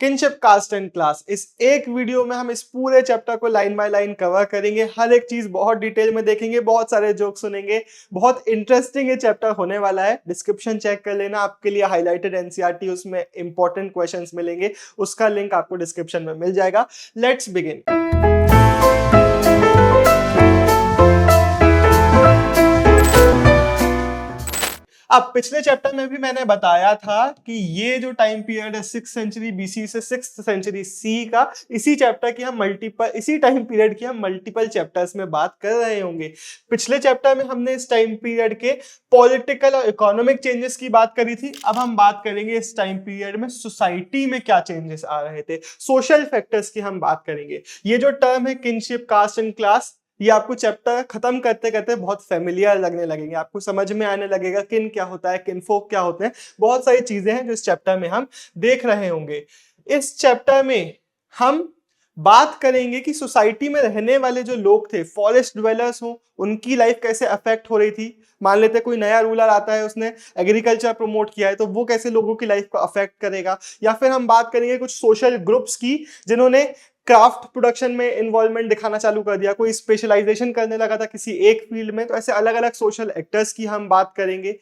Kinship cast and class. इस एक video में हम इस पूरे चैप्टर को लाइन बाय लाइन कवर करेंगे, हर एक चीज बहुत डिटेल में देखेंगे, बहुत सारे जोक सुनेंगे। बहुत इंटरेस्टिंग ये चैप्टर होने वाला है। डिस्क्रिप्शन चेक कर लेना, आपके लिए हाईलाइटेड एनसीईआरटी, उसमें इंपॉर्टेंट क्वेश्चंस मिलेंगे, उसका लिंक आपको डिस्क्रिप्शन में मिल जाएगा। Let's begin. अब पिछले चैप्टर में भी मैंने बताया था कि ये जो टाइम पीरियड है 6th सेंचुरी बीसी से 6th सेंचुरी सी का, इसी चैप्टर की हम इसी टाइम पीरियड की हम मल्टीपल चैप्टर्स में बात कर रहे होंगे। पिछले चैप्टर में हमने इस टाइम पीरियड के पॉलिटिकल और इकोनॉमिक चेंजेस की बात करी थी। अब हम बात करेंगे इस टाइम पीरियड में सोसाइटी में क्या चेंजेस आ रहे थे, सोशल फैक्टर्स की हम बात करेंगे। ये जो टर्म है किनशिप कास्ट एंड क्लास, ये आपको चैप्टर खत्म करते करते बहुत फेमिलियर लगने लगेंगे, आपको समझ में आने लगेगा किन क्या होता है, किनफोक क्या होते हैं। बहुत सारी चीजें हैं जो इस चैप्टर में हम देख रहे होंगे। इस चैप्टर में हम बात करेंगे कि सोसाइटी में रहने वाले जो लोग थे, फॉरेस्ट ड्वेलर्स हो, उनकी लाइफ कैसे अफेक्ट हो रही थी। मान लेते कोई नया रूलर आता है, उसने एग्रीकल्चर प्रमोट किया है, तो वो कैसे लोगों की लाइफ को अफेक्ट करेगा। या फिर हम बात करेंगे कुछ सोशल ग्रुप्स की जिन्होंने क्राफ्ट प्रोडक्शन में इन्वॉल्वमेंट दिखाना चालू कर दिया, कोई स्पेशलाइजेशन करने लगा था किसी एक फील्ड में। तो ऐसे अलग अलग सोशल एक्टर्स की हम बात करेंगे।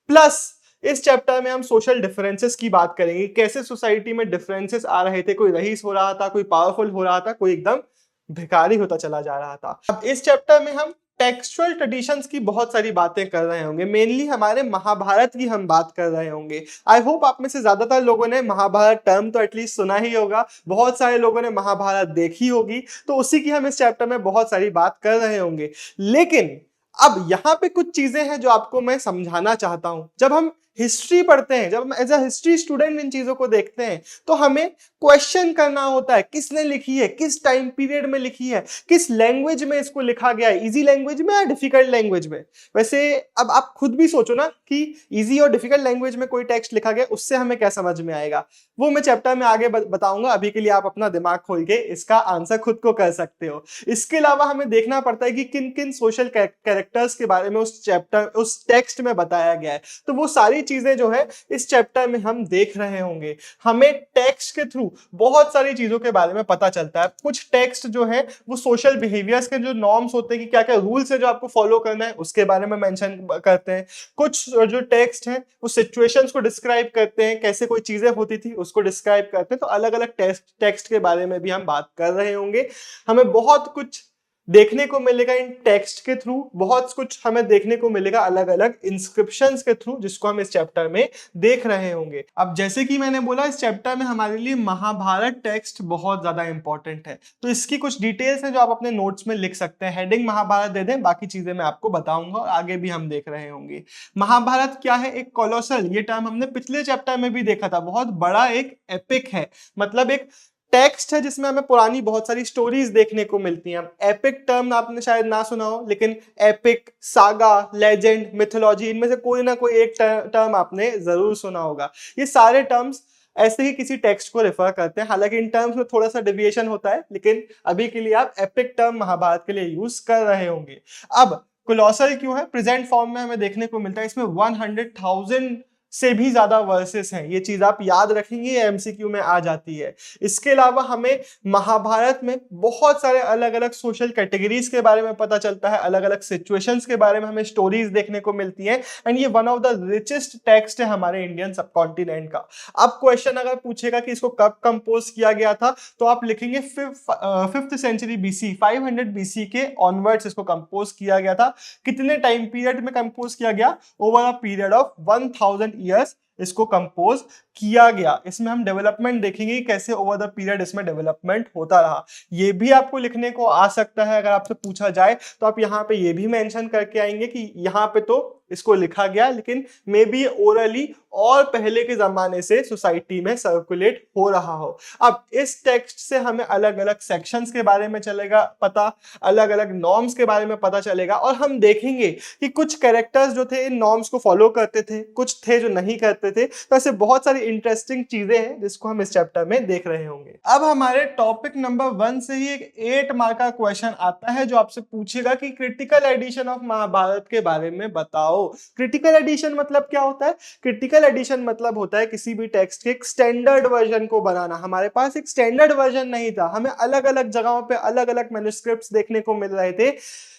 प्लस इस चैप्टर में हम सोशल डिफरेंसेस की बात करेंगे, कैसे सोसाइटी में डिफरेंसेस आ रहे थे, कोई रईस हो रहा था, कोई पावरफुल हो रहा था, कोई एकदम भिखारी होता चला जा रहा था। अब इस चैप्टर में हम टेक्सचुअल ट्रेडिशंस की बहुत सारी बातें कर रहे होंगे, मेनली हमारे महाभारत की हम बात कर रहे होंगे। आई होप आप में से ज्यादातर लोगों ने महाभारत टर्म तो एटलीस्ट सुना ही होगा, बहुत सारे लोगों ने महाभारत देखी होगी, तो उसी की हम इस चैप्टर में बहुत सारी बात कर रहे होंगे। लेकिन अब यहाँ पे कुछ चीजें हैं जो आपको मैं समझाना चाहता हूं। जब हम हिस्ट्री पढ़ते हैं, जब हम एज अ हिस्ट्री स्टूडेंट इन चीजों को देखते हैं, तो हमें क्वेश्चन करना होता है, किसने लिखी है, किस टाइम पीरियड में लिखी है, किस लैंग्वेज में इसको लिखा गया है, इजी लैंग्वेज में या डिफिकल्ट लैंग्वेज में। वैसे अब आप खुद भी सोचो ना कि इजी और डिफिकल्ट लैंग्वेज में कोई टेक्स्ट लिखा गया, उससे हमें क्या समझ में आएगा। वो मैं चैप्टर में आगे बताऊंगा, अभी के लिए आप अपना दिमाग खोल के इसका आंसर खुद को कर सकते हो। इसके अलावा हमें देखना पड़ता है कि किन किन सोशल कैरेक्टर्स के बारे में उस टेक्स्ट में बताया गया है। तो वो सारी चीजें जो है इस चैप्टर में हम देख रहे होंगे। हमें टेक्स्ट के थ्रू बहुत सारी चीजों के बारे में पता चलता है। कुछ टेक्स्ट जो है वो सोशल बिहेवियर्स के जो नॉर्म्स होते हैं कि क्या क्या रूल्स है जो आपको फॉलो करना है, उसके बारे में मेंशन करते हैं। कुछ जो टेक्स्ट है वो सिचुएशंस को डिस्क्राइब करते हैं, कैसे कोई चीजें होती थी उसको डिस्क्राइब करते हैं। तो अलग अलग टेक्स्ट के बारे में भी हम बात कर रहे होंगे। हमें बहुत कुछ देखने को मिलेगा इन टेक्स्ट के थ्रू, बहुत कुछ हमें देखने को मिलेगा अलग अलग इंस्क्रिप्शंस के थ्रू, जिसको हम इस चैप्टर में देख रहे होंगे। अब जैसे कि मैंने बोला, इस चैप्टर में हमारे लिए महाभारत टेक्स्ट बहुत ज्यादा इंपॉर्टेंट है, तो इसकी कुछ डिटेल्स हैं जो आप अपने नोट्स में लिख सकते हैं। हेडिंग महाभारत दे दें, बाकी चीजें मैं आपको बताऊंगा और आगे भी हम देख रहे होंगे। महाभारत क्या है? एक कोलोसल, ये टर्म हमने पिछले चैप्टर में भी देखा था, बहुत बड़ा एक एपिक है, मतलब एक टेक्स्ट है जिसमें हमें पुरानी बहुत सारी स्टोरीज देखने को मिलती हैं। एपिक टर्म आपने शायद ना सुना हो, लेकिन एपिक, सागा, लेजेंड, मिथोलॉजी, इनमें से कोई ना कोई एक टर्म आपने जरूर सुना होगा। ये सारे टर्म्स ऐसे ही किसी टेक्स्ट को रेफर करते हैं। हालांकि इन टर्म्स में थोड़ा सा डेविएशन होता है, लेकिन अभी के लिए आप एपिक टर्म महाभारत के लिए यूज कर रहे होंगे। अब कोलोसल क्यों है? प्रेजेंट फॉर्म में हमें देखने को मिलता है, इसमें 100,000 से भी ज्यादा वर्सेस हैं। ये चीज आप याद रखेंगे, एमसीक्यू में आ जाती है। इसके अलावा हमें महाभारत में बहुत सारे अलग अलग सोशल कैटेगरीज के बारे में पता चलता है, अलग अलग सिचुएशंस के बारे में हमें स्टोरीज देखने को मिलती हैं। एंड ये one of the richest text है हमारे इंडियन सबकॉन्टिनेंट का। अब क्वेश्चन अगर पूछेगा कि इसको कब कंपोज किया गया था, तो आप लिखेंगे 5th सेंचुरी बीसी, 500 बीसी के ऑनवर्ड्स इसको कंपोज किया गया था। कितने टाइम पीरियड में कंपोज किया गया? Over a period of 1000 years इसको कंपोज किया गया। इसमें हम डेवलपमेंट देखेंगे कि कैसे ओवर द पीरियड इसमें डेवलपमेंट होता रहा। ये भी आपको लिखने को आ सकता है, अगर आपसे पूछा जाए तो आप यहाँ पे ये भी मेंशन करके आएंगे कि यहाँ पे तो इसको लिखा गया, लेकिन मे बी ओरली और पहले के जमाने से सोसाइटी में सर्कुलेट हो रहा हो। अब इस टेक्स्ट से हमें अलग अलग सेक्शंस के बारे में चलेगा पता, अलग अलग नॉर्म्स के बारे में पता चलेगा, और हम देखेंगे कि कुछ कैरेक्टर्स जो थे इन नॉर्म्स को फॉलो करते थे, कुछ थे जो नहीं करते थे। तो ऐसे बहुत सारी इंटरेस्टिंग चीजें हैं जिसको हम इस चैप्टर में देख रहे होंगे। अब हमारे टॉपिक नंबर 1 से ही एक 8 मार्क का क्वेश्चन आता है जो आपसे पूछेगा कि क्रिटिकल एडिशन ऑफ महाभारत के बारे में बताओ। हो। क्रिटिकल एडिशन मतलब क्या होता है? क्रिटिकल एडिशन मतलब होता है किसी भी टेक्स्ट के एक स्टैंडर्ड वर्जन को बनाना। हमारे पास एक स्टैंडर्ड वर्जन नहीं था, हमें अलग अलग जगहों पे अलग अलग मैन्युस्क्रिप्ट्स देखने को मिल रहे थे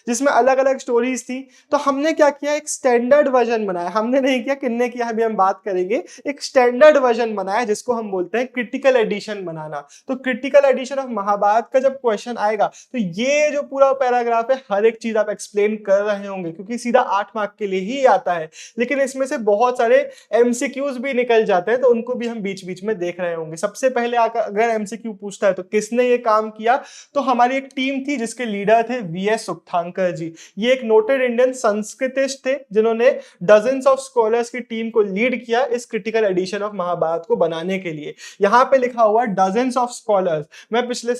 जिसमें अलग अलग स्टोरीज थी। तो हमने क्या किया, एक स्टैंडर्ड वर्जन बनाया। हमने नहीं किया, किन्ने किया अभी हम बात करेंगे। एक स्टैंडर्ड वर्जन बनाया जिसको हम बोलते हैं क्रिटिकल एडिशन बनाना। तो क्रिटिकल एडिशन ऑफ महाभारत का जब क्वेश्चन आएगा तो ये जो पूरा पैराग्राफ है हर एक चीज आप एक्सप्लेन कर रहे होंगे क्योंकि सीधा 8 मार्क के लिए ही आता है। लेकिन इसमें से बहुत सारे एमसीक्यूज भी निकल जाते हैं तो उनको भी हम बीच बीच में देख रहे होंगे। सबसे पहले अगर एमसीक्यू पूछता है तो किसने ये काम किया, तो हमारी एक टीम थी जिसके लीडर थे वीएस सुक्थांकर जी। ये एक नोटेड इंडियन संस्कृतिस्ट थे जिन्होंने डजन्स ऑफ स्कॉलर्स की टीम को लीड किया इस क्रिटिकल एडिशन ऑफ महाभारत को बनाने के लिए। यहां पे लिखा हुआ डजन्स ऑफ स्कॉलर्स। मैं पिछले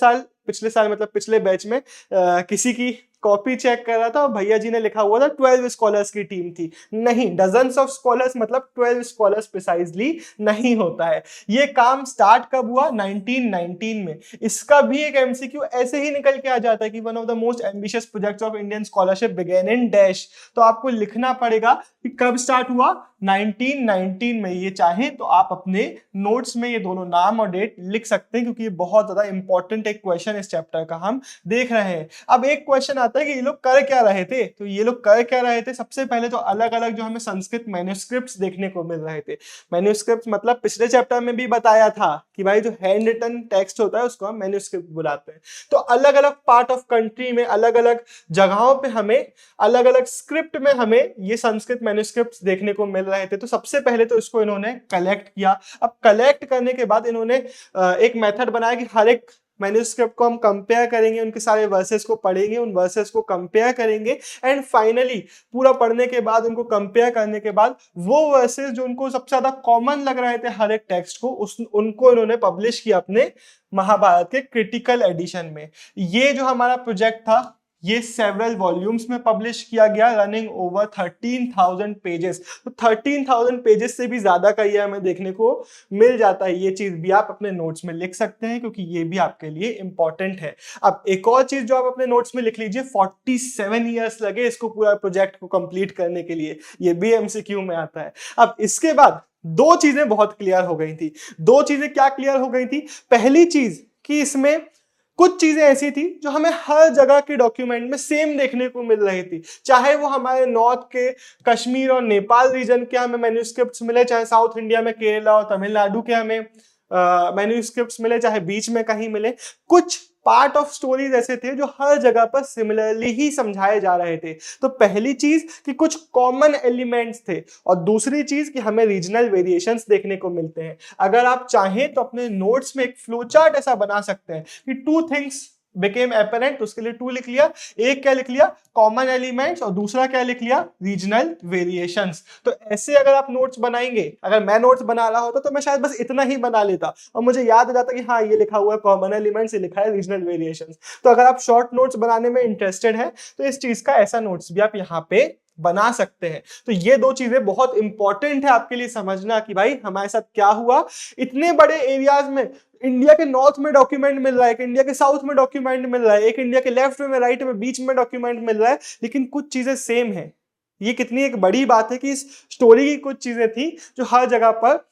साल मतलब पिछले बैच में किसी की कॉपी चेक कर रहा था और भैया जी ने लिखा हुआ था 12 स्कॉलर्स की टीम थी। नहीं, डजन्स ऑफ स्कॉलर्स मतलब 12 स्कॉलर्स प्रिसाइजली नहीं होता है। ये काम स्टार्ट कब हुआ? 1919 में। इसका भी एक एमसीक्यू ऐसे ही निकल के आ जाता है कि one of the most ambitious projects of Indian scholarship began in dash. तो आपको लिखना पड़ेगा कि कब स्टार्ट हुआ, 1919 में। ये चाहें तो आप अपने नोट्स में ये दोनों नाम और डेट लिख सकते हैं क्योंकि ये बहुत ज्यादा इंपॉर्टेंट एक क्वेश्चन इस चैप्टर का हम देख रहे हैं। अब एक क्वेश्चन आता है कि ये लोग कर क्या रहे थे, तो ये लोग कर क्या रहे थे? सबसे पहले तो अलग अलग जो हमें संस्कृत मैन्युस्क्रिप्ट्स देखने को मिल रहे थे। मैन्युस्क्रिप्ट मतलब पिछले चैप्टर में भी बताया था कि भाई जो हैंड रिटन टेक्स्ट होता है उसको हम मैन्युस्क्रिप्ट बुलाते हैं। तो अलग अलग पार्ट ऑफ कंट्री में अलग अलग जगहों पे हमें अलग अलग स्क्रिप्ट में हमें ये संस्कृत मैन्युस्क्रिप्ट्स देखने को मिल रहे थे। तो सबसे पहले तो इसको इन्होंने कलेक्ट किया। अब कलेक्ट करने के बाद इन्होंने एक मेथड बनाया कि हर एक मैन्युस्क्रिप्ट को हम कंपेयर करेंगे, उनके सारे वर्सेस को पढ़ेंगे, उन वर्सेस को कंपेयर करेंगे एंड फाइनली पूरा पढ़ने के बाद उनको कंपेयर करने के बाद वो वर्सेस जो उनको सबसे ज्यादा कॉमन लग रहे थे हर एक टेक्स्ट को उनको इन्होंने पब्लिश किया अपने महाभारत के क्रिटिकल एडिशन में। ये जो हमारा प्रोजेक्ट था ये सेवरल वॉल्यूम्स में पब्लिश किया गया, रनिंग ओवर 13,000 पेजेस। तो 13,000 पेजेस से भी ज्यादा का ये हमें देखने को मिल जाता है। ये चीज भी आप अपने नोट्स में लिख सकते हैं क्योंकि ये भी आपके लिए इंपॉर्टेंट है। अब एक और चीज जो आप अपने नोट्स में लिख लीजिए, 47 ईयर्स लगे इसको पूरा प्रोजेक्ट को कंप्लीट करने के लिए। ये भी एमसीक्यू में आता है। अब इसके बाद दो चीजें बहुत क्लियर हो गई थी। दो चीजें क्या क्लियर हो गई थी? पहली चीज कि इसमें कुछ चीजें ऐसी थी जो हमें हर जगह के डॉक्यूमेंट में सेम देखने को मिल रही थी, चाहे वो हमारे नॉर्थ के कश्मीर और नेपाल रीजन के हमें मैन्युस्क्रिप्ट्स मिले, चाहे साउथ इंडिया में केरला और तमिलनाडु के हमें मैन्युस्क्रिप्ट्स मिले, चाहे बीच में कहीं मिले। कुछ पार्ट ऑफ स्टोरीज ऐसे थे जो हर जगह पर सिमिलरली ही समझाए जा रहे थे। तो पहली चीज कि कुछ कॉमन एलिमेंट्स थे और दूसरी चीज कि हमें रीजनल वेरिएशंस देखने को मिलते हैं। अगर आप चाहें तो अपने नोट्स में एक फ्लो चार्ट ऐसा बना सकते हैं कि टू थिंग्स बिकेम एपरेंट, उसके लिए 2 लिख लिया। एक क्या लिख लिया? कॉमन एलिमेंट्स, और दूसरा क्या लिख लिया? Regional variations. तो ऐसे अगर आप नोट्स बनाएंगे, अगर मैं नोट्स बना रहा होता तो मैं शायद बस इतना ही बना लेता और मुझे याद आ जाता कि हाँ ये लिखा हुआ है कॉमन एलिमेंट्स, ये लिखा है रीजनल वेरिएशंस। तो अगर आप शॉर्ट नोट्स बनाने में इंटरेस्टेड हैं तो इस चीज का ऐसा नोट्स भी आप यहाँ पे बना सकते हैं। तो ये दो चीजें बहुत इंपॉर्टेंट है आपके लिए समझना कि भाई हमारे साथ क्या हुआ। इतने बड़े एरियाज में इंडिया के नॉर्थ में डॉक्यूमेंट मिल रहा है, एक इंडिया के साउथ में डॉक्यूमेंट मिल रहा है, एक इंडिया के लेफ्ट में, राइट में, बीच में डॉक्यूमेंट मिल रहा है, लेकिन कुछ चीजें सेम है। ये कितनी एक बड़ी बात है कि इस स्टोरी की कुछ चीजें थी जो हर जगह पर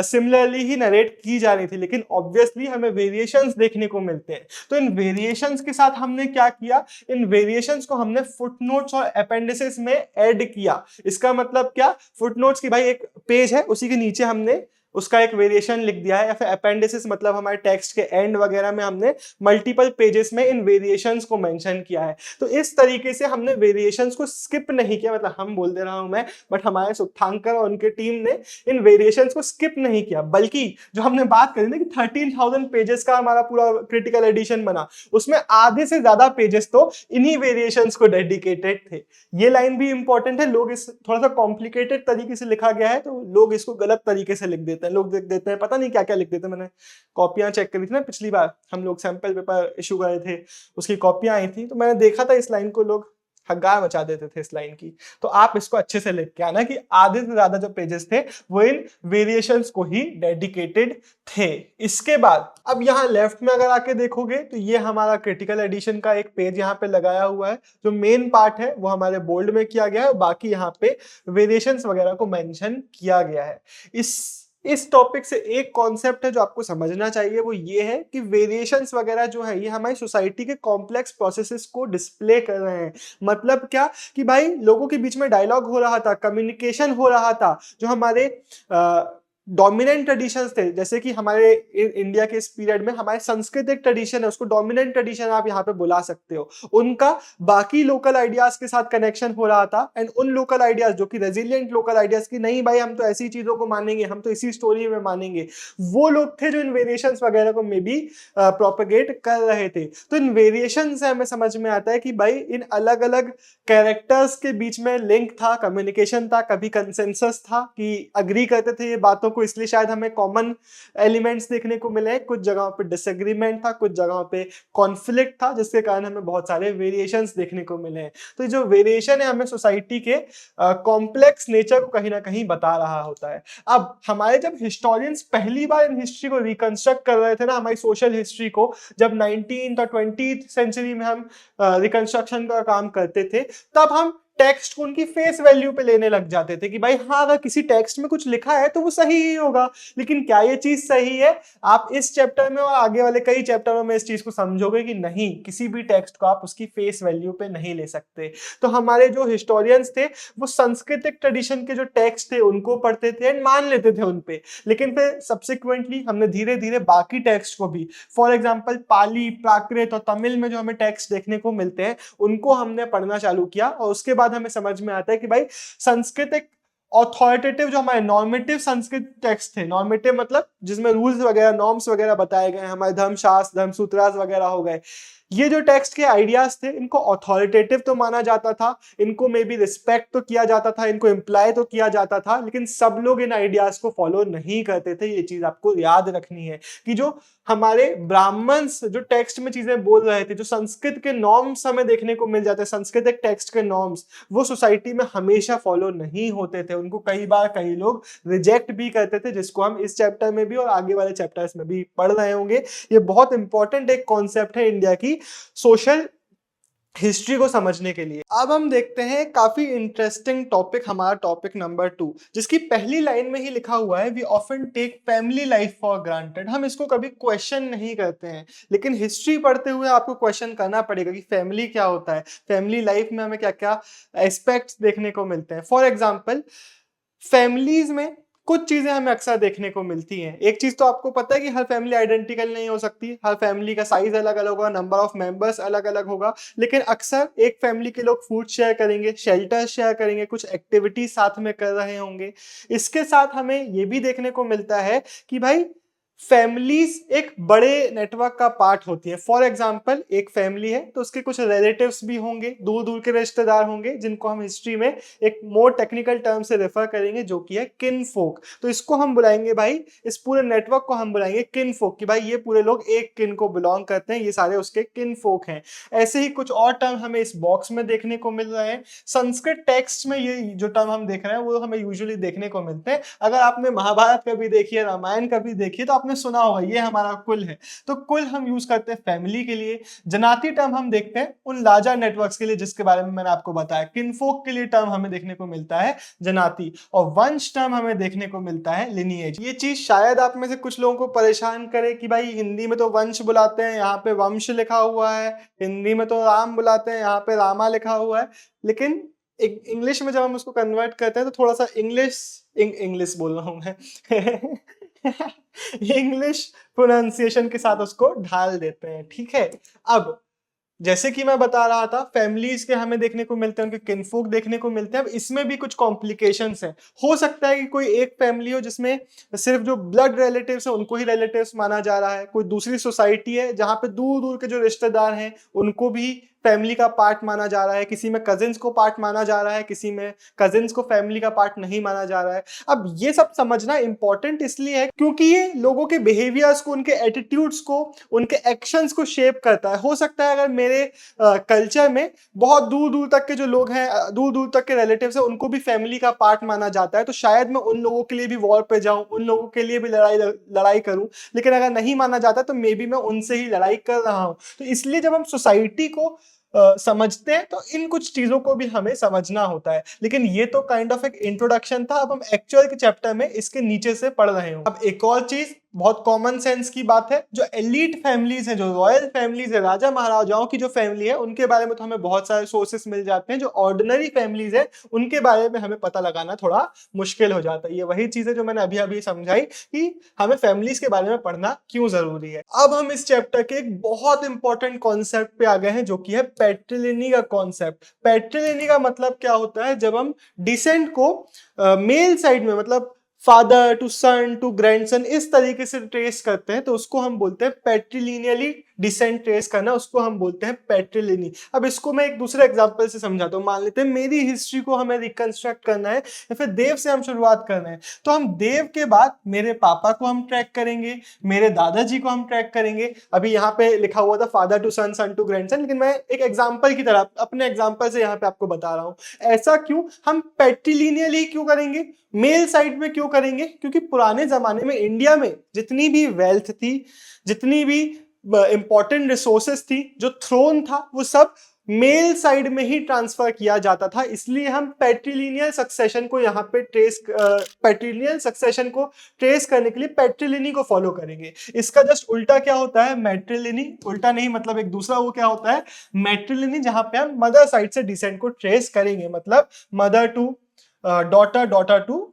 सिमिलरली ही नरेट की जा रही थी, लेकिन ऑब्वियसली हमें वेरिएशंस देखने को मिलते हैं। तो इन वेरिएशंस के साथ हमने क्या किया? इन वेरिएशंस को हमने फुटनोट्स और अपेंडिसेस में ऐड किया। इसका मतलब क्या? फुटनोट्स की भाई एक पेज है, उसी के नीचे हमने उसका एक वेरिएशन लिख दिया है, या फिर अपेंडिसेस मतलब हमारे टेक्स्ट के एंड वगैरह में हमने मल्टीपल पेजेस में इन वेरिएशंस को मेंशन किया है। तो इस तरीके से हमने वेरिएशंस को स्किप नहीं किया, मतलब हम बोल दे रहा हूं मैं, बट हमारे सुक्थांकर और उनके टीम ने इन वेरिएशंस को स्किप नहीं किया, बल्कि जो हमने बात करी ना कि 13,000 पेजेस का हमारा पूरा क्रिटिकल एडिशन बना, उसमें आधे से ज्यादा पेजेस तो इन्हीं वेरिएशंस को डेडिकेटेड थे। ये लाइन भी इंपॉर्टेंट है। लोग इस थोड़ा सा कॉम्प्लिकेटेड तरीके से लिखा गया है तो लोग इसको गलत तरीके से लिख देते हैं। लोग देख देते हैं, पता नहीं क्या क्या लिख देते हैं। मैंने कॉपियां चेक करी थी ना, पिछली बार हम लोग सैंपल पेपर इशू करे थे, उसकी कॉपियां आई थी, तो मैंने देखा था इस लाइन को लोग हंगामा मचा देते थे इस लाइन की। तो आप इसको अच्छे से लिख के आना कि आधे से ज्यादा जो पेजेस थे वो इन वेरिएशंस को ही डेडिकेटेड थे। इसके बाद अब यहाँ लेफ्ट में अगर आके देखोगे तो ये हमारा क्रिटिकल एडिशन का एक पेज यहाँ पे लगाया हुआ है। जो मेन पार्ट है वो हमारे बोल्ड में किया गया है, बाकी यहाँ पे वेरिएशंस वगैरह को मेंशन किया गया है। इस टॉपिक से एक कॉन्सेप्ट है जो आपको समझना चाहिए, वो ये है कि वेरिएशंस वगैरह जो है ये हमारी सोसाइटी के कॉम्प्लेक्स प्रोसेसेस को डिस्प्ले कर रहे हैं। मतलब क्या कि भाई लोगों के बीच में डायलॉग हो रहा था, कम्युनिकेशन हो रहा था, जो हमारे डोमिनेंट ट्रेडिशंस थे, जैसे कि हमारे इंडिया के इस पीरियड में हमारे सांस्कृतिक ट्रेडिशन है, उसको डोमिनेंट ट्रेडिशन आप यहाँ पे बुला सकते हो, उनका बाकी लोकल आइडियाज के साथ कनेक्शन हो रहा था। एंड उन लोकल आइडियाज जो कि रेजिलिएंट लोकल आइडियाज की नहीं भाई हम तो ऐसी चीजों को मानेंगे, हम तो इसी स्टोरी में मानेंगे, वो लोग थे जो इन वेरिएशंस वगैरह को मे बी प्रोपेगेट कर रहे थे। तो इन वेरिएशन से हमें समझ में आता है कि भाई इन अलग अलग कैरेक्टर्स के बीच में लिंक था, कम्युनिकेशन था, कभी कंसेंसस था कि अग्री करते थे ये बातों को, इसलिए शायद हमें कॉमन एलिमेंट्स देखने को मिले। कुछ जगहों पे डिसएग्रीमेंट था, कुछ जगहों पे कॉन्फ्लिक्ट था, जिसके कारण हमें बहुत सारे वेरिएशंस देखने को मिले हैं। तो जो वेरिएशन है हमें सोसाइटी के कॉम्प्लेक्स नेचर को कहीं ना कहीं बता रहा होता है। अब हमारे जब हिस्टोरियंस पहली बार इन हिस्ट्री को रिकंस्ट्रक्ट कर रहे थे ना, हमारी सोशल हिस्ट्री को, जब 19th और 20th सेंचुरी में हम रिकंस्ट्रक्शन का काम करते थे, तब हम टेक्स्ट को उनकी फेस वैल्यू पे लेने लग जाते थे कि भाई हाँ अगर किसी टेक्स्ट में कुछ लिखा है तो वो सही ही होगा। लेकिन क्या ये चीज सही है? आप इस चैप्टर में और आगे वाले कई चैप्टरों में इस चीज को समझोगे कि नहीं, किसी भी टेक्स्ट को आप उसकी फेस वैल्यू पे नहीं ले सकते। तो हमारे जो हिस्टोरियंस थे वो सांस्कृतिक ट्रेडिशन के जो टेक्स्ट थे उनको पढ़ते थे एंड मान लेते थे उनपे, लेकिन फिर सब्सिक्वेंटली हमने धीरे धीरे बाकी टेक्स्ट को भी, फॉर एग्जाम्पल पाली, प्राकृत और तमिल में जो हमें टेक्स्ट देखने को मिलते हैं उनको हमने पढ़ना चालू किया। और उसके बाद हमें समझ में आता है कि भाई सांस्कृतिक ऑथोरिटेटिव जो हमारे नॉर्मेटिव संस्कृत टेक्स्ट थे, नॉर्मेटिव मतलब जिसमें रूल्स वगैरह, नॉर्म्स वगैरह बताए गए, हमारे धर्मशास्त्र, धर्मसूत्रास वगैरह हो गए, ये जो टेक्स्ट के आइडियाज थे इनको ऑथोरिटेटिव तो माना जाता था, इनको मे बी रिस्पेक्ट तो किया जाता था, इनको इम्प्लाई तो किया जाता था, लेकिन सब लोग इन आइडियाज को फॉलो नहीं करते थे। ये चीज आपको याद रखनी है कि जो हमारे ब्राह्मण्स जो टेक्स्ट में चीजें बोल रहे थे, जो संस्कृत के नॉर्म्स हमें देखने को मिल जाते, सांस्कृतिक टेक्स्ट के नॉर्म्स, वो सोसाइटी में हमेशा फॉलो नहीं होते थे, उनको कई बार कई लोग रिजेक्ट भी करते थे, जिसको हम इस चैप्टर में भी और आगे वाले चैप्टर्स में भी पढ़ रहे होंगे। ये बहुत इंपॉर्टेंट एक कॉन्सेप्ट है इंडिया की सोशल हिस्ट्री को समझने के लिए। अब हम देखते हैं काफी इंटरेस्टिंग टॉपिक, हमारा टॉपिक नंबर 2, जिसकी पहली लाइन में ही लिखा हुआ है, we often take family life for granted. हम इसको कभी क्वेश्चन नहीं करते हैं, लेकिन हिस्ट्री पढ़ते हुए आपको क्वेश्चन करना पड़ेगा कि फैमिली क्या होता है, फैमिली लाइफ में हमें क्या क्या एस्पेक्ट्स देखने को मिलते हैं। फॉर एग्जाम्पल फैमिलीज में कुछ चीजें हमें अक्सर देखने को मिलती हैं। एक चीज तो आपको पता है कि हर फैमिली आइडेंटिकल नहीं हो सकती, हर फैमिली का साइज अलग अलग होगा, नंबर ऑफ मेंबर्स अलग अलग होगा, लेकिन अक्सर एक फैमिली के लोग फूड शेयर करेंगे, शेल्टर शेयर करेंगे, कुछ एक्टिविटी साथ में कर रहे होंगे। इसके साथ हमें ये भी देखने को मिलता है कि भाई फैमिलीज एक बड़े नेटवर्क का पार्ट होती है। फॉर एग्जाम्पल एक फैमिली है तो उसके कुछ रिलेटिव्स भी होंगे, दूर दूर के रिश्तेदार होंगे, जिनको हम हिस्ट्री में एक मोर टेक्निकल टर्म से रेफर करेंगे जो कि है किनफोक। तो इसको हम बुलाएंगे भाई, इस पूरे नेटवर्क को हम बुलाएंगे किनफोक, कि भाई ये पूरे लोग एक किन को बिलोंग करते हैं, ये सारे उसके किनफोक हैं। ऐसे ही कुछ और टर्म हमें इस बॉक्स में देखने को मिल रहे हैं। संस्कृत टेक्स्ट में ये जो टर्म हम देख रहे हैं वो हमें यूजुअली देखने को मिलते हैं। अगर आपने महाभारत कभी देखी है, रामायण कभी देखी है, तो आपने सुना होगा ये हमारा कुल है। तो कुल हम यूज करते हैं फैमिली के लिए। जनाती टर्म हम देखते हैं उन लार्जर नेटवर्क्स के लिए जिसके बारे में मैंने आपको बताया। किनफोक के लिए टर्म हमें देखने को मिलता है जनाती, और वंश टर्म हमें देखने को मिलता है लिनिएज। ये चीज शायद आप में से कुछ लोगों को परेशान करे कि भाई हिंदी में तो वंश बुलाते हैं, यहाँ पे वंश लिखा हुआ है, हिंदी में तो राम बुलाते हैं, यहाँ पे रामा लिखा हुआ है, लेकिन इंग्लिश में जब हम उसको कन्वर्ट करते हैं तो थोड़ा सा इंग्लिश बोल रहा हूं मैं इंग्लिश प्रोनाउंसिएशन के साथ उसको ढाल देते हैं, ठीक है। अब जैसे कि मैं बता रहा था फैमिलीज के हमें देखने को मिलते हैं, उनके किनफोक देखने को मिलते हैं। अब इसमें भी कुछ कॉम्प्लिकेशंस हैं। हो सकता है कि कोई एक फैमिली हो जिसमें सिर्फ जो ब्लड रिलेटिव्स हैं उनको ही रिलेटिव्स माना जा रहा है, कोई दूसरी सोसाइटी है जहां पे दूर दूर के जो रिश्तेदार हैं उनको भी फैमिली का पार्ट माना जा रहा है, किसी में कजिन्स को पार्ट माना जा रहा है, किसी में कजिन्स को फैमिली का पार्ट नहीं माना जा रहा है। अब ये सब समझना इंपॉर्टेंट इसलिए है क्योंकि ये लोगों के बिहेवियर्स को, उनके एटीट्यूड्स को, उनके एक्शंस को शेप करता है। हो सकता है अगर मेरे कल्चर में बहुत दूर दूर तक के जो लोग हैं, दूर दूर तक के रिलेटिव्स हैं, उनको भी फैमिली का पार्ट माना जाता है, तो शायद मैं उन लोगों के लिए भी वॉर पे जाऊं, उन लोगों के लिए भी लड़ाई करूं। लेकिन अगर नहीं माना जाता तो मे बी मैं उनसे ही लड़ाई कर रहा हूं। तो इसलिए जब हम सोसाइटी को समझते हैं तो इन कुछ चीजों को भी हमें समझना होता है। लेकिन ये तो काइंड ऑफ एक इंट्रोडक्शन था। अब हम एक्चुअल के चैप्टर में इसके नीचे से पढ़ रहे हो। अब एक और चीज बहुत कॉमन सेंस की बात है, जो एलीट फैमिलीज है, जो रॉयल फैमिलीज है, राजा महाराजाओं की जो फैमिली है, उनके बारे में तो हमें बहुत सारे सोर्सेस मिल जाते हैं। जो ऑर्डिनरी फैमिलीज है उनके बारे में हमें पता लगाना थोड़ा मुश्किल हो जाता है। ये वही चीज है जो मैंने अभी अभी समझाई कि हमें फैमिलीज के बारे में पढ़ना क्यों जरूरी है। अब हम इस चैप्टर के एक बहुत इंपॉर्टेंट कॉन्सेप्ट पे आ गए हैं, जो कि है पैट्रिलिनी का कॉन्सेप्ट। पैट्रिलिनी का मतलब क्या होता है? जब हम डिसेंट को मेल साइड में, मतलब father to son to grandson, इस तरीके से ट्रेस करते हैं, तो उसको हम बोलते हैं पैट्रिलिनियली डिसेंट ट्रेस करना, उसको हम बोलते हैं पैट्रिलिनी। अब इसको मैं एक दूसरे एग्जांपल से समझाता हूँ। मान लेते हैं मेरी हिस्ट्री को हमें रिकंस्ट्रक्ट करना है या फिर देव से हम शुरुआत करना है, तो हम देव के बाद मेरे पापा को हम ट्रैक करेंगे, मेरे दादाजी को हम ट्रैक करेंगे। अभी यहाँ पे लिखा हुआ था father to son, son to grandson, लेकिन मैं एक एग्जाम्पल की तरह अपने एग्जाम्पल से यहाँ पे आपको बता रहा हूँ। ऐसा क्यों? हम पैट्रिलिनियली क्यों करेंगे, मेल साइड में क्यों करेंगे? क्योंकि पुराने जमाने में इंडिया में जितनी भी वेल्थ थी, जितनी भी इंपॉर्टेंट रिसोर्सेस थी, जो थ्रोन था, वो सब मेल साइड में ही ट्रांसफर किया जाता था। इसलिए हम पैट्रिलिनियल सक्सेशन को यहाँ पे पैट्रिलिनियल सक्सेशन को ट्रेस करने के लिए पैट्रिलिनी को फॉलो करेंगे। इसका जस्ट उल्टा क्या होता है? मैट्रिलिनी। उल्टा नहीं, मतलब एक दूसरा वो क्या होता है? मैट्रिलिनी, जहां पे हम मदर साइड से डिसेंट को ट्रेस करेंगे, मतलब mother to daughter, daughter to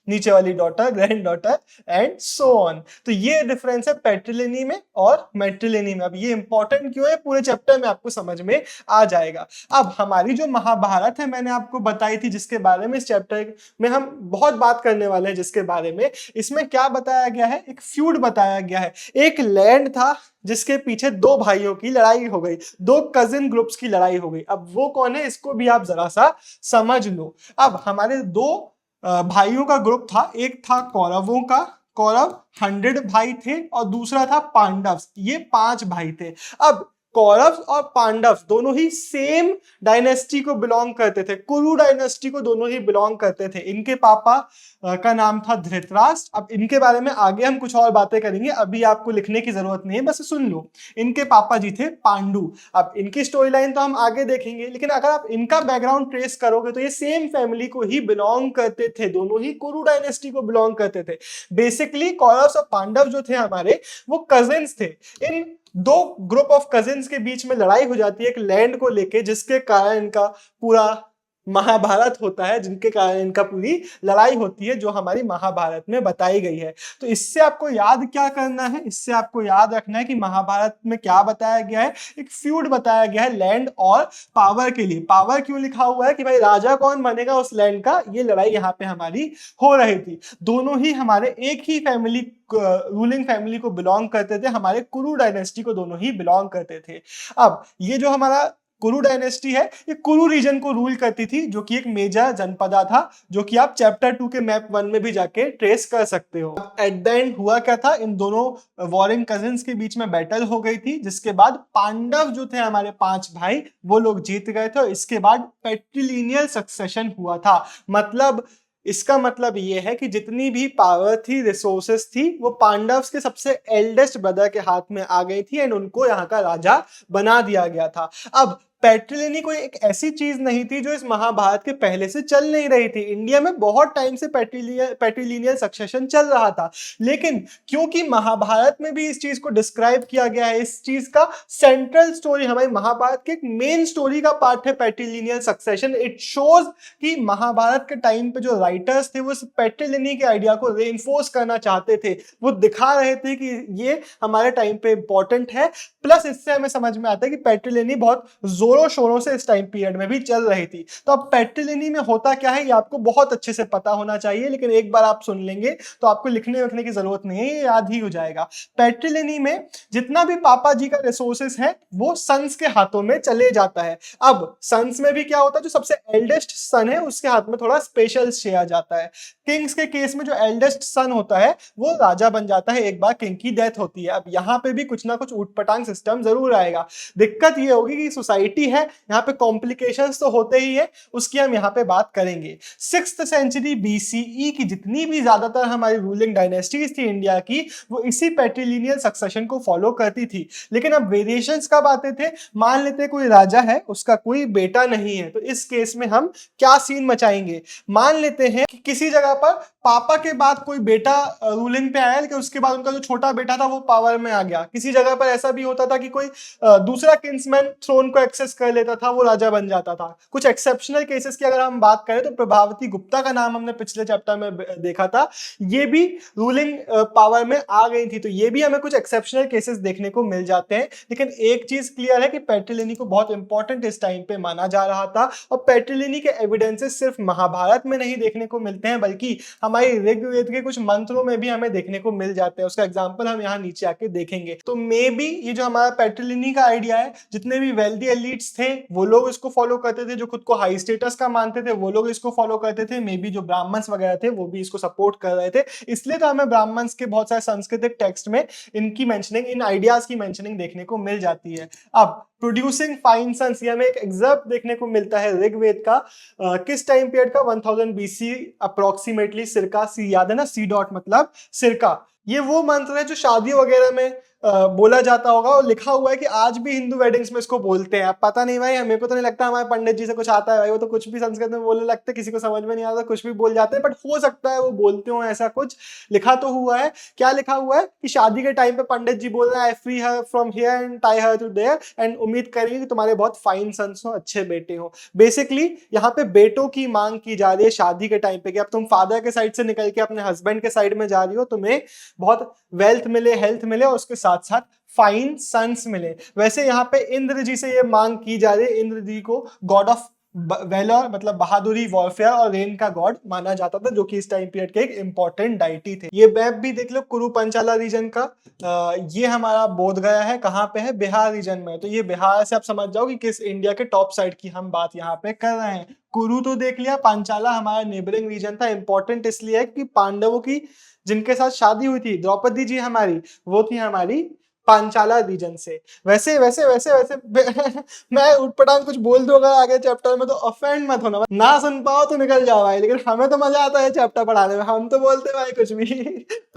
नीचे वाली daughter, grand daughter and so on. तो ये डिफरेंस है पैट्रिलिनी में और मैट्रिलिनी में। अब ये इंपॉर्टेंट क्यों है, पूरे चैप्टर में आपको समझ में आ जाएगा। अब हमारी जो महाभारत है, मैंने आपको बताई थी, जिसके बारे में इस चैप्टर में हम बहुत बात करने वाले हैं, जिसके बारे में इसमें क्या बताया गया है? एक फ्यूड बताया गया है। एक लैंड था जिसके पीछे दो भाइयों की लड़ाई हो गई, दो कजिन ग्रुप्स की लड़ाई हो गई। अब वो कौन है, इसको भी आप जरा सा समझ लो। अब हमारे दो भाइयों का ग्रुप था। एक था कौरवों का, कौरव 100 भाई थे, और दूसरा था पांडव, ये 5 भाई थे। अब कौरव और पांडव दोनों ही सेम डायनेस्टी को बिलोंग करते थे, कुरु डायनेस्टी को दोनों ही बिलोंग करते थे। इनके पापा का नाम था धृतराष्ट्र। अब इनके बारे में आगे हम कुछ और बातें करेंगे, अभी आपको लिखने की जरूरत नहीं है, बस सुन लो। इनके पापा जी थे पांडु। अब इनकी स्टोरी लाइन तो हम आगे देखेंगे, लेकिन अगर आप इनका बैकग्राउंड ट्रेस करोगे तो ये सेम फैमिली को ही बिलोंग करते थे, दोनों ही कुरु डायनेस्टी को बिलोंग करते थे। बेसिकली कौरव और पांडव जो थे हमारे, वो कजिन्स थे। इन दो ग्रुप ऑफ कजिन्स के बीच में लड़ाई हो जाती है एक लैंड को लेके, जिसके कारण इनका पूरा महाभारत होता है, जिनके कारण इनका पूरी लड़ाई होती है, जो हमारी महाभारत में बताई गई है। तो इससे आपको याद क्या करना है? इससे आपको याद रखना है कि महाभारत में क्या बताया गया है? एक फ्यूड बताया गया है लैंड और पावर के लिए। पावर क्यों लिखा हुआ है? कि भाई राजा कौन बनेगा उस लैंड का, ये लड़ाई यहाँ पे हमारी हो रही थी। दोनों ही हमारे एक ही फैमिली, रूलिंग फैमिली को बिलोंग करते थे, हमारे कुरु डायनेस्टी को दोनों ही बिलोंग करते थे। अब ये जो हमारा कुरु डायनेस्टी है, ये कुरु रीजन को रूल करती थी, जो कि एक मेजर जनपदा था, जो कि आप चैप्टर 2 के मैप 1 में भी जाके ट्रेस कर सकते हो। एट द एंड हुआ क्या था? इन दोनों वॉरिंग कजिन्स के बीच में बैटल हो गई थी, जिसके बाद पांडव जो थे हमारे 5 भाई, वो लोग जीत गए थे। इसके बाद पैट्रिलिनियल सक्सेशन हुआ था। मतलब इसका मतलब ये है कि जितनी भी पावर थी, रिसोर्सेस थी, वो पांडव्स के सबसे एल्डेस्ट ब्रदर के हाथ में आ गई थी एंड उनको यहाँ का राजा बना दिया गया था। अब पैट्रिलिनी कोई एक ऐसी चीज नहीं थी जो इस महाभारत के पहले से चल नहीं रही थी। इंडिया में बहुत टाइम से पैट्रिलिनियल सक्सेशन चल रहा था, लेकिन क्योंकि महाभारत में भी इस चीज को डिस्क्राइब किया गया है, इस चीज का सेंट्रल स्टोरी, हमारी महाभारत के एक मेन स्टोरी का पार्ट है पैट्रिलिनियल सक्सेशन। इट शोज कि महाभारत के टाइम पे जो राइटर्स थे वो इस पैट्रिलिनी के आइडिया को रेनफोर्स करना चाहते थे। वो दिखा रहे थे कि ये हमारे टाइम पे इंपॉर्टेंट है। प्लस इससे हमें समझ में आता है कि पैट्रिलिनी बहुत जोरों शोरों से इस टाइम पीरियड में भी चल रही थी। तो अब पैट्रिलिनी में होता क्या है ये आपको बहुत अच्छे से पता होना चाहिए, लेकिन एक बार आप सुन लेंगे तो आपको लिखने वखने की जरूरत नहीं है, ये याद ही हो जाएगा। पैट्रिलिनी में जितना भी पापा जी का रिसोर्सेस है वो सन्स के हाथों में चले जाता है। अब सन्स में भी क्या होता है, जो सबसे एल्डेस्ट सन है उसके हाथ में थोड़ा स्पेशल शेयर जाता है। किंग्स के केस में जो एल्डेस्ट सन होता है वो राजा बन जाता है एक बार किंग की डेथ होती है। अब यहाँ पे भी कुछ ना कुछ ऊटपटांग सिस्टम जरूर आएगा। दिक्कत ये होगी कि सोसाइटी है, यहाँ पे कॉम्प्लिकेशंस तो होते ही है, उसकी हम यहाँ पे बात करेंगे। 6th सेंचुरी BCE की जितनी भी ज्यादातर हमारी रूलिंग डायनेस्टीज थी इंडिया की, वो इसी पैट्रिलिनियल सक्सेशन को फॉलो करती थी। लेकिन अब वेरिएशंस कब आते थे, मान लेते कोई राजा है उसका कोई बेटा नहीं है, तो इस केस में हम क्या सीन मचाएंगे। मान लेते हैं कि किसी जगह पर पापा के बाद कोई बेटा रूलिंग पे आया, लेकिन उसके बाद उनका जो छोटा बेटा था वो पावर में आ गया। किसी जगह पर ऐसा भी होता था कि कोई दूसरा किंग्समैन थ्रोन को एक्सेस कर लेता था, वो राजा बन जाता था। कुछ एक्सेप्शनल केसेस की अगर हम बात करें तो प्रभावती गुप्ता का नाम हमने पिछले चैप्टर में देखा था, ये भी रूलिंग पावर में आ गई थी। तो ये भी हमें कुछ एक्सेप्शनल केसेस देखने को मिल जाते हैं। लेकिन एक चीज क्लियर है कि पैट्रिलिनी को बहुत इंपॉर्टेंट इस टाइम पे माना जा रहा था, और पैट्रिलिनी के एविडेंसेस सिर्फ महाभारत में नहीं देखने को मिलते हैं, बल्कि हमारी ऋग्वेद के कुछ मंत्रों में भी हमें देखने को मिल जाते हैं। उसका एग्जांपल हम यहाँ नीचे आके देखेंगे। तो मे बी ये जो हमारा पैट्रिलिनी का आइडिया है, जितने भी वेल्दी एलिट्स थे वो लोग इसको फॉलो करते थे, जो खुद को हाई स्टेटस का मानते थे वो लोग इसको फॉलो करते थे, मे बी जो ब्राह्मण्स वगैरह थे वो भी इसको सपोर्ट कर रहे थे। इसलिए तो हमें ब्राह्मण्स के बहुत सारे सांस्कृतिक टेक्स्ट में इनकी मेंशनिंग, इन आइडियाज की मेंशनिंग देखने को मिल जाती है। अब प्रोड्यूसिंग फाइन सन्स, ये हमें एक एग्जर्प देखने को मिलता है ऋग्वेद का, किस टाइम पीरियड का, 1000 BC अप्रोक्सीमेटली। सिरका, सी याद है ना, सी डॉट मतलब सिरका। ये वो मंत्र है जो शादी वगैरह में बोला जाता होगा, और लिखा हुआ है कि आज भी हिंदू वेडिंग्स में इसको बोलते हैं। अब पता नहीं भाई, हमें को तो नहीं लगता हमारे पंडित जी से कुछ आता है भाई, वो तो कुछ भी संस्कृत में बोलने लगते, किसी को समझ में नहीं आता, कुछ भी बोल जाते हैं। बट हो सकता है वो बोलते हो, ऐसा कुछ लिखा तो हुआ है। क्या लिखा हुआ है कि शादी के टाइम पे पंडित जी बोल रहे हैं, I free her from here and tie her to there, and उम्मीद करेंगे कि तुम्हारे बहुत फाइन सन्स हो, अच्छे बेटे हो। बेसिकली यहाँ पे बेटों की मांग की जा रही है शादी के टाइम पे, कि अब तुम फादर के साइड से निकल के अपने हस्बैंड के साइड में जा रही हो, तुम्हें बहुत वेल्थ मिले, हेल्थ मिले, और उसके साथ साथ फाइन सन्स मिले। वैसे यहाँ पे इंद्र जी से ये मांग की जा रही है। इंद्र जी को गॉड ऑफ वेलर मतलब बहादुरी, वॉरफेयर और रेन का गॉड माना जाता था, जो कि इस टाइम पीरियड के एक इंपॉर्टेंट डाइटी थे। ये मैप भी देख लो कुरु पंचाला रीजन का, ये हमारा बोध गया है, कहाँ पे है, बिहार रीजन में। तो ये बिहार से आप समझ जाओ कि किस इंडिया के टॉप साइड की हम बात यहाँ पे कर रहे हैं। कुरु तो देख लिया, पांचाला हमारा नेबरिंग रीजन था। इंपॉर्टेंट इसलिए है कि पांडवों की जिनके साथ शादी हुई थी, द्रौपदी जी हमारी, वो थी हमारी पांचाला रीजन से। वैसे वैसे वैसे वैसे मैं उठपटांग कुछ बोल दूंगा आगे चैप्टर में तो ऑफेंड मत होना, ना सुन पाओ तो निकल जाओ भाई, लेकिन हमें तो मजा आता है चैप्टर पढ़ाने में, हम तो बोलते भाई कुछ भी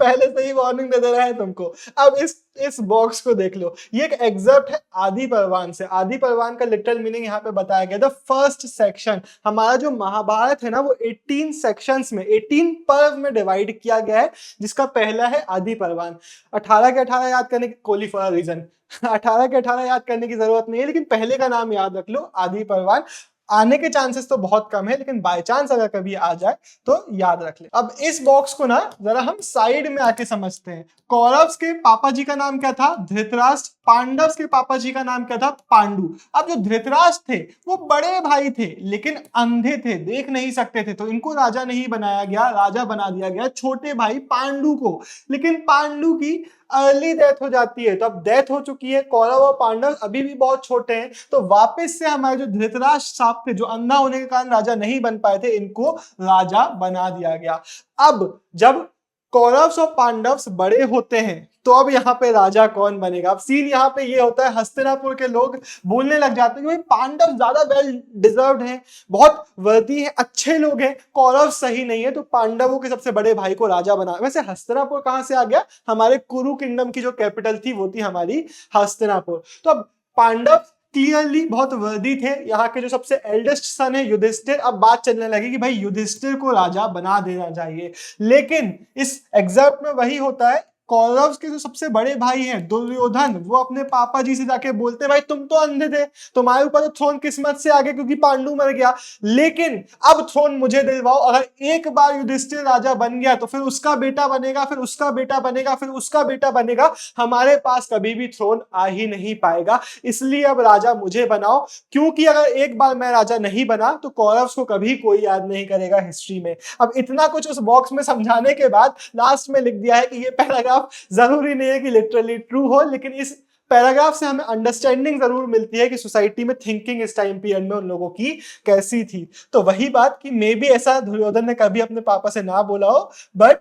पहले से ही वार्निंग दे दे रहे हैं तुमको। अब इस बॉक्स को देख लो, ये एक एग्जर्प्ट है आदि परवान से। आदि परवान का लिटरल मीनिंग यहाँ पे बताया गया। द फर्स्ट सेक्शन, हमारा जो महाभारत है ना वो 18 सेक्शंस में, 18 पर्व में डिवाइड किया गया है, जिसका पहला है आदि परवान। 18 के 18 याद करने की कोली फॉर रीजन 18 के 18 याद करने की जरूरत नहीं है, लेकिन पहले का नाम याद रख लो, आदि परवान। आने के चांसेस तो बहुत कम है, लेकिन बाय चांस अगर कभी आ जाए तो याद रख ले। अब इस बॉक्स को ना जरा हम साइड में आके समझते हैं। कौरव्स के पापा जी का नाम क्या था, धृतराष्ट्र। पांडव्स के पापा जी का नाम क्या था, पांडु। अब जो धृतराष्ट्र थे वो बड़े भाई थे, लेकिन अंधे थे, देख नहीं सकते थे, तो इनको राजा नहीं बनाया गया, राजा बना दिया गया छोटे भाई पांडु को। लेकिन पांडु की अर्ली डेथ हो जाती है, तो अब डेथ हो चुकी है, कौरव और पांडव अभी भी बहुत छोटे हैं, तो वापस से हमारे जो धृतराष्ट्र साहब थे, जो अंधा होने के कारण राजा नहीं बन पाए थे, इनको राजा बना दिया गया। अब जब कौरव्स और पांडव्स बड़े होते हैं तो अब यहाँ पे राजा कौन बनेगा। अब सीन यहाँ पे ये होता है, हस्तिनापुर के लोग बोलने लग जाते हैं कि भाई पांडव ज्यादा वेल डिजर्व्ड हैं, बहुत वर्दी हैं, अच्छे लोग हैं, कौरव सही नहीं है, तो पांडवों के सबसे बड़े भाई को राजा बना। वैसे हस्तिनापुर कहाँ से आ गया, हमारे कुरु किंगडम की जो कैपिटल थी वो थी हमारी हस्तिनापुर। तो अब पांडव क्लियरली बहुत वर्दी थे। यहाँ के जो सबसे एल्डेस्ट सन है युधिष्ठिर, अब बात चलने लगी कि भाई युधिष्ठिर को राजा बना देना चाहिए। लेकिन इस एग्जर्प में वही होता है कौरव के जो सबसे बड़े भाई हैं दुर्योधन, वो अपने पापा जी से जाके बोलते भाई तुम तो अंधे थे, तुम्हारे ऊपर तो थ्रोन किस्मत से आ गया क्योंकि पांडु मर गया, लेकिन अब थ्रोन मुझे दिलवाओ, अगर एक बार युधिष्ठिर राजा बन गया तो फिर उसका बेटा बनेगा, फिर उसका बेटा बनेगा, फिर उसका बेटा बनेगा, हमारे पास कभी भी थ्रोन आ ही नहीं पाएगा, इसलिए अब राजा मुझे बनाओ, क्योंकि अगर एक बार मैं राजा नहीं बना तो कौरव को कभी कोई याद नहीं करेगा हिस्ट्री में। अब इतना कुछ उस बॉक्स में समझाने के बाद लास्ट में लिख दिया है कि ये पैराग्राफ जरूरी नहीं है कि लिटरली ट्रू हो, लेकिन इस पैराग्राफ से हमें अंडरस्टैंडिंग जरूर मिलती है कि सोसाइटी में थिंकिंग इस टाइम पीरियड में उन लोगों की कैसी थी। तो वही बात कि मे बी ऐसा दुर्योधन ने कभी अपने पापा से ना बोला हो, बट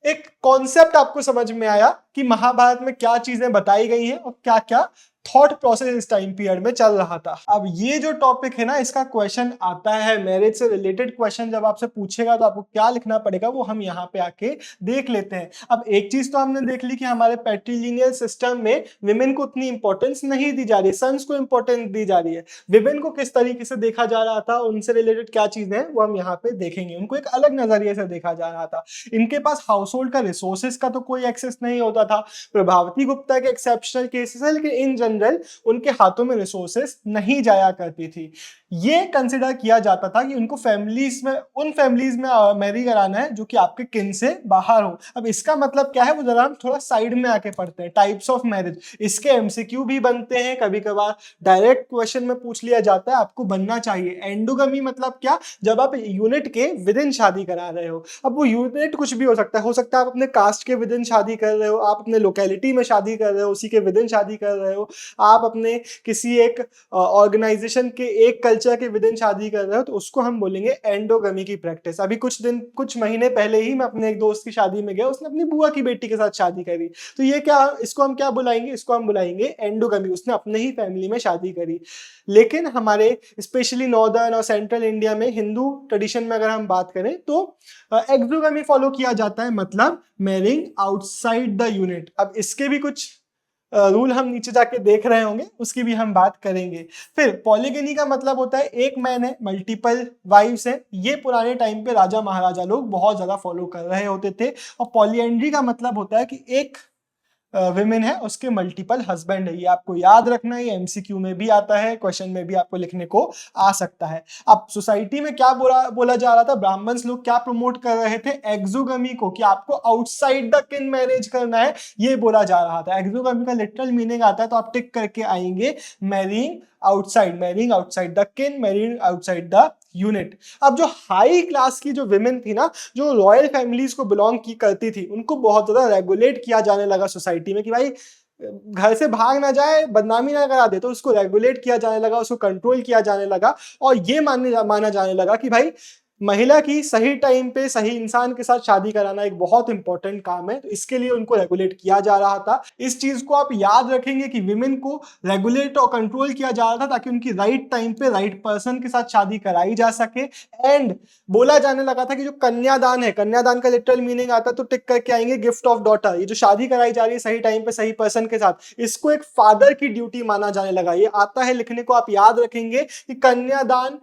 एक कॉन्सेप्ट आपको समझ में आया कि महाभारत में क्या चीजें बताई गई हैं और क्या क्या थॉट प्रोसेस इस टाइम पीरियड में चल रहा था। अब ये जो टॉपिक है ना, इसका क्वेश्चन आता है, मैरिज से रिलेटेड क्वेश्चन जब आपसे पूछेगा तो आपको क्या लिखना पड़ेगा वो हम यहाँ पे आके देख लेते हैं। अब एक चीज तो हमने देख ली कि हमारे पैट्रिलिनियल सिस्टम में विमेन को उतनी इंपॉर्टेंस नहीं दी जा रही है, सन्स को इंपॉर्टेंस दी जा रही है, विमेन को किस तरीके से देखा जा रहा था, उनसे रिलेटेड क्या चीजें हैं वो हम यहाँ पे देखेंगे, उनको एक अलग नजरिए से देखा जा रहा था। इनके पास हाउस होल्ड का रिसोर्सेज का तो कोई एक्सेस नहीं होता था, प्रभावती गुप्ता के एक्सेप्शनल केसेस है, लेकिन इन जनरल उनके हाथों में रिसोर्सेस नहीं जाया करती थी। ये कंसिडर किया जाता था कि उनको फैमिलीज में, उन फैमिलीज में मैरी कराना है जो कि आपके किन से बाहर हो। अब इसका मतलब क्या है वो जरा हम थोड़ा साइड में आके पढ़ते हैं, टाइप्स ऑफ मैरिज, इसके एमसीक्यू भी बनते हैं, कभी कभार डायरेक्ट क्वेश्चन में पूछ लिया जाता है, आपको बनना चाहिए। एंडोगमी मतलब क्या, जब आप यूनिट के विद इन शादी करा रहे हो। अब वो यूनिट कुछ भी हो सकता है आप अपने कास्ट के विद इन शादी कर रहे हो, आप अपने लोकेलिटी में शादी कर रहे हो, उसी के विद इन शादी कर रहे हो, आप अपने किसी एक ऑर्गेनाइजेशन के एक कल्चर के विद इन शादी कर रहे हो, तो उसको हम बोलेंगे एंडोगमी की प्रैक्टिस। अभी कुछ महीने पहले ही मैं अपने एक दोस्त की शादी में गया, उसने अपनी बुआ की बेटी के साथ शादी करी, तो ये क्या, इसको हम क्या बुलाएंगे, इसको हम बुलाएंगे एंडोगमी, उसने अपने ही फैमिली में शादी करी। लेकिन हमारे स्पेशली नॉर्दर्न और सेंट्रल इंडिया में हिंदू ट्रेडिशन में अगर हम बात करें तो एक्सोगमी फॉलो किया जाता है, मतलब मैरिंग आउटसाइड द यूनिट। अब इसके भी कुछ रूल हम नीचे जाके देख रहे होंगे, उसकी भी हम बात करेंगे। फिर पॉलीगनी का मतलब होता है एक मैन है मल्टीपल वाइफ्स है, ये पुराने टाइम पे राजा महाराजा लोग बहुत ज्यादा फॉलो कर रहे होते थे। और पॉलीएंड्री का मतलब होता है कि एक विमेन है उसके मल्टीपल हस्बैंड है। ये आपको याद रखना है, ये एमसीक्यू में भी आता है, क्वेश्चन में भी आपको लिखने को आ सकता है। अब सोसाइटी में क्या बोला जा रहा था, ब्राह्मण्स लोग क्या प्रमोट कर रहे थे, एक्सोगमी को, कि आपको आउटसाइड द किन मैरिज करना है, ये बोला जा रहा था। एक्सोगमी का लिटरल मीनिंग आता है तो आप टिक करके आएंगे, मैरिंग आउटसाइड द किन, मैरिंग आउटसाइड द यूनिट। अब जो हाई क्लास की जो विमेन थी ना, जो रॉयल फैमिलीज को बिलोंग की करती थी, उनको बहुत ज्यादा रेगुलेट किया जाने लगा सोसाइटी में कि भाई घर से भाग ना जाए, बदनामी ना करा दे, तो उसको रेगुलेट किया जाने लगा, उसको कंट्रोल किया जाने लगा। और ये माना जाने लगा कि भाई महिला की सही टाइम पे सही इंसान के साथ शादी कराना एक बहुत इंपॉर्टेंट काम है, तो इसके लिए उनको रेगुलेट किया जा रहा था। इस चीज को आप याद रखेंगे कि विमेन को रेगुलेट और कंट्रोल किया जा रहा था ताकि उनकी राइट टाइम पे राइट पर्सन के साथ शादी कराई जा सके। एंड बोला जाने लगा था कि जो कन्यादान है, कन्यादान का लिटरल मीनिंग आता है तो टिक करके आएंगे गिफ्ट ऑफ डॉटर, ये जो शादी कराई जा रही है सही टाइम पे सही पर्सन के साथ, इसको एक फादर की ड्यूटी माना जाने लगा। ये आता है लिखने को, आप याद रखेंगे कि कन्यादान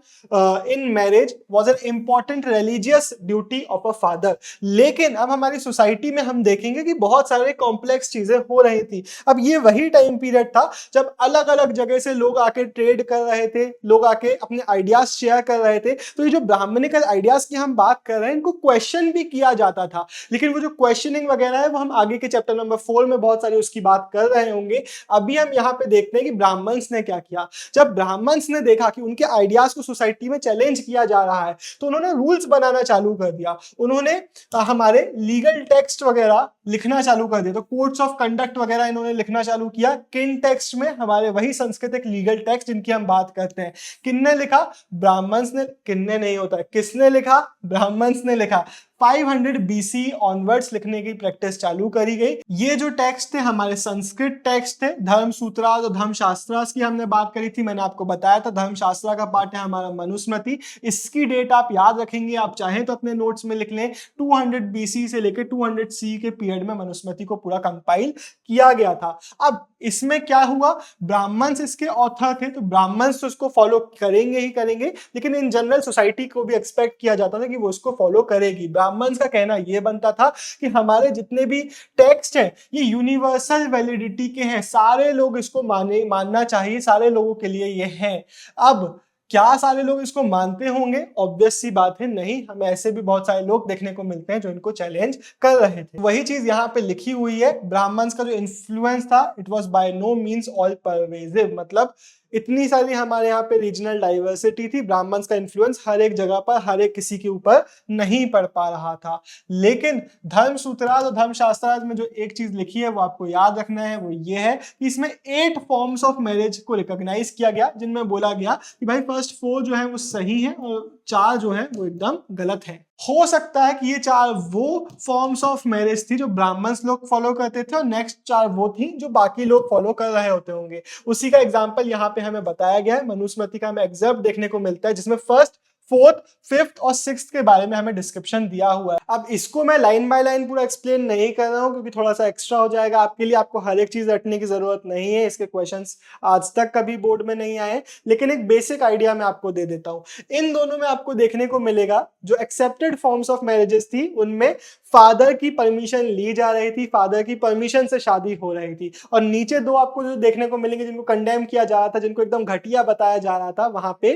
in marriage was an important religious duty of a father. लेकिन अब हमारी सोसाइटी में हम देखेंगे कि बहुत सारे कॉम्प्लेक्स चीजें हो रही थी। अब ये वही टाइम पीरियड था जब अलग अलग जगह से लोग आके ट्रेड कर रहे थे, लोग आके अपने आइडियाज शेयर कर रहे थे। तो ये जो ब्राह्मणिकल आइडियाज की हम बात कर रहे हैं, इनको क्वेश्चन भी किया जाता था, लेकिन वो जो क्वेश्चनिंग वगैरह है वो हम आगे के चैप्टर नंबर 4 में बहुत सारी उसकी बात कर रहे होंगे। अभी हम यहाँ पे देखते हैं कि ब्राह्मण्स ने क्या किया। जब ब्राह्मण्स ने देखा कि उनके आइडियाज को सोसाइटी में चैलेंज किया जा रहा है, तो उन्होंने रूल्स बनाना चालू कर दिया। उन्होंने हमारे लीगल टेक्स्ट वगैरह लिखना चालू कर दिया, तो कोड्स ऑफ कंडक्ट वगैरह इन्होंने लिखना चालू किया। किन टेक्स्ट में, हमारे वही सांस्कृतिक लीगल टेक्स्ट जिनकी हम बात करते हैं। किन्ने लिखा, ब्राह्मण्स ने। किन्ने नहीं होता है, किसने लिखा, ब्राह्मण्स ने लिखा। 500 BC ऑनवर्ड्स लिखने की प्रैक्टिस चालू करी गई। ये जो टेक्स्ट थे हमारे संस्कृत टेक्स्ट थे। धर्मसूत्रास और धर्मशास्त्रास की हमने बात करी थी, मैंने आपको बताया था धर्मशास्त्रा का पार्ट है हमारा मनुस्मृति। इसकी डेट आप याद रखेंगे, आप चाहें तो अपने नोट्स में लिख लें। 200 BC से लेकर 200 CE के पीरियड में मनुस्मृति को पूरा कंपाइल किया गया था। अब इसमें क्या हुआ, ब्राह्मण्स इसके ऑथर थे, तो ब्राह्मण्स तो इसको फॉलो करेंगे ही करेंगे, लेकिन इन जनरल सोसाइटी को भी एक्सपेक्ट किया जाता था कि वो इसको फॉलो करेगी। ब्राह्मण्स का कहना ये बनता था कि हमारे जितने भी टेक्स्ट हैं ये यूनिवर्सल वैलिडिटी के हैं, सारे लोग इसको मानना चाहिए, सारे लोगों के लिए ये है। अब क्या सारे लोग इसको मानते होंगे? ऑब्वियस सी बात है नहीं, हमें ऐसे भी बहुत सारे लोग देखने को मिलते हैं जो इनको चैलेंज कर रहे थे। वही चीज यहाँ पे लिखी हुई है, ब्राह्मण्स का जो इन्फ्लुएंस था it was by no means all pervasive, मतलब इतनी सारी हमारे यहाँ पे रीजनल डाइवर्सिटी थी, ब्राह्मण्स का इन्फ्लुएंस हर एक जगह पर हर एक किसी के ऊपर नहीं पड़ पा रहा था। लेकिन धर्मसूत्रार्थ और धर्मशास्त्रार्थ में जो एक चीज लिखी है वो आपको याद रखना है, वो ये है कि इसमें 8 फॉर्म्स ऑफ मैरिज को रिकॉग्नाइज किया गया, जिनमें बोला गया कि भाई फर्स्ट 4 जो है वो सही है और 4 जो है वो एकदम गलत है। हो सकता है कि ये 4 वो फॉर्म्स ऑफ मैरिज थी जो ब्राह्मण्स लोग फॉलो करते थे और नेक्स्ट 4 वो थी जो बाकी लोग फॉलो कर रहे होते होंगे। उसी का एग्जांपल यहाँ पे हमें बताया गया है, मनुस्मृति का हमें एग्जर्प देखने को मिलता है जिसमें फर्स्ट, फोर्थ, फिफ्थ और सिक्स्थ के बारे में हमें डिस्क्रिप्शन दिया हुआ है। अब इसको मैं लाइन बाय लाइन पूरा एक्सप्लेन नहीं कर रहा हूं क्योंकि थोड़ा सा एक्स्ट्रा हो जाएगा आपके लिए, आपको हर एक चीज रटने की जरूरत नहीं है, इसके क्वेश्चंस आज तक कभी बोर्ड में नहीं आए, लेकिन एक बेसिक आइडिया मैं आपको दे देता हूं। इन दोनों में आपको देखने को मिलेगा जो एक्सेप्टेड फॉर्म्स ऑफ मैरिजेस थी उनमें फादर की परमिशन ली जा रही थी, फादर की परमिशन से शादी हो रही थी, और नीचे 2 आपको जो देखने को मिलेंगे जिनको कंडेम किया जा रहा था, जिनको एकदम घटिया बताया जा रहा था, वहां पे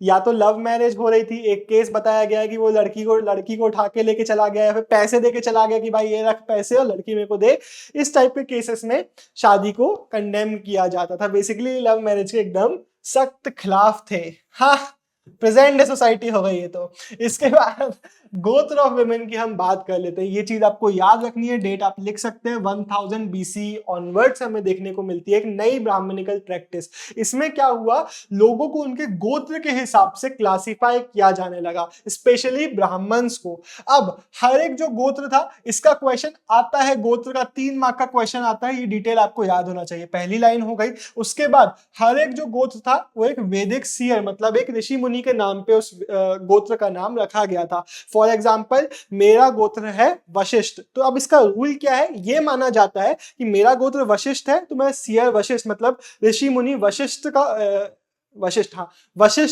या तो लव मैरिज हो रही थी, एक केस बताया गया है कि वो लड़की को उठा के लेके चला गया, फिर पैसे दे के चला गया कि भाई ये रख पैसे और लड़की मेरे को दे, इस टाइप के केसेस में शादी को कंडेम किया जाता था। बेसिकली लव मैरिज के एकदम सख्त खिलाफ थे। हाँ, प्रेजेंट डे सोसाइटी हो गई है। तो इसके बाद गोत्र ऑफ वुमेन की हम बात कर लेते हैं। ये चीज आपको याद रखनी है, डेट आप लिख सकते हैं 1000 बीसी ऑनवर्ड्स हमें देखने को मिलती है एक नई ब्राह्मणिकल प्रैक्टिस। इसमें क्या हुआ, लोगों को उनके गोत्र के हिसाब से क्लासिफाई किया जाने लगा, स्पेशली ब्राह्मण्स को। अब हर एक जो गोत्र था इसका क्वेश्चन आता है, गोत्र का 3 मार्क का क्वेश्चन आता है, ये डिटेल आपको याद होना चाहिए। पहली लाइन हो गई। उसके बाद हर एक जो गोत्र था वो एक वैदिक सीयर मतलब एक ऋषि मुनि के नाम पे उस गोत्र का नाम रखा गया था। फॉर एग्जाम्पल मेरा गोत्र है वशिष्ठ, तो अब इसका रूल क्या है, ये माना जाता है कि मेरा गोत्र वशिष्ठ है तो मैं सीयर वशिष्ठ मतलब ऋषि मुनि वशिष्ठ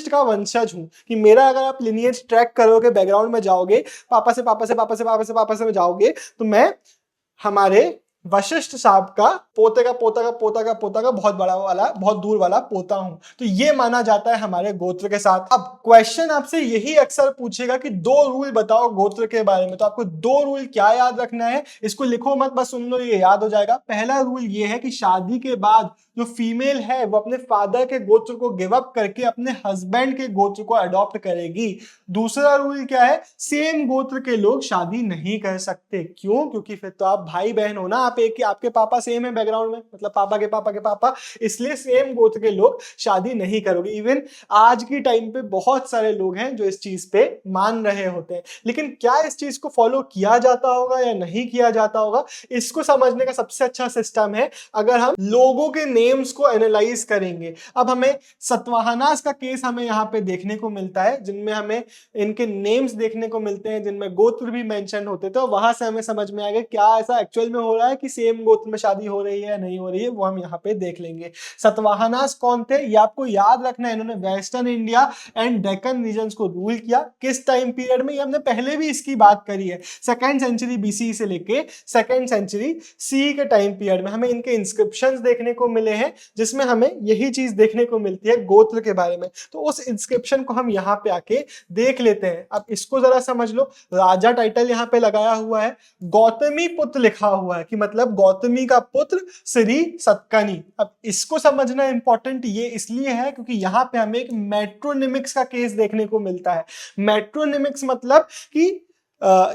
का वंशज हूं। कि मेरा अगर आप लिनिएज ट्रैक करोगे, बैकग्राउंड में जाओगे, पापा से पापा से पापा से पापा से पापा से जाओगे, तो मैं हमारे वशिष्ठ साहब का पोते का पोता का पोता का पोता का बहुत बड़ा वाला, बहुत दूर वाला पोता हूं। तो ये माना जाता है हमारे गोत्र के साथ। अब क्वेश्चन आपसे यही अक्सर पूछेगा कि 2 रूल बताओ गोत्र के बारे में। तो आपको 2 रूल क्या याद रखना है, इसको लिखो मत, बस सुन लो, ये याद हो जाएगा। पहला रूल ये है कि शादी के बाद जो फीमेल है वो अपने फादर के गोत्र को गिव अप करके अपने हस्बैंड के गोत्र को अडॉप्ट करेगी। दूसरा रूल क्या है, सेम गोत्र के लोग शादी नहीं कर सकते। क्यों? क्योंकि फिर तो आप भाई बहन हो ना, आप एक, आपके पापा सेम है बैकग्राउंड में, मतलब पापा के पापा के पापा, इसलिए सेम गोत्र के लोग शादी नहीं करोगे। इवन आज की टाइम पे बहुत सारे लोग हैं जो इस चीज पे मान रहे होते हैं, लेकिन क्या इस चीज को फॉलो किया जाता होगा या नहीं किया जाता होगा, इसको समझने का सबसे अच्छा सिस्टम है अगर हम लोगों के नेम्स को एनालाइज करेंगे। अब हमें सतवाहनास का केस हमें यहाँ पे देखने को मिलता है, जिनमें हमें इनके नेम्स देखने को मिलते हैं, जिनमें गोत्र भी मेंशन होते थे, वहां से हमें समझ में आएगा क्या ऐसा एक्चुअल में हो रहा है कि सेम गोत्र में शादी हो रही है या नहीं हो रही है, वो हम यहाँ पे देख लेंगे। सतवाहनास कौन थे ये आपको याद रखना है। इन्होंने western India and Deccan regions को रूल किया। किस टाइम पीरियड में, ये हमने पहले भी इसकी बात करी है, 2nd सेंचुरी बीसी से लेके 2nd सेंचुरी सी के टाइम पीरियड में हमें इनके इंस्क्रिप्शंस देखने को मिले हैं, जिसमें हमें यही चीज देखने को मिलती है गोत्र के बारे में। तो उस इंस्क्रिप्शन को हम यहाँ पे आके देख लेते हैं। अब इसको जरा समझ लो, राजा टाइटल यहाँ पे लगाया हुआ है, गौतमी पुत्र लिखा हुआ है कि मतलब गौतमी का पुत्र श्री सतकर्णी। अब इसको समझना इंपॉर्टेंट ये इसलिए है क्योंकि यहाँ पे हमें एक मेट्रोनिमिक्स का केस देखने को मिलता है। मेट्रोनिमिक्स मतलब कि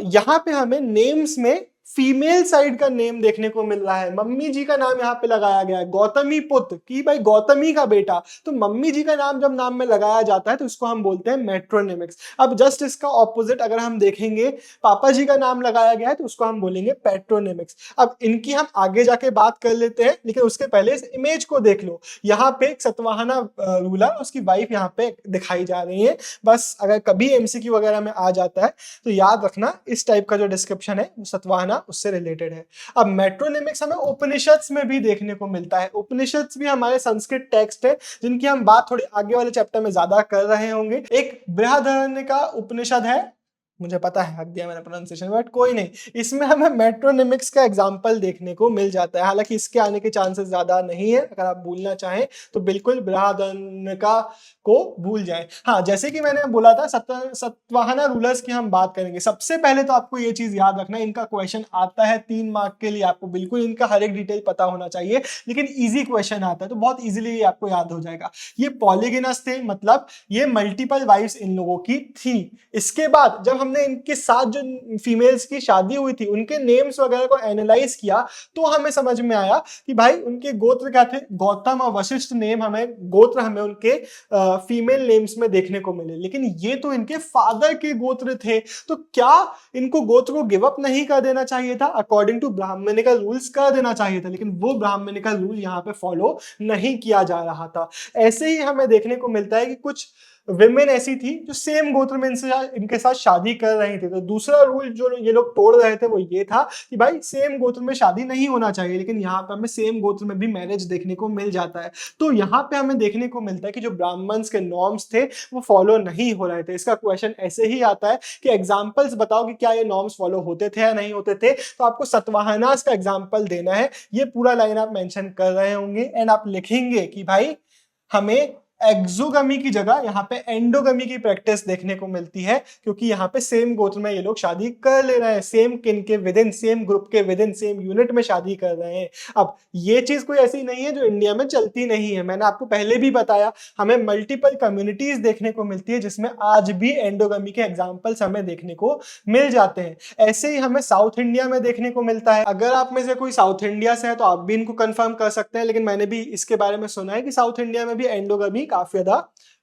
यहाँ पे हमें नेम्स में फीमेल साइड का नेम देखने को मिल रहा है। मम्मी जी का नाम यहाँ पे लगाया गया है, गौतमी पुत्र, कि भाई गौतमी का बेटा। तो मम्मी जी का नाम जब नाम में लगाया जाता है तो इसको हम बोलते हैं मेट्रोनिमिक्स। अब जस्ट इसका ऑपोजिट अगर हम देखेंगे, पापा जी का नाम लगाया गया है तो उसको हम बोलेंगे पेट्रोनिमिक्स। अब इनकी हम आगे जाके बात कर लेते हैं, लेकिन उसके पहले इस इमेज को देख लो। यहाँ पे एक सतवाहना रूलर, उसकी वाइफ यहाँ पे दिखाई जा रही है। बस अगर कभी एमसीक्यू वगैरह में आ जाता है तो याद रखना इस टाइप का जो डिस्क्रिप्शन है वो सतवाहना उससे रिलेटेड है। अब मेट्रोनिमिक्स हमें उपनिषद्स में भी देखने को मिलता है। उपनिषद्स भी हमारे संस्कृत टेक्स्ट है जिनकी हम बात थोड़ी आगे वाले चैप्टर में ज्यादा कर रहे होंगे। एक बृहदारण्यक उपनिषद है, मुझे पता है हक दिया मैंने प्रोनाउंसिएशन, बट कोई नहीं, इसमें हमें मेट्रोनिमिक्स का एग्जांपल देखने को मिल जाता है। हालांकि इसके आने के चांसेस ज्यादा नहीं है, अगर आप भूलना चाहें तो बिल्कुल बृहदारण्यका को भूल जाएं। हाँ, जैसे कि मैंने बोला था सतवाहना रूलर्स की हम बात करेंगे। सबसे पहले तो आपको ये चीज याद रखना है, इनका क्वेश्चन आता है 3 मार्क के लिए, आपको बिल्कुल इनका हर एक डिटेल पता होना चाहिए, लेकिन इजी क्वेश्चन आता है तो बहुत इजीली आपको याद हो जाएगा। ये पॉलीगिनस थे, मतलब ये मल्टीपल वाइफ्स इन लोगों की थी। इसके बाद जब हमने इनके साथ जो फीमेल्स की शादी हुई थी उनके नेम्स वगैरह को एनालाइज किया तो हमें समझ में आया कि भाई उनके गोत्र क्या थे, गौतम और वशिष्ठ नेम हमें गोत्र हमें उनके फीमेल नेम्स में देखने को मिले। लेकिन ये तो इनके फादर के गोत्र थे, तो क्या इनको गोत्र को गिव अप नहीं कर देना चाहिए था? अकॉर्डिंग टू ब्राह्मणिकल रूल्स कर देना चाहिए था, लेकिन वो ब्राह्मणिकल रूल यहाँ पे फॉलो नहीं किया जा रहा था। ऐसे ही हमें देखने को मिलता है कि कुछ विमेन ऐसी थी जो सेम गोत्र में इनके साथ शादी कर रही थी, तो दूसरा रूल जो ये लोग तोड़ रहे थे वो ये था कि भाई सेम गोत्र में शादी नहीं होना चाहिए, लेकिन यहाँ पे हमें सेम गोत्र में भी मैरिज देखने को मिल जाता है। तो यहाँ पे हमें देखने को मिलता है कि जो ब्राह्मण्स के नॉर्म्स थे वो फॉलो नहीं हो रहे थे। इसका क्वेश्चन ऐसे ही आता है कि एग्जाम्पल्स बताओ कि क्या ये नॉर्म्स फॉलो होते थे या नहीं होते थे, तो आपको सतवाहनास का एग्जाम्पल देना है। ये पूरा लाइन आप मेंशन कर रहे होंगे एंड आप लिखेंगे कि भाई हमें एक्सोगमी की जगह यहाँ पे एंडोगमी की प्रैक्टिस देखने को मिलती है, क्योंकि यहाँ पे सेम गोत्र में ये लोग शादी कर ले रहे हैं, सेम किन के विदिन, सेम ग्रुप के विदिन, सेम यूनिट में शादी कर रहे हैं। अब ये चीज कोई ऐसी नहीं है जो इंडिया में चलती नहीं है, मैंने आपको पहले भी बताया हमें मल्टीपल कम्युनिटीज देखने को मिलती है जिसमें आज भी एंडोगमी के एग्जाम्पल्स हमें देखने को मिल जाते हैं। ऐसे ही हमें साउथ इंडिया में देखने को मिलता है। अगर आप में से कोई साउथ इंडिया से है तो आप भी इनको कंफर्म कर सकते हैं, लेकिन मैंने भी इसके बारे में सुना है कि साउथ इंडिया में भी एंडोगमी काफी ज्यादा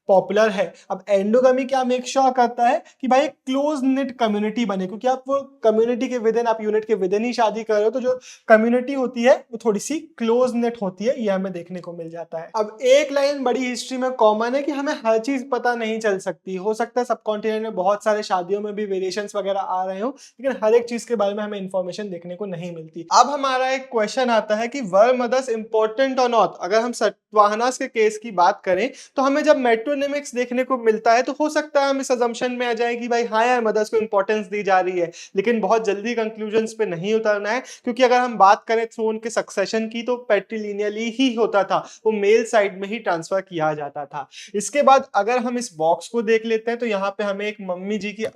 पॉपुलर है। अब एंडोगमी क्या मेक श्योर करता है कि भाई एक क्लोज निट कम्युनिटी बने, क्योंकि आप वो कम्युनिटी के विदिन, आप यूनिट के विदिन ही शादी कर रहे हो, तो जो कम्युनिटी होती है वो थोड़ी सी क्लोज निट होती है, ये हमें देखने को मिल जाता है। अब एक लाइन बड़ी हिस्ट्री में कॉमन है कि हमें हर चीज पता नहीं चल सकती, हो सकता है सब कॉन्टिनेंट में बहुत सारे शादियों में भी वेरिएशंस वगैरह आ रहे हो, लेकिन हर एक चीज के बारे में हमें इंफॉर्मेशन देखने को नहीं मिलती। अब हमारा एक क्वेश्चन आता है कि वर मदर्स इंपॉर्टेंट और नॉट। अगर हम सतवाहनास के केस की बात करें तो हमें जब मेट्रोनिमिक्स देखने को मिलता है तो हो सकता है हम इस अजम्पशन में आ जाए कि भाई हाँ यार मदर्स को इंपॉर्टेंस दी जा रही है, लेकिन बहुत जल्दी कंक्लूजन्स पे नहीं उतरना है, क्योंकि अगर हम बात करें थ्रोन के सक्सेशन की तो पैट्रिलिनियली ही होता था, वो मेल साइड में ही ट्रांसफर किया जाता था। इसके बाद अगर हम इस बॉक्स को देख लेते हैं तो यहाँ पे हमें एक मम्मी जी की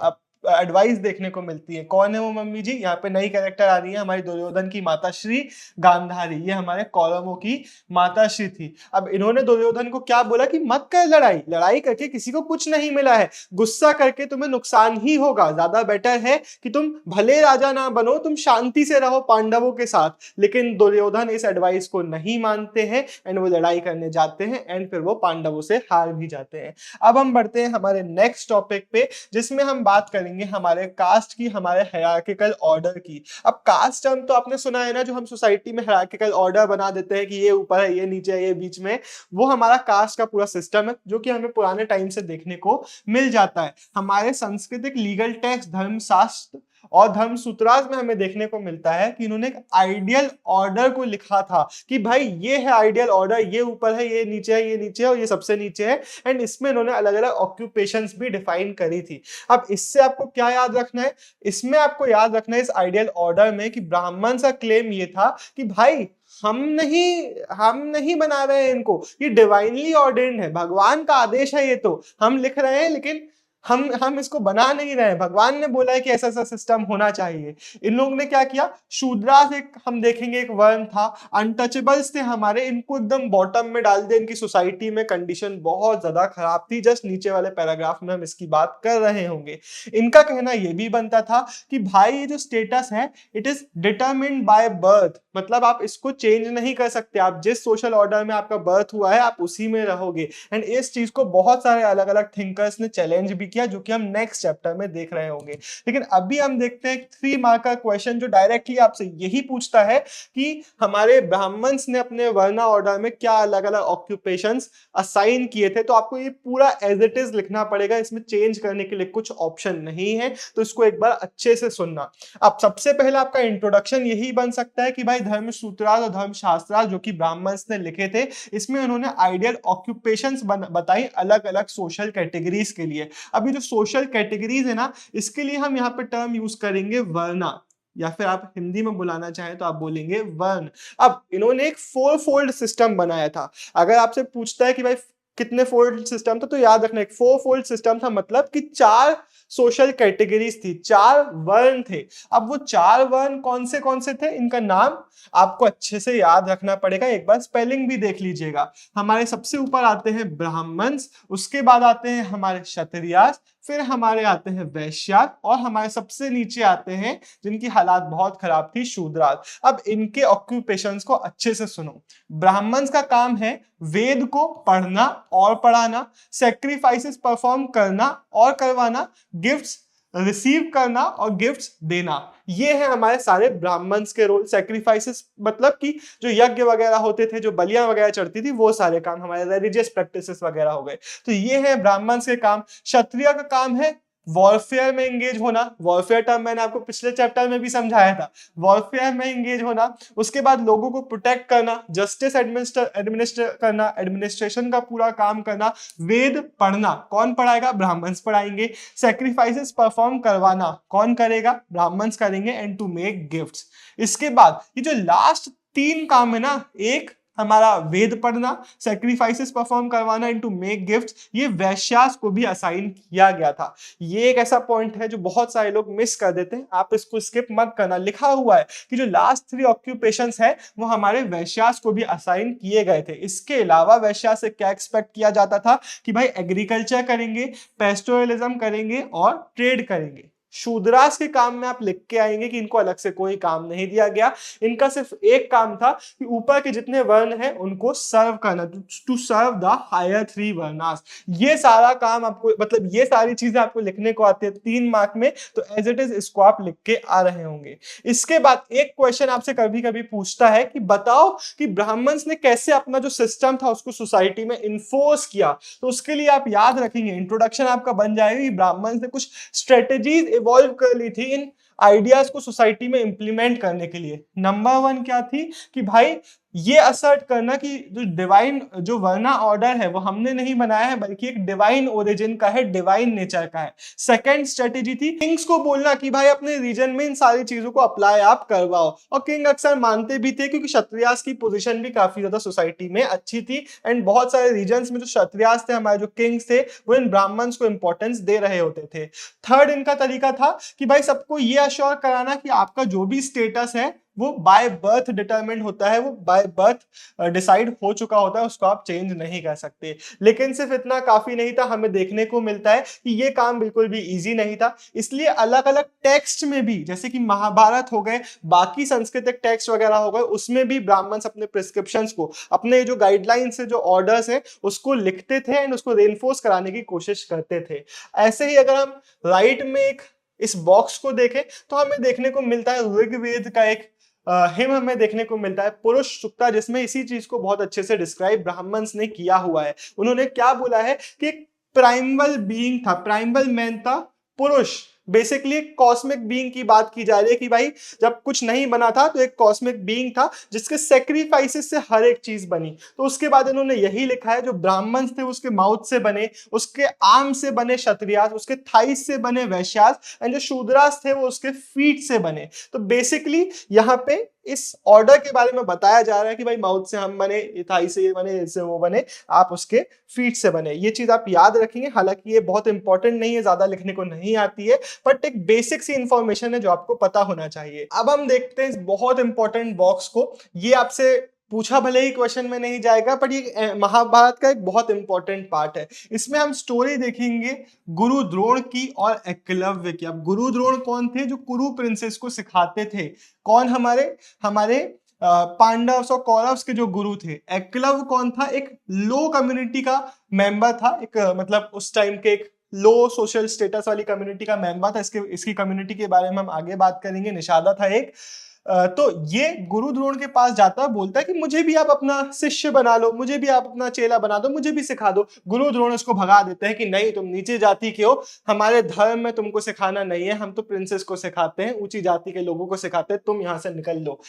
एडवाइस देखने को मिलती है। कौन है वो मम्मी जी? यहाँ पे नई कैरेक्टर आ रही है, हमारी दुर्योधन की माता श्री गांधारी, ये हमारे कौरवों की माता श्री थी। अब इन्होंने दुर्योधन को क्या बोला कि मत कर लड़ाई, लड़ाई करके किसी को कुछ नहीं मिला है, गुस्सा करके तुम्हें नुकसान ही होगा, ज्यादा बेटर है कि तुम भले राजा ना बनो, तुम शांति से रहो पांडवों के साथ। लेकिन दुर्योधन इस एडवाइस को नहीं मानते हैं एंड वो लड़ाई करने जाते हैं एंड फिर वो पांडवों से हार भी जाते हैं। अब हम बढ़ते हैं हमारे नेक्स्ट टॉपिक पे, जिसमें हम बात करेंगे हमारे कास्ट की, हमारे हायरार्किकल ऑर्डर की। अब कास्ट टर्म तो आपने सुना है ना, जो हम सोसाइटी में हायरार्किकल ऑर्डर बना देते हैं कि ये ऊपर है, ये नीचे है, ये बीच में, वो हमारा कास्ट का पूरा सिस्टम है जो कि हमें पुराने टाइम से देखने को मिल जाता है। हमारे सांस्कृतिक लीगल टेक्स्ट, धर्मशास्त्र और धर्मसूत्रास में हमें देखने को मिलता है कि इन्होंने एक आइडियल ऑर्डर को लिखा था कि भाई ये है आइडियल ऑर्डर, ये ऊपर है, ये नीचे है, ये नीचे है और ये सबसे नीचे है, एंड इसमें इन्होंने अलग अलग ऑक्यूपेशंस भी डिफाइन करी थी। अब इससे आपको क्या याद रखना है? इसमें आपको याद रखना है इस आइडियल ऑर्डर में कि ब्राह्मण का क्लेम ये था कि भाई हम नहीं बना रहे हैं इनको, ये डिवाइनली ऑर्डेन्ड है, भगवान का आदेश है, ये तो हम लिख रहे हैं लेकिन हम इसको बना नहीं रहे हैं, भगवान ने बोला है कि ऐसा ऐसा सिस्टम होना चाहिए। इन लोगों ने क्या किया, शूद्रास एक हम देखेंगे एक वर्ण था, अनटचेबल्स थे हमारे, इनको एकदम बॉटम में डाल दिया। इनकी सोसाइटी में कंडीशन बहुत ज्यादा खराब थी, जस्ट नीचे वाले पैराग्राफ में हम इसकी बात कर रहे होंगे। इनका कहना यह भी बनता था कि भाई ये जो स्टेटस है it is determined by birth, मतलब आप इसको चेंज नहीं कर सकते, आप जिस सोशल ऑर्डर में आपका बर्थ हुआ है आप उसी में रहोगे। एंड इस चीज को बहुत सारे अलग अलग थिंकर्स ने चैलेंज भी किया, जो कि हम नेक्स्ट चैप्टर में देख रहे होंगे। लेकिन अभी हम देखते हैं 3 मार्क का क्वेश्चन जो डायरेक्टली आपसे यही पूछता है कि हमारे ब्राह्मण्स ने अपने वर्ना ऑर्डर में क्या अलग अलग ऑक्यूपेशंस असाइन किए थे। तो आपको ये पूरा एज इट इज लिखना पड़ेगा, इसमें चेंज करने के लिए कुछ ऑप्शन नहीं है, तो इसको एक बार अच्छे से सुनना। अब सबसे पहला आपका इंट्रोडक्शन यही बन सकता है कि भाई धर्मसूत्रास और धर्मशास्त्रास जो कि ब्राह्मण्स ने लिखे थे, इसमें उन्होंने आइडियल ऑक्यूपेशंस बताई अलग अलग सोशल कैटेगरीज के लिए। अब ये जो सोशल कैटेगरीज है ना, इसके लिए हम यहाँ पे टर्म यूज करेंगे वर्ना, या फिर आप हिंदी में बुलाना चाहें तो आप बोलेंगे वर्ण। अब इन्होंने एक 4 फोल्ड सिस्टम बनाया था। अगर आपसे पूछता है कि भाई कितने फोल्ड सिस्टम था, तो याद रखना एक 4 फोल्ड सिस्टम था, मतलब कि 4 सोशल कैटेगरीज थी, 4 वर्ण थे। अब वो 4 वर्ण कौन से थे, इनका नाम आपको अच्छे से याद रखना पड़ेगा। एक बार स्पेलिंग भी देख लीजिएगा। हमारे सबसे ऊपर आते हैं ब्राह्मण्स, उसके बाद आते हैं हमारे क्षत्रियास, फिर हमारे आते हैं वैश्यास, और हमारे सबसे नीचे आते हैं जिनकी हालात बहुत खराब थी, शूद्रास। अब इनके ऑक्यूपेशंस को अच्छे से सुनो। ब्राह्मण्स का काम है वेद को पढ़ना और पढ़ाना, सैक्रिफाइसेस परफॉर्म करना और करवाना, गिफ्ट्स रिसीव करना और गिफ्ट्स देना। ये है हमारे सारे ब्राह्मण्स के रोल। सैक्रिफाइसेस मतलब कि जो यज्ञ वगैरह होते थे, जो बलियां वगैरह चढ़ती थी, वो सारे काम हमारे रिलीजियस प्रैक्टिसेस वगैरह हो गए। तो ये है ब्राह्मण्स के काम। क्षत्रिय का काम है वॉरफेयर में एंगेज होना। वॉरफेयर टर्म मैंने आपको पिछले चैप्टर में भी समझाया था, वॉरफेयर में एंगेज होना। उसके बाद लोगों को प्रोटेक्ट करना, जस्टिस एडमिनिस्टर करना, एडमिनिस्ट्रेशन का पूरा काम करना, वेद पढ़ना, कौन पढ़ाएगा, ब्राह्मण्स पढ़ाएंगे। सैक्रिफाइसेस परफॉर्म करवाना कौन करेगा, ब्राह्मण्स करेंगे। And to make gifts. इसके बाद ये जो लास्ट 3 काम है ना, एक हमारा वेद पढ़ना, सैक्रिफाइसेस परफॉर्म करवाना, एंड टू मेक गिफ्ट्स, ये वैश्यास को भी असाइन किया गया था। ये एक ऐसा पॉइंट है जो बहुत सारे लोग मिस कर देते हैं, आप इसको स्किप मत करना। लिखा हुआ है कि जो लास्ट 3 ऑक्यूपेशंस है वो हमारे वैश्यास को भी असाइन किए गए थे। इसके अलावा वैश्यास से क्या एक्सपेक्ट किया जाता था कि भाई एग्रीकल्चर करेंगे, पेस्टोरलिज्म करेंगे और ट्रेड करेंगे। शूद्रास के काम में आप लिख के आएंगे कि इनको अलग से कोई काम नहीं दिया गया, इनका सिर्फ एक काम था कि ऊपर के जितने वर्ण हैं उनको सर्व करना, to serve the higher 3 varnas. ये सारा काम आपको, मतलब ये सारी चीजें आपको लिखने को आती है 3 मार्क में, तो एज इट इज इसको आप लिख के आ रहे होंगे। इसके बाद एक क्वेश्चन आपसे कभी कभी पूछता है कि बताओ कि ब्राह्मण्स ने कैसे अपना जो सिस्टम था उसको सोसाइटी में इन्फोर्स किया। तो उसके लिए आप याद रखेंगे, इंट्रोडक्शन आपका बन जाएगा कि ब्राह्मण्स ने कुछ स्ट्रेटेजीज इवॉल्व कर ली थी इन आइडियाज को सोसाइटी में इंप्लीमेंट करने के लिए। नंबर 1 क्या थी कि भाई ये असर्ट करना कि जो डिवाइन, जो वर्ना ऑर्डर है वो हमने नहीं बनाया है, बल्कि एक डिवाइन ओरिजिन का है, डिवाइन नेचर का है। सेकंड स्ट्रेटेजी थी किंग्स को बोलना कि भाई अपने रीजन में इन सारी चीजों को अप्लाई आप करवाओ, और किंग अक्सर मानते भी थे क्योंकि क्षत्रियास की पोजीशन भी काफी ज्यादा सोसाइटी में अच्छी थी, एंड बहुत सारे रीजन्स में जो क्षत्रियास थे, हमारे जो किंग्स थे, वो इन ब्राह्मण्स को इंपॉर्टेंस दे रहे होते थे। थर्ड इनका तरीका था कि भाई सबको ये अश्योर कराना कि आपका जो भी स्टेटस है वो बाय बर्थ डिटरमिन्ड होता है, वो बाय बर्थ डिसाइड हो चुका होता है, उसको आप चेंज नहीं कर सकते। लेकिन सिर्फ इतना काफी नहीं था, हमें देखने को मिलता है कि ये काम बिल्कुल भी इजी नहीं था। इसलिए अलग अलग टेक्स्ट में भी, जैसे कि महाभारत हो गए, बाकी सांस्कृतिक टेक्स्ट वगैरह हो गए, उसमें भी ब्राह्मण्स अपने प्रिस्क्रिप्शंस को, अपने जो गाइडलाइंस है, जो ऑर्डर्स है, उसको लिखते थे एंड उसको रेनफोर्स कराने की कोशिश करते थे। ऐसे ही अगर हम राइट में एक इस बॉक्स को देखें तो हमें देखने को मिलता है ऋग्वेद का एक हिम हमें देखने को मिलता है, पुरुष सूक्ता, जिसमें इसी चीज को बहुत अच्छे से डिस्क्राइब ब्राह्मण्स ने किया हुआ है। उन्होंने क्या बोला है कि एक प्राइमल बीइंग था, प्राइमल मैन था पुरुष। बेसिकली एक कॉस्मिक बीइंग की बात की जा रही है कि भाई जब कुछ नहीं बना था तो एक कॉस्मिक बीइंग था जिसके सेक्रीफाइसेस से हर एक चीज बनी। तो उसके बाद इन्होंने यही लिखा है, जो ब्राह्मण्स थे उसके माउथ से बने, उसके आर्म से बने क्षत्रियास, उसके थाइस से बने वैश्यास, एंड जो शूद्रास थे वो उसके फीट से बने। तो बेसिकली यहाँ पे इस ऑर्डर के बारे में बताया जा रहा है कि भाई माउथ से हम बने, थाई से ये बने, इससे वो बने, आप उसके फीट से बने। ये चीज आप याद रखेंगे, हालांकि ये बहुत इंपॉर्टेंट नहीं है, ज्यादा लिखने को नहीं आती है, बट एक बेसिक सी इंफॉर्मेशन है जो आपको पता होना चाहिए। अब हम देखते हैं इस बहुत इंपॉर्टेंट बॉक्स को। ये आपसे पूछा भले ही क्वेश्चन में नहीं जाएगा, पर ये महाभारत का एक बहुत इंपॉर्टेंट पार्ट है। इसमें हम स्टोरी देखेंगे गुरु द्रोण की और एकलव्य की। अब गुरु द्रोण कौन थे, जो कुरु प्रिंसेस को सिखाते थे। कौन, हमारे पांडव्स और कौरव्स के जो गुरु थे। एकलव्य कौन था, एक लो कम्युनिटी का मेंबर था, एक मतलब उस टाइम के एक लो सोशल स्टेटस वाली कम्युनिटी का मेंबर था। इसकी कम्युनिटी के बारे में हम आगे बात करेंगे। निषादा था एक। तो ये गुरु द्रोण के पास जाता है, बोलता है कि मुझे भी आप अपना शिष्य बना लो, मुझे भी आप अपना चेला बना दो, मुझे भी सिखा दो। गुरु द्रोण उसको भगा देते हैं कि नहीं, तुम नीचे जाति के हो, हमारे धर्म में तुमको सिखाना नहीं है, हम तो प्रिंसेस को सिखाते हैं, ऊंची जाति के लोगों को सिखाते हैं, तुम यहां से निकल लो।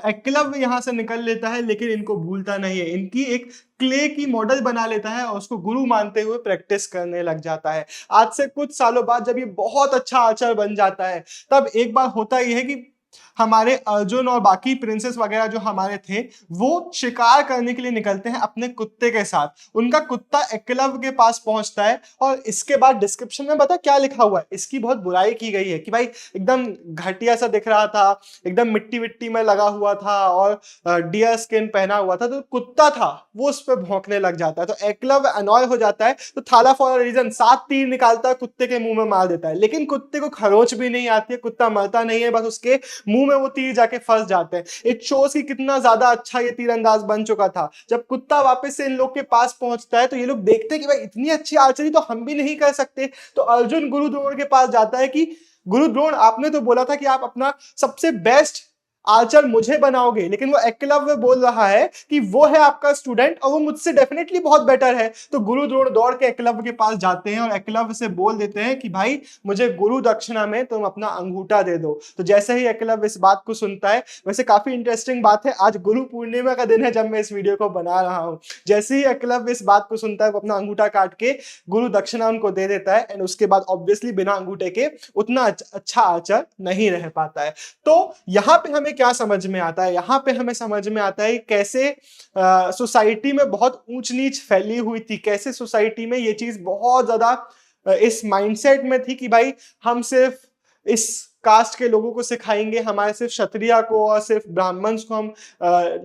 एकलव्य यहाँ से निकल लेता है, लेकिन इनको भूलता नहीं है। इनकी एक क्ले की मॉडल बना लेता है और उसको गुरु मानते हुए प्रैक्टिस करने लग जाता है। आज से कुछ सालों बाद जब ये बहुत अच्छा आर्चर बन जाता है, तब एक बार होता यह है कि हमारे अर्जुन और बाकी प्रिंसेस वगैरह जो हमारे थे, वो शिकार करने के लिए निकलते हैं अपने कुत्ते के साथ। उनका कुत्ता एकलव्य के पास पहुंचता है और इसके बाद डिस्क्रिप्शन में बता क्या लिखा हुआ है। इसकी बहुत बुराई की गई है कि भाई एकदम घटिया सा दिख रहा था, एकदम मिट्टी विट्टी में लगा हुआ था और डियर स्किन पहना हुआ था। तो कुत्ता था वो उस पर भौंकने लग जाता है, तो एकलव्य अनॉय हो जाता है। तो थाला फॉर अ रीजन 7 तीर निकालता है, कुत्ते के मुंह में मार देता है, लेकिन कुत्ते को खरोच भी नहीं आती है, कुत्ता मरता नहीं है, बस उसके मुंह में वो तीर जाके फंस जाते हैं। इट शोज कि कितना ज्यादा अच्छा ये तीरंदाज बन चुका था। जब कुत्ता वापस से इन लोग के पास पहुंचता है, तो ये लोग देखते हैं कि भाई इतनी अच्छी आर्चरी तो हम भी नहीं कर सकते। तो अर्जुन गुरु द्रोण के पास जाता है कि गुरु द्रोण, आपने तो बोला था कि आप अपना सबसे बेस्ट आर्चर मुझे बनाओगे, लेकिन वो एकलव्य बोल रहा है कि वो है आपका स्टूडेंट और वो मुझसे डेफिनेटली बहुत बेटर है। तो गुरु द्रोण दौड़ के एकलव्य के पास जाते हैं और एकलव्य से बोल देते हैं कि भाई मुझे गुरु दक्षिणा में तुम अपना अंगूठा दे दो। तो जैसे ही एकलव्य इस बात को सुनता है, वैसे काफी इंटरेस्टिंग बात है, आज गुरु पूर्णिमा का दिन है जब मैं इस वीडियो को बना रहा हूं। जैसे ही एकलव्य इस बात को सुनता है, वो अपना अंगूठा काट के गुरु दक्षिणा उनको दे देता है, एंड उसके बाद ऑब्वियसली बिना अंगूठे के उतना अच्छा आर्चर नहीं रह पाता है। तो यहां पे हमें क्या समझ में आता है, यहां पे हमें समझ में आता है कैसे सोसाइटी में बहुत ऊंच नीच फैली हुई थी, कैसे सोसाइटी में ये चीज बहुत ज्यादा इस माइंडसेट में थी कि भाई हम सिर्फ इस कास्ट के लोगों को सिखाएंगे, हमारे सिर्फ क्षत्रिय को और सिर्फ ब्राह्मण्स को हम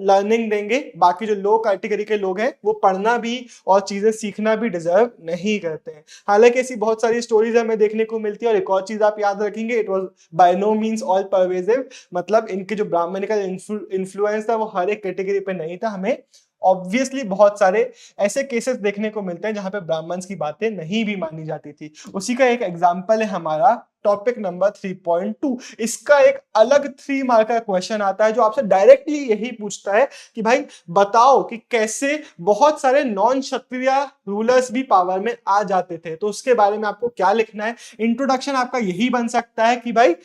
लर्निंग देंगे, बाकी जो लो कैटेगरी के लोग हैं वो पढ़ना भी और चीजें सीखना भी डिजर्व नहीं करते हैं। हालांकि ऐसी बहुत सारी स्टोरीज हमें देखने को मिलती है। और एक और चीज आप याद रखेंगे, it was by no means all pervasive, मतलब इनके जो ब्राह्मणिकल इन्फ्लुएंस था वो हर एक कैटेगरी पे नहीं था। हमें ऑब्वियसली बहुत सारे ऐसे केसेस देखने को मिलते हैं जहां पे ब्राह्मण्स की बातें नहीं भी मानी जाती थी। उसी का एक एग्जांपल है हमारा टॉपिक नंबर 3.2। इसका एक अलग 3 मार्क का क्वेश्चन आता है जो आपसे डायरेक्टली यही पूछता है कि भाई बताओ कि कैसे बहुत सारे नॉन क्षत्रिय रूलर्स भी पावर में आ जाते थे। तो उसके बारे में आपको क्या लिखना है। इंट्रोडक्शन आपका यही बन सकता है कि भाई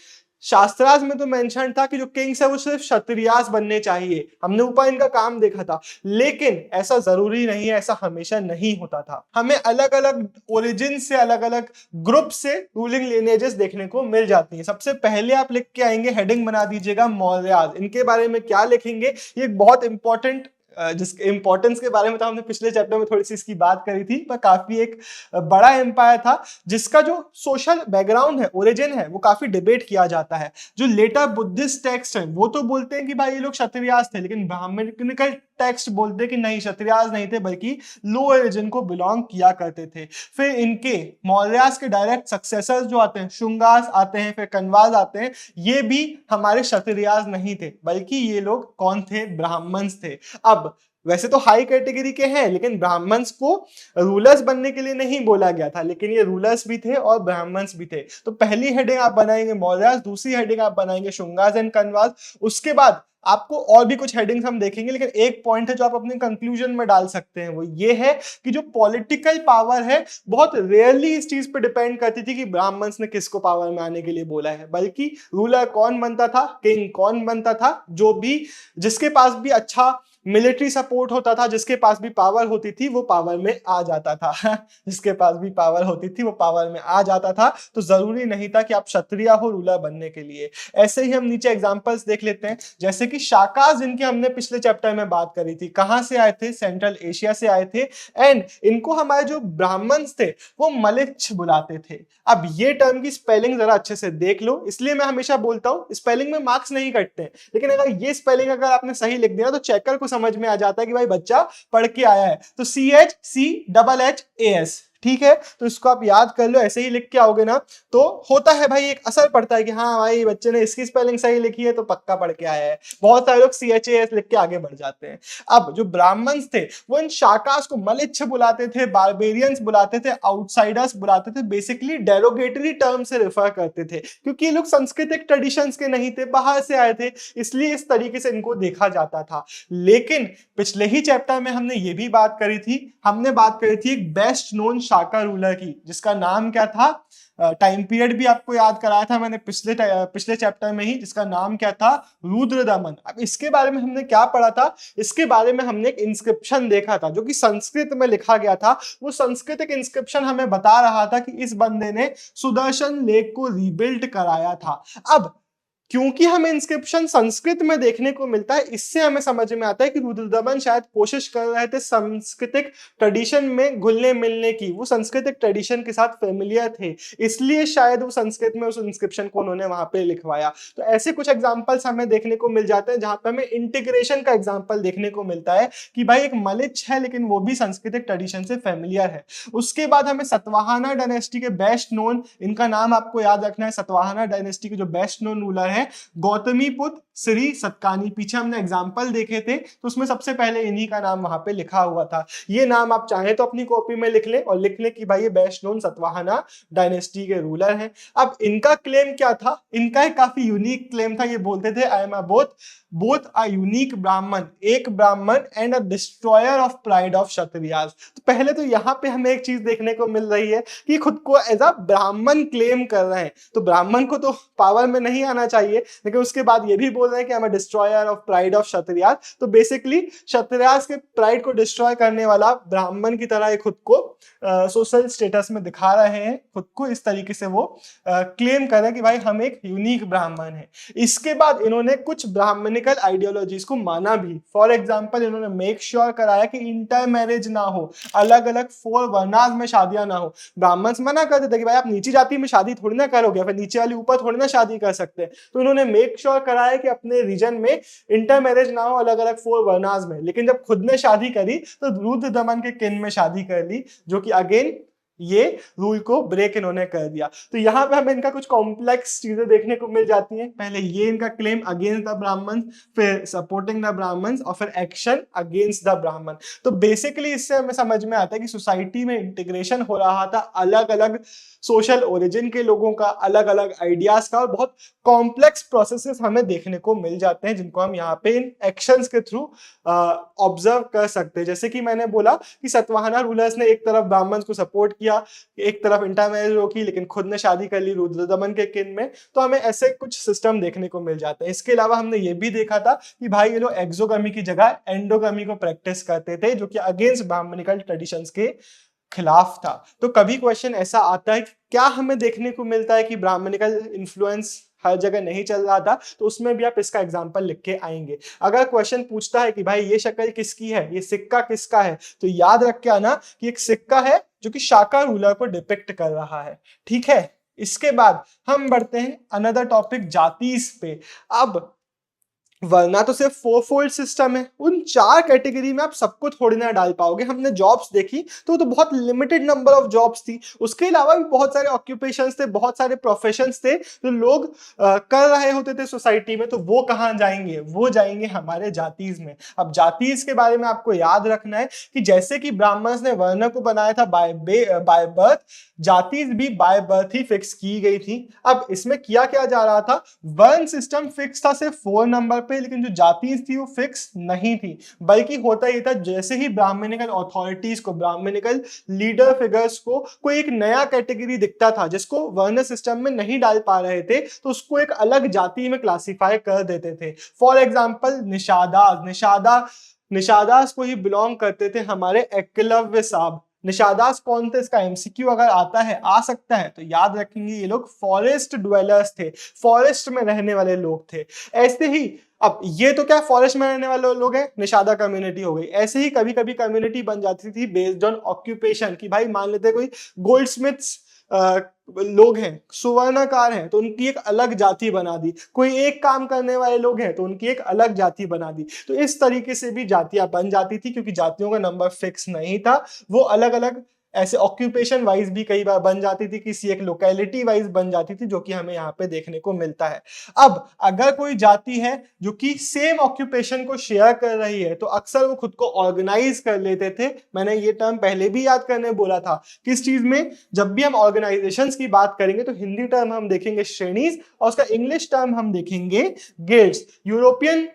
शास्त्रार्थ में तो मेंशन था कि जो किंग्स है वो सिर्फ क्षत्रियास बनने चाहिए, हमने ऊपर इनका काम देखा था, लेकिन ऐसा जरूरी नहीं है, ऐसा हमेशा नहीं होता था। हमें अलग अलग ओरिजिन से, अलग अलग ग्रुप से रूलिंग लिनेजेस देखने को मिल जाती है। सबसे पहले आप लिख के आएंगे, हेडिंग बना दीजिएगा मौर्यास। इनके बारे में क्या लिखेंगे, ये बहुत इंपॉर्टेंट, जिसके इंपॉर्टेंस के बारे में तो हमने पिछले चैप्टर में थोड़ी सी इसकी बात करी थी, पर काफी एक बड़ा एम्पायर था जिसका जो सोशल बैकग्राउंड है, ओरिजिन है, वो काफी डिबेट किया जाता है। जो लेटर बुद्धिस्ट टेक्स्ट है वो तो बोलते हैं कि भाई ये लोग क्षत्रियास थे, लेकिन ब्राह्मणिकल टेक्स्ट बोलते कि नहीं, क्षत्रियास नहीं थे बल्कि लो रिलीजन को बिलोंग किया करते थे। फिर इनके मौर्यास के डायरेक्ट सक्सेसर्स जो आते हैं, शुंगास आते हैं, फिर कन्वास आते हैं, ये भी हमारे क्षत्रियास नहीं थे, बल्कि ये लोग कौन थे, ब्राह्मण्स थे। अब वैसे तो हाई कैटेगरी के हैं, लेकिन ब्राह्मण्स को रूलर्स बनने के लिए नहीं बोला गया था, लेकिन ये रूलर्स भी थे और ब्राह्मण्स भी थे। तो पहली हेडिंग आप बनाएंगे मौर्यास, दूसरी हेडिंग आप बनाएंगे शुंगास एंड कन्वास। उसके बाद आपको और भी कुछ हेडिंग्स हम देखेंगे, लेकिन एक पॉइंट है जो आप अपने कंक्लूजन में डाल सकते हैं, वो ये है कि जो पॉलिटिकल पावर है बहुत रेयरली इस चीज पे डिपेंड करती थी कि ब्राह्मण्स ने किसको पावर में आने के लिए बोला है, बल्कि रूलर कौन बनता था, किंग कौन बनता था, जो भी जिसके पास भी अच्छा मिलिट्री सपोर्ट होता था, जिसके पास भी पावर होती थी वो पावर में आ जाता था जिसके पास भी पावर होती थी वो पावर में आ जाता था। तो जरूरी नहीं था कि आप क्षत्रिय हो रूलर बनने के लिए। ऐसे ही हम नीचे एग्जांपल्स देख लेते हैं, जैसे कि शाकास, जिनकी हमने पिछले चैप्टर में बात करी थी, कहां से आए थे, सेंट्रल एशिया से आए थे, एंड इनको हमारे जो ब्राह्मण्स थे वो मलिच्छ बुलाते थे। अब ये टर्म की स्पेलिंग जरा अच्छे से देख लो, इसलिए मैं हमेशा बोलता हूं स्पेलिंग में मार्क्स नहीं कटते, लेकिन अगर ये स्पेलिंग अगर आपने सही लिख दिया तो चेकर को समझ में आ जाता है कि भाई बच्चा पढ़ के आया है। तो CHCHAS, ठीक है, तो इसको आप याद कर लो, ऐसे ही लिख के आओगे ना तो होता है भाई, एक असर पड़ता है कि हाँ भाई बच्चे ने इसकी स्पेलिंग सही लिखी है तो पक्का पढ़ के आया है। बहुत सारे लोग CHAS लिख के आगे बढ़ जाते हैं। अब जो ब्राह्मण्स थे वो इन शाकास को मलिच्छ बुलाते थे, बारबेरियंस बुलाते थे, आउटसाइडर्स बुलाते थे, बेसिकली डेरोगेटरी टर्म से रेफर करते थे, क्योंकि ये लोग सांस्कृतिक ट्रेडिशंस के नहीं थे, बाहर से आए थे, इसलिए इस तरीके से इनको देखा जाता था। लेकिन पिछले ही चैप्टर में हमने ये भी बात करी थी, हमने बात करी थी एक बेस्ट नोन शाका रूलर की, जिसका नाम क्या था, टाइम पीरियड भी आपको याद कराया था मैंने पिछले चैप्टर में ही, जिसका नाम क्या था, रुद्रदमन। अब इसके बारे में हमने क्या पढ़ा था, इसके बारे में हमने एक इंस्क्रिप्शन देखा था जो कि संस्कृत में लिखा गया था। वो संस्कृत इंस्क्रिप्शन हमें बता रहा था कि इस बंदे ने सुदर्शन लेक को रीबिल्ड कराया था। अब क्योंकि हमें इंस्क्रिप्शन संस्कृत में देखने को मिलता है, इससे हमें समझ में आता है कि रुद्रदमन शायद कोशिश कर रहे थे सांस्कृतिक ट्रेडिशन में घुलने मिलने की, वो सांस्कृतिक ट्रेडिशन के साथ फेमिलियर थे, इसलिए शायद वो संस्कृत में उस इंस्क्रिप्शन को उन्होंने वहां पे लिखवाया। तो ऐसे कुछ एग्जाम्पल्स हमें देखने को मिल जाते हैं जहां पे हमें इंटीग्रेशन का एग्जाम्पल देखने को मिलता है कि भाई एक मलिच है लेकिन वो भी सांस्कृतिक ट्रेडिशन से फेमिलियर है। उसके बाद हमें सतवाहना डायनेस्टी के बेस्ट नोन, इनका नाम आपको याद रखना है, सतवाहना डायनेस्टी के जो बेस्ट नोन रूलर है गौतमीपुत्र श्री सतकानी। पीछे हमने एग्जाम्पल देखे थे तो उसमें सबसे पहले इन्हीं का नाम वहां पे लिखा हुआ था। ये नाम आप चाहें तो अपनी कॉपी में लिख लें और लिख लें कि भाई ये बेस्ट नोन सतवाहना डायनेस्टी के रूलर हैं। अब इनका क्लेम क्या था, इनका एक काफी यूनिक क्लेम था। ये बोलते थे I am both a unique ब्राह्मण, एक ब्राह्मण and a destroyer of pride of Kshatriyas. तो पहले तो यहाँ पे हमें एक चीज देखने को मिल रही है कि खुद को एज अ ब्राह्मण क्लेम कर रहे हैं, तो ब्राह्मण को तो पावर में नहीं आना चाहिए, लेकिन उसके बाद ये भी बोल रहे हैं कि I am a destroyer of pride of Kshatriyas. तो बेसिकली क्षत्रियाज के प्राइड को डिस्ट्रॉय करने वाला ब्राह्मण की तरह खुद को सोशल स्टेटस में दिखा रहे हैं, खुद को इस तरीके से वो क्लेम कर रहे हैं कि भाई हम एक यूनिक ब्राह्मण है। इसके बाद इन्होंने कुछ ब्राह्मणिकल आइडियोलॉजीज को माना भी। फॉर एग्जाम्पल इन्होंने मेक श्योर कराया कि इंटर मैरिज ना हो, अलग अलग 4 वर्णास में शादियां ना हो। ब्राह्मण मना कर देते कि भाई आप नीची जाति में शादी थोड़ी ना करोगे, फिर नीचे वाली ऊपर थोड़ी ना शादी कर सकते हैं। तो इन्होंने मेक श्योर कराया कि अपने रीजन में इंटर मैरिज ना हो अलग अलग 4 वर्णास में। लेकिन जब खुद ने शादी करी तो रुद्रदमन के किन में शादी कर ली, जो कि अगेन ये रूल को ब्रेक इन्होंने कर दिया। तो यहाँ पे हमें इनका कुछ कॉम्प्लेक्स चीजें देखने को मिल जाती हैं। पहले ये इनका क्लेम अगेंस्ट द ब्राह्मण, फिर सपोर्टिंग द ब्राह्मण, और फिर एक्शन अगेंस्ट द ब्राह्मण। तो बेसिकली इससे हमें समझ में आता है कि सोसाइटी में इंटीग्रेशन हो रहा था अलग अलग सोशल ओरिजिन के लोगों का, अलग अलग आइडियाज का, और बहुत कॉम्प्लेक्स प्रोसेसेस हमें देखने को मिल जाते हैं जिनको हम यहाँ पे इन एक्शंस के थ्रू ऑब्जर्व कर सकते हैं। जैसे कि मैंने बोला कि सतवाहना रूलर्स ने एक तरफ ब्राह्मण को सपोर्ट किया, एक तरफ इंटर मैरिज रोकी, लेकिन खुद ने शादी कर ली रुद्रदमन के किन में। तो हमें ऐसे कुछ सिस्टम देखने को मिल जाते हैं। इसके अलावा हमने ये भी देखा था कि भाई ये लोग एक्सोगमी की जगह एंडोगमी को प्रैक्टिस करते थे, जो कि अगेंस्ट ब्राह्मणिकल ट्रेडिशंस के खिलाफ था। तो कभी क्वेश्चन ऐसा आता है कि क्या हमें देखने को मिलता है कि ब्राह्मणिकल इन्फ्लुएंस हर जगह नहीं चल रहा था, तो उसमें भी आप इसका एग्जाम्पल लिख के आएंगे। अगर क्वेश्चन पूछता है कि भाई ये शक्ल किसकी है, ये सिक्का किसका है, तो याद रख के आना कि एक सिक्का है जो कि शाका रूलर को डिपिक्ट कर रहा है। ठीक है, इसके बाद हम बढ़ते हैं अनदर टॉपिक जातीस पे। अब वरना तो सिर्फ 4-फोल्ड सिस्टम है, उन 4 कैटेगरी में आप सबको थोड़ी ना डाल पाओगे। हमने जॉब्स देखी तो बहुत लिमिटेड नंबर ऑफ जॉब्स थी, उसके अलावा भी बहुत सारे ऑक्यूपेशंस थे, बहुत सारे प्रोफेशंस थे जो लोग कर रहे होते थे सोसाइटी में। तो वो कहाँ जाएंगे, वो जाएंगे हमारे जातीज में। अब जातीज के बारे में आपको याद रखना है कि जैसे कि ब्राह्मण्स ने वर्ण को बनाया था बाय बर्थ, जातीज भी बाय बर्थ ही फिक्स की गई थी। अब इसमें किया क्या जा रहा था, वर्ण सिस्टम फिक्स था सिर्फ 4 नंबर पे, लेकिन जो जाति थी वो फिक्स नहीं थी। बल्कि होता ये था जैसे ही ब्राह्मणिकल अथॉरिटीज को, ब्राह्मणिकल लीडर फिगर्स को कोई एक नया कैटेगरी दिखता था जिसको वर्ण सिस्टम में नहीं डाल पा रहे थे, तो उसको एक अलग जाति में क्लासिफाई कर देते थे। फॉर एग्जाम्पल निषादास को ही बिलोंग करते थे हमारे एकलव्य साहब। निषादास कौन थे, इसका एमसीक्यू अगर आता है, आ सकता है, तो याद रखेंगे ये लोग फॉरेस्ट ड्वेलर्स थे, फॉरेस्ट में रहने वाले लोग थे। ऐसे ही अब ये तो क्या फॉरेस्ट में रहने वाले लोग हैं, निषादा कम्युनिटी हो गई। ऐसे ही कभी कभी कम्युनिटी बन जाती थी बेस्ड ऑन ऑक्यूपेशन, कि भाई मान लेते कोई गोल्डस्मिथ्स लोग हैं, सुवर्णकार हैं, तो उनकी एक अलग जाति बना दी। कोई एक काम करने वाले लोग हैं तो उनकी एक अलग जाति बना दी। तो इस तरीके से भी जातियां बन जाती थी, क्योंकि जातियों का नंबर फिक्स नहीं था, वो अलग अलग ऐसे ऑक्यूपेशन वाइज भी कई बार बन जाती थी, किसी एक लोकेलिटी वाइज बन जाती थी, जो कि हमें यहाँ पे देखने को मिलता है। अब अगर कोई जाति है जो कि सेम ऑक्यूपेशन को शेयर कर रही है, तो अक्सर वो खुद को ऑर्गेनाइज कर लेते थे। मैंने ये टर्म पहले भी याद करने बोला था, किस चीज में, जब भी हम ऑर्गेनाइजेशंस की बात करेंगे तो हिंदी टर्म हम देखेंगे श्रेणीज, और उसका इंग्लिश टर्म हम देखेंगे गिल्ड्स। यूरोपियन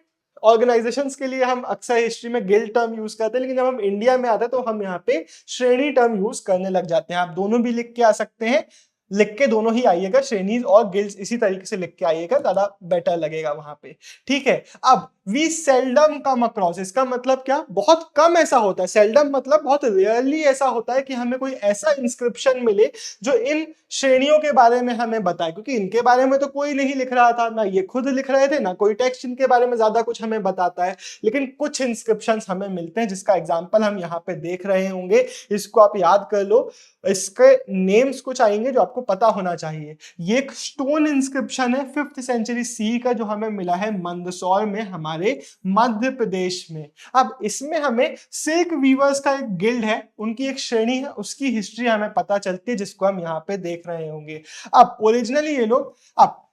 ऑर्गेनाइजेशंस के लिए हम अक्सर हिस्ट्री में गिल्ड टर्म यूज करते हैं, लेकिन जब हम इंडिया में आते हैं तो हम यहाँ पे श्रेणी टर्म यूज करने लग जाते हैं। आप दोनों भी लिख के आ सकते हैं, लिख के दोनों ही आइएगा, श्रेणीज और गिल्ड्स इसी तरीके से लिख के आइएगा, ज्यादा बेटर लगेगा वहां पे। ठीक है, अब वी सेल्डम कम अक्रॉस, इसका मतलब क्या, बहुत कम ऐसा होता है। सेल्डम मतलब बहुत रेयरली ऐसा होता है कि हमें कोई ऐसा इंस्क्रिप्शन मिले जो इन श्रेणियों के बारे में हमें बताए, क्योंकि इनके बारे में तो कोई नहीं लिख रहा था, ना ये खुद लिख रहे थे, ना कोई टेक्स्ट इनके बारे में ज्यादा कुछ हमें बताता है। लेकिन कुछ इंस्क्रिप्शंस हमें मिलते हैं, जिसका एग्जाम्पल हम यहाँ पे देख रहे होंगे, इसको आप याद कर लो। इसके नेम्स कुछ आएंगे जो आपको पता होना चाहिए। ये एक स्टोन इंस्क्रिप्शन है 5th सेंचुरी सी का, जो हमें मिला है मंदसौर में, हमारे मध्य प्रदेश में। अब इसमें हमें सिल्क वीवर्स का एक गिल्ड है, उनकी एक श्रेणी है, उसकी हिस्ट्री हमें पता चलती है, जिसको हम यहाँ पे देख रहे होंगे। अब ओरिजिनली ये लोग, अब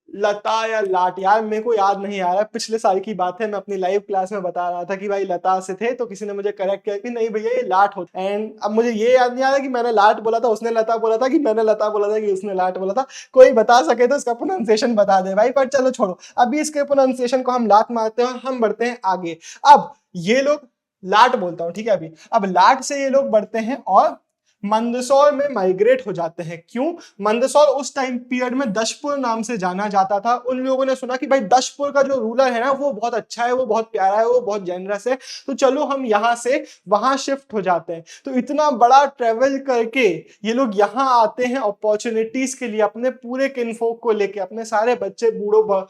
लता या लाट, यार मेरे को याद नहीं आ रहा, पिछले साल की बात है, मैं अपनी लाइव क्लास में बता रहा था कि भाई लता से थे, तो किसी ने मुझे करेक्ट किया कि नहीं भैया ये लाट होता है। एंड अब मुझे ये याद नहीं आ रहा कि मैंने लाट बोला था, उसने लता बोला था, कि मैंने लता बोला था कि उसने लाट बोला था। कोई बता सके तो इसका प्रोनाउंसिएशन बता दे भाई, पर चलो छोड़ो, अभी इसके प्रोनाउंसिएशन को हम लाट मारते हैं, हम बढ़ते हैं आगे। अब ये लोग, लाट बोलता हूँ ठीक है अभी, अब लाट से ये लोग बढ़ते हैं और मंदसौर में माइग्रेट हो जाते हैं। क्यों? मंदसौर उस टाइम पीरियड में दशपुर नाम से जाना जाता था। उन लोगों ने सुना कि भाई दशपुर का जो रूलर है ना, वो बहुत अच्छा है, वो बहुत प्यारा है, वो बहुत जेनरस है, तो चलो हम यहाँ से वहां शिफ्ट हो जाते हैं। तो इतना बड़ा ट्रेवल करके ये लोग यहाँ आते हैं अपॉर्चुनिटीज के लिए, अपने पूरे किन्फोक को लेके, अपने सारे बच्चे बूढ़ों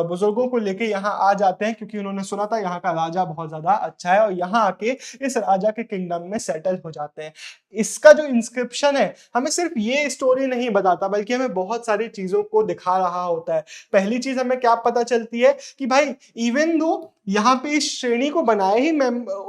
बुजुर्गों को लेके यहाँ आ जाते हैं, क्योंकि उन्होंने सुना था यहाँ का राजा बहुत ज्यादा अच्छा है, और यहाँ आके इस राजा के किंगडम में सेटल हो जाते हैं। इसका जो इंस्क्रिप्शन है हमें सिर्फ ये स्टोरी नहीं बताता, बल्कि हमें बहुत सारी चीजों को दिखा रहा होता है। पहली चीज हमें क्या पता चलती है कि भाई इवन दो यहाँ पे इस श्रेणी को बनाया ही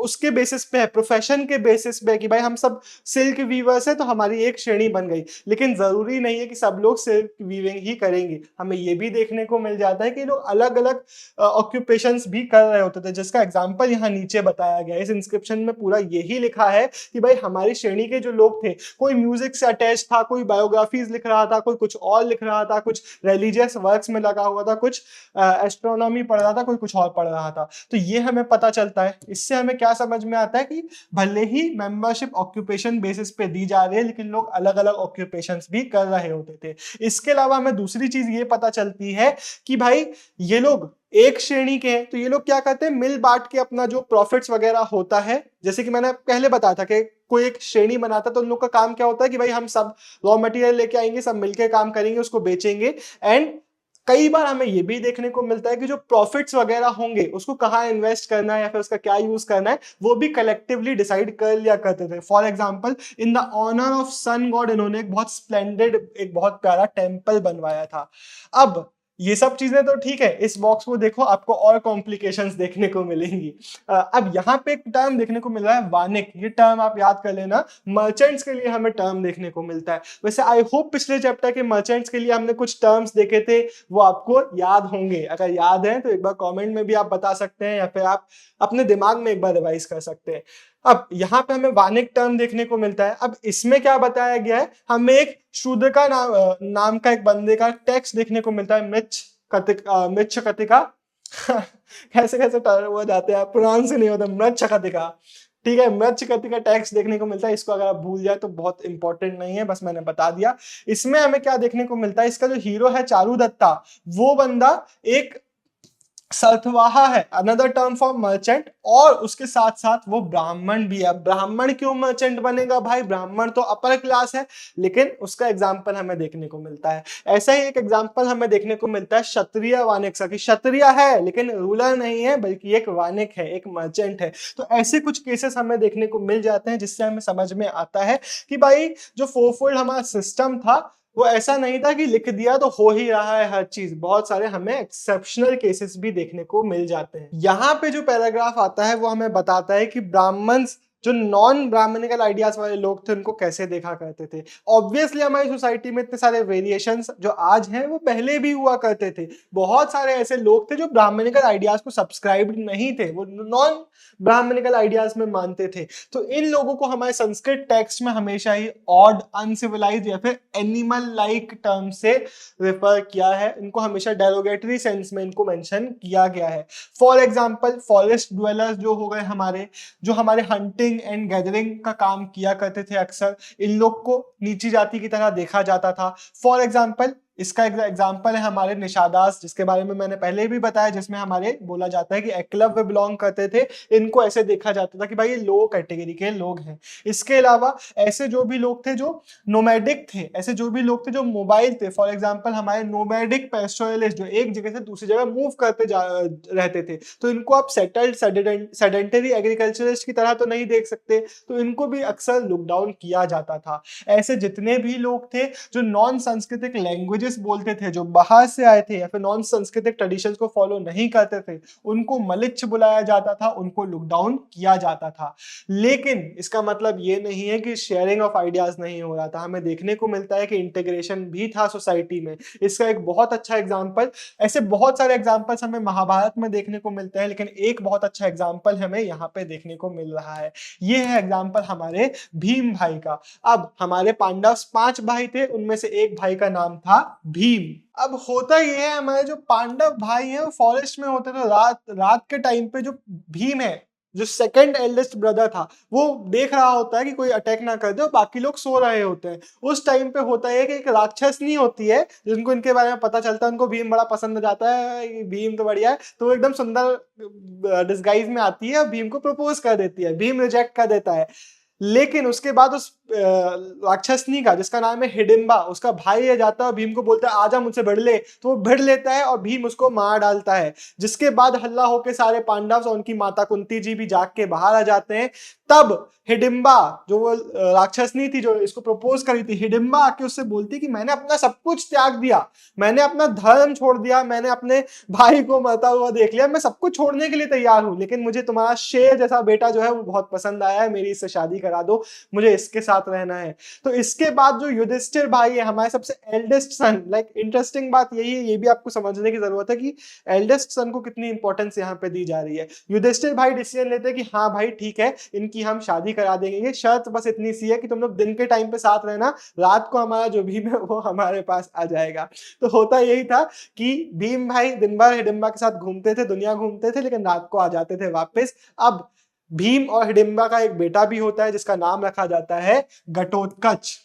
उसके बेसिस पे है, प्रोफेशन के बेसिस पे है, कि भाई हम सब सिल्क वीवर्स है तो हमारी एक श्रेणी बन गई, लेकिन जरूरी नहीं है कि सब लोग सिल्क वीविंग ही करेंगे। हमें ये भी देखने को मिल जाता है कि लोग अलग अलग ऑक्यूपेशंस भी कर रहे होते थे, जिसका एग्जाम्पल यहाँ नीचे बताया गया है। इस इंस्क्रिप्शन में पूरा यही लिखा है कि भाई हमारी श्रेणी के जो लोग थे, कोई म्यूजिक से अटैच था, कोई बायोग्राफीज लिख रहा था, कोई कुछ और लिख रहा था, कुछ रिलीजियस वर्क्स में लगा हुआ था, कुछ एस्ट्रोनॉमी पढ़ रहा था, कोई कुछ और पढ़ रहा था। तो ये हमें पता चलता है। इससे हमें क्या समझ में आता है कि भले ही मेंबरशिप ऑक्यूपेशन बेसिस पे दी जा रही है, लेकिन लोग अलग अलग ऑक्यूपेशंस भी कर रहे होते थे। इसके अलावा हमें दूसरी चीज ये पता चलती है कि भाई ये लोग एक श्रेणी के हैं, तो ये लोग क्या करते हैं, मिल बांट के अपना जो प्रॉफिट्स वगैरह होता है, जैसे कि मैंने पहले बताया था कि कोई एक श्रेणी बनाता है तो उन लोग का काम क्या होता है कि भाई हम सब रॉ मटेरियल लेके आएंगे, सब मिलकर काम करेंगे, उसको बेचेंगे। एंड कई बार हमें ये भी देखने को मिलता है कि जो प्रॉफिट्स वगैरह होंगे उसको कहाँ इन्वेस्ट करना है या फिर उसका क्या यूज करना है, वो भी कलेक्टिवली डिसाइड कर लिया करते थे। For example in the honour of sun god इन्होंने एक बहुत स्प्लेंडेड, एक बहुत प्यारा टेम्पल बनवाया था। अब ये सब चीजें तो ठीक है, इस बॉक्स को देखो आपको और कॉम्प्लिकेशंस देखने को मिलेंगी। अब यहाँ पे एक टर्म देखने को मिल रहा है वानिक, ये टर्म आप याद कर लेना, मर्चेंट्स के लिए हमें टर्म देखने को मिलता है। वैसे आई होप पिछले चैप्टर के मर्चेंट्स के लिए हमने कुछ टर्म्स देखे थे, वो आपको याद होंगे। अगर याद है तो एक बार कमेंट में भी आप बता सकते हैं, या फिर आप अपने दिमाग में एक बार रिवाइज कर सकते हैं। अब यहाँ पे हमें वानिक टर्म देखने को मिलता है। अब इसमें क्या बताया गया है, हमें एक शूद्र का नाम का एक बंदे का टेक्स्ट देखने को मिलता है, मिच्छ कतिका कैसे कैसे टर्म हो जाते हैं, प्रोनाउंस नहीं होता, मृच्छ कतिका, ठीक है, मृच्छ कतिका टेक्स्ट देखने को मिलता है। इसको अगर आप भूल जाए तो बहुत इंपॉर्टेंट नहीं है, बस मैंने बता दिया। इसमें हमें क्या देखने को मिलता है, इसका जो हीरो है चारुदत्ता, वो बंदा एक सतवाहा है, अनदर टर्म फॉर मर्चेंट, और उसके साथ साथ वो ब्राह्मण भी है। ब्राह्मण क्यों मर्चेंट बनेगा भाई, ब्राह्मण तो अपर क्लास है, लेकिन उसका एग्जाम्पल हमें देखने को मिलता है। ऐसा ही एक एग्जाम्पल हमें देखने को मिलता है क्षत्रिय वानिक का, कि क्षत्रिय है लेकिन रूलर नहीं है, बल्कि एक वानिक है, एक मर्चेंट है। तो ऐसे कुछ केसेस हमें देखने को मिल जाते हैं, जिससे हमें समझ में आता है कि भाई जो फोरफोल्ड हमारा सिस्टम था वो ऐसा नहीं था कि लिख दिया तो हो ही रहा है हर चीज, बहुत सारे हमें एक्सेप्शनल केसेस भी देखने को मिल जाते हैं। यहाँ पे जो पैराग्राफ आता है वो हमें बताता है कि ब्राह्मण्स जो नॉन ब्राह्मणिकल आइडियाज वाले लोग थे उनको कैसे देखा करते थे। ऑब्वियसली हमारी सोसाइटी में इतने सारे वेरिएशंस जो आज हैं वो पहले भी हुआ करते थे। बहुत सारे ऐसे लोग थे जो ब्राह्मणिकल आइडियाज को सब्सक्राइब नहीं थे, वो नॉन ब्राह्मणिकल आइडियाज में मानते थे। तो इन लोगों को हमारे संस्कृत टेक्स्ट में हमेशा ही ऑड, अनसिविलाइज्ड या फिर एनिमल लाइक टर्म से रेफर किया है। इनको हमेशा डेरोगेटरी सेंस में इनको मेंशन किया गया है। फॉर एग्जांपल फॉरेस्ट ड्वेलर्स जो हो गए हमारे, जो हमारे हंटिंग एंड गैदरिंग का काम किया करते थे, अक्सर इन लोग को नीची जाति की तरह देखा जाता था। फॉर एग्जांपल इसका एग्जाम्पल है हमारे निषादास, जिसके बारे में मैंने पहले भी बताया, जिसमें हमारे बोला जाता है कि एकलव्य बिलोंग करते थे। इनको ऐसे देखा जाता था कि भाई ये लो कैटेगरी के लोग हैं। इसके अलावा ऐसे जो भी लोग थे जो नोमैडिक थे, ऐसे जो भी लोग थे जो मोबाइल थे, फॉर एग्जांपल हमारे नोमैडिक पैस्टोरलिस्ट जो एक जगह से दूसरी जगह मूव करते रहते थे, तो इनको आप सेटल्ड सेडेंटरी एग्रीकल्चरिस्ट की तरह तो नहीं देख सकते, तो इनको भी अक्सर लुक डाउन किया जाता था। ऐसे जितने भी लोग थे जो नॉन सांस्कृतिक लैंग्वेजेस बोलते थे, जो बाहर से आए थे या फिर नॉन सांस्कृतिक ट्रेडिशंस को फॉलो नहीं करते थे, उनको मलिच्छ बुलाया जाता था, उनको लुक डाउन किया जाता था। लेकिन इसका मतलब ये नहीं है कि शेयरिंग ऑफ आइडियाज नहीं हो रहा था। हमें देखने को मिलता है कि इंटीग्रेशन भी था सोसाइटी में। इसका एक बहुत अच्छा एग्जांपल, ऐसे बहुत सारे एग्जांपल्स हमें महाभारत में देखने को मिलते हैं, लेकिन एक बहुत अच्छा एग्जांपल हमें यहाँ पे देखने को मिल रहा है। ये है एग्जांपल हमारे भीम भाई का। अब हमारे पांडव 5 भाई थे, उनमें से एक भाई का नाम था भीम। अब होता ये है, हमारे जो पांडव भाई हैं वो फॉरेस्ट में होते थे। रात के टाइम पे जो भीम है, जो सेकंड एल्डेस्ट ब्रदर था, वो देख रहा होता है कि कोई अटैक ना कर दे और बाकी लोग सो रहे होते हैं। उस टाइम पे होता है कि एक राक्षसनी होती है जिनको इनके बारे में पता चलता है, उनको भीम बड़ा पसंद आ जाता है, भीम तो बढ़िया है, तो वो एकदम सुंदर डिस्गाइज में आती है और भीम को प्रपोज कर देती है। भीम रिजेक्ट कर देता है, लेकिन उसके बाद उस राक्षसनी का, जिसका नाम है हिडिंबा, उसका भाई आ जाता है और भीम को बोलता है आजा मुझसे भिड़ ले, तो वो भिड़ लेता है और भीम उसको मार डालता है। जिसके बाद हल्ला होके सारे पांडव और उनकी माता कुंती जी भी जाग के बाहर आ जाते हैं। तब हिडिंबा, जो वो राक्षसनी थी जो इसको प्रपोज करी थी, हिडिंबा आके उससे बोलती कि मैंने अपना सब कुछ त्याग दिया, मैंने अपना धर्म छोड़ दिया, मैंने अपने भाई को मरता हुआ देख लिया, मैं सब कुछ छोड़ने के लिए तैयार हूं, लेकिन मुझे तुम्हारा शेर जैसा बेटा जो है वो बहुत पसंद आया है, मेरी इससे शादी करा दो, मुझे इसके साथ रहना है। तो इसके बाद जो युधिष्ठिर भाई है, हमारे सबसे एल्डेस्ट सन, लाइक इंटरेस्टिंग बात यही है, ये भी आपको समझने की जरूरत है कि एल्डेस्ट सन को कितनी इंपॉर्टेंस यहाँ पे दी जा रही है। युधिष्ठिर भाई डिसीजन लेते हैं कि हाँ भाई ठीक है, इनकी हम शादी करा देंगे, ये शर्त बस इतनी सी है कि तुम लोग दिन के टाइम पे साथ रहना, रात को हमारा जो भीम है वो हमारे पास आ जाएगा। तो होता यही था कि भीम भाई दिन भर हिडिंबा के साथ घूमते थे, दुनिया घूमते थे, लेकिन रात को आ जाते थे वापस। अब भीम और हिडिंबा का एक बेटा भी होता है जिसका नाम रखा जाता है घटोत्कच।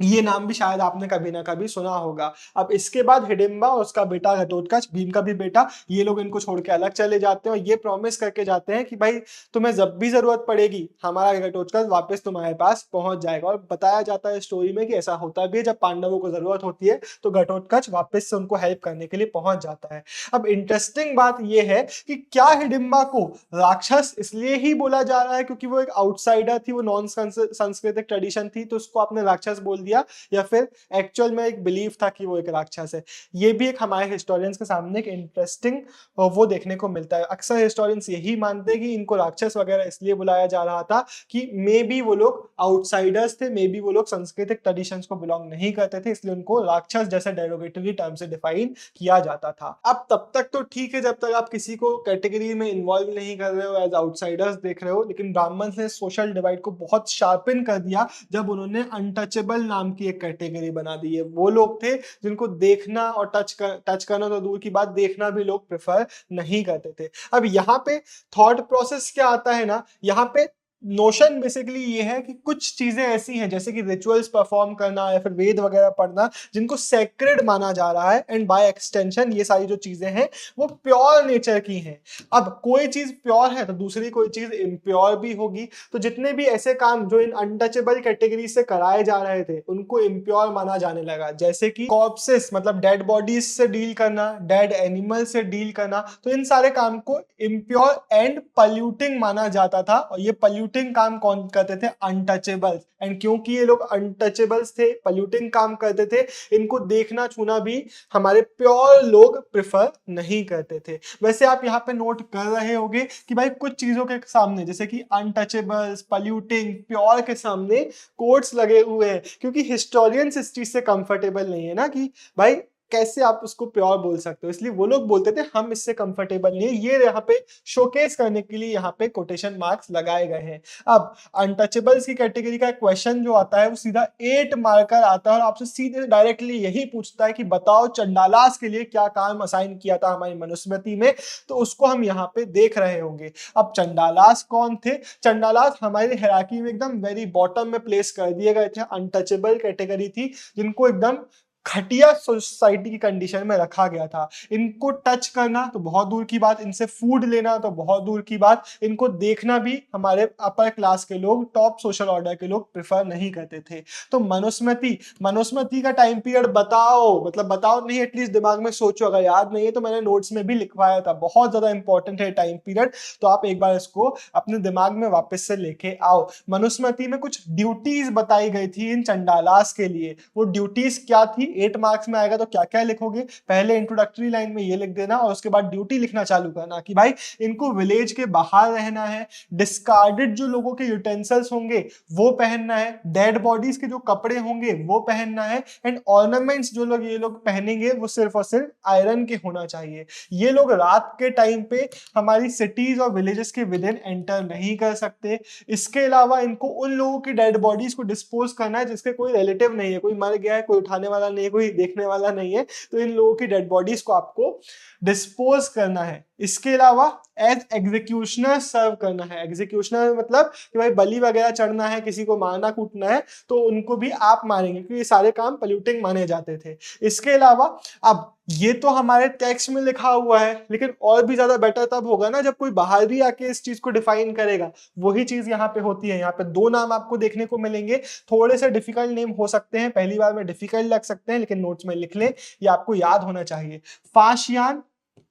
ये नाम भी शायद आपने कभी ना कभी सुना होगा। अब इसके बाद हिडिंबा और उसका बेटा घटोत्कच, भीम का भी बेटा, ये लोग इनको छोड़ के अलग चले जाते हैं और ये प्रॉमिस करके जाते हैं कि भाई तुम्हें जब भी जरूरत पड़ेगी हमारा घटोत्कच वापस तुम्हारे पास पहुंच जाएगा। और बताया जाता है स्टोरी में कि ऐसा होता भी है, जब पांडवों को जरूरत होती है तो घटोत्कच वापस से उनको हेल्प करने के लिए पहुंच जाता है। अब इंटरेस्टिंग बात यह है कि क्या हिडिंबा को राक्षस इसलिए ही बोला जा रहा है क्योंकि वो एक आउटसाइडर थी, वो नॉन सांस्कृतिक ट्रेडिशन थी, तो उसको आपने राक्षस बोल दिया, या फिर एक्चुअल में एक बिलीफ था कि वो एक राक्षस है? ये भी एक हमारे हिस्टोरियंस के सामने एक इंटरेस्टिंग वो देखने को मिलता है। अक्सर हिस्टोरियंस यही मानते हैं कि इनको राक्षस वगैरह इसलिए बुलाया जा रहा था कि मे बी वो लोग आउटसाइडर्स थे, मे बी वो लोग सांस्कृतिक ट्रेडिशंस को बिलोंग नहीं करते थे, इसलिए उनको राक्षस जैसे डेरोगेटरी टर्म से डिफाइन किया जाता था। अब तब तक तो ठीक है जब तक आप किसी को कैटेगरी में इन्वॉल्व नहीं कर रहे हो, एज आउटसाइडर्स देख रहे हो, लेकिन ब्राह्मण ने सोशल डिवाइड को बहुत शार्पन कर दिया जब उन्होंने अनटचेबल नाम की एक कैटेगरी बना दी है। वो लोग थे जिनको देखना और टच करना तो दूर की बात, देखना भी लोग प्रेफर नहीं करते थे। अब यहाँ पे थॉट प्रोसेस क्या आता है ना, यहाँ पे नोशन बेसिकली ये है कि कुछ चीजें ऐसी हैं जैसे कि रिचुअल्स परफॉर्म करना या फिर वेद वगैरह पढ़ना जिनको सेक्रेड माना जा रहा है, एंड बाय एक्सटेंशन ये सारी जो चीजें हैं वो प्योर नेचर की हैं। अब कोई चीज प्योर है तो दूसरी कोई चीज इम्प्योर भी होगी, तो जितने भी ऐसे काम जो इन अनटचेबल कैटेगरी से कराए जा रहे थे उनको इम्प्योर माना जाने लगा, जैसे कि कॉर्प्सेस मतलब डेड बॉडीज से डील करना, डेड एनिमल से डील करना, तो इन सारे काम को इम्प्योर एंड पल्यूटिंग माना जाता था। और ये पल्यूटिंग पॉल्यूटिंग काम कौन करते थे? अनटचेबल्स। एंड क्योंकि ये लोग अनटचेबल्स थे, पॉल्यूटिंग काम करते थे, इनको देखना छूना भी हमारे प्योर लोग प्रेफर नहीं करते थे। वैसे आप यहाँ पे नोट कर रहे होंगे कि भाई कुछ चीजों के सामने जैसे कि अनटचेबल्स, पॉल्यूटिंग, प्योर के सामने कोट्स लगे हुए हैं, क्योंकि हिस्टोरियंस इस चीज से कंफर्टेबल नहीं है ना कि भाई कैसे आप उसको प्योर बोल सकते हो, इसलिए वो लोग बोलते थे हम इससे कंफर्टेबल नहीं है। ये यहाँ पे शोकेस करने के लिए यहाँ पे कोटेशन मार्क्स लगाए गए हैं। अब अनटचेबल्स की कैटेगरी का क्वेश्चन जो आता है वो सीधा 8 मार्कर आता है और आपसे सीधे डायरेक्टली यही पूछता है कि बताओ चंडालास के लिए क्या काम असाइन किया था हमारी मनुस्मृति में, तो उसको हम यहाँ पे देख रहे होंगे। अब चंडालास कौन थे? चंडालास हमारी हायरार्की में एकदम वेरी बॉटम में प्लेस कर दिए गए थे, अनटचेबल कैटेगरी थी, जिनको एकदम घटिया सोसाइटी की कंडीशन में रखा गया था। इनको टच करना तो बहुत दूर की बात, इनसे फूड लेना तो बहुत दूर की बात, इनको देखना भी हमारे अपर क्लास के लोग, टॉप सोशल ऑर्डर के लोग प्रेफर नहीं करते थे। तो मनुस्मृति का टाइम पीरियड बताओ, मतलब बताओ नहीं, एटलीस्ट दिमाग में सोचो, अगर याद नहीं है तो मैंने नोट्स में भी लिखवाया था, बहुत ज्यादा इंपॉर्टेंट है टाइम पीरियड, तो आप एक बार इसको अपने दिमाग में वापस से लेके आओ। मनुस्मृति में कुछ ड्यूटीज बताई गई थी इन चंडालास के लिए। वो ड्यूटीज क्या थी? 8 मार्क्स में आएगा तो क्या क्या लिखोगे? पहले इंट्रोडक्टरी लाइन में ये लिख देना और उसके बाद ड्यूटी लिखना चालू करना कि भाई इनको विलेज के बाहर रहना है, डिस्कार्डेड जो लोगों के यूटेंसिल्स होंगे वो पहनना है, डेड बॉडीज के जो कपड़े होंगे वो पहनना है, एंड ऑर्नामेंट्स जो लोग ये लोग पहनेंगे वो सिर्फ और सिर्फ आयरन के होना चाहिए। ये लोग रात के टाइम पे हमारी सिटीज और विलेजेस के विद इन एंटर नहीं कर सकते। इसके अलावा इनको उन लोगों की डेड बॉडीज को डिस्पोज करना है जिसके कोई रिलेटिव नहीं है, कोई मर गया है, कोई उठाने वाला नहीं है, कोई देखने वाला नहीं है, तो इन लोगों की डेड बॉडीज को आपको डिस्पोज करना है। इसके अलावा एज एग्जीक्यूशनर सर्व करना है। एग्जीक्यूशनर मतलब कि भाई बलि वगैरह चढ़ना है, किसी को मारना कूटना है तो उनको भी आप मारेंगे, क्योंकि ये सारे काम पॉल्यूटिंग माने जाते थे। इसके अलावा अब ये तो हमारे टेक्स्ट में लिखा हुआ है, लेकिन और भी ज्यादा बेटर तब होगा ना जब कोई बाहरी आके इस चीज को डिफाइन करेगा। वही चीज यहाँ पे होती है। यहाँ पे 2 नाम आपको देखने को मिलेंगे, थोड़े से डिफिकल्ट नेम हो सकते हैं, पहली बार में डिफिकल्ट लग सकते हैं, लेकिन नोट्स में लिख लें, ये आपको याद होना चाहिए। फाशियान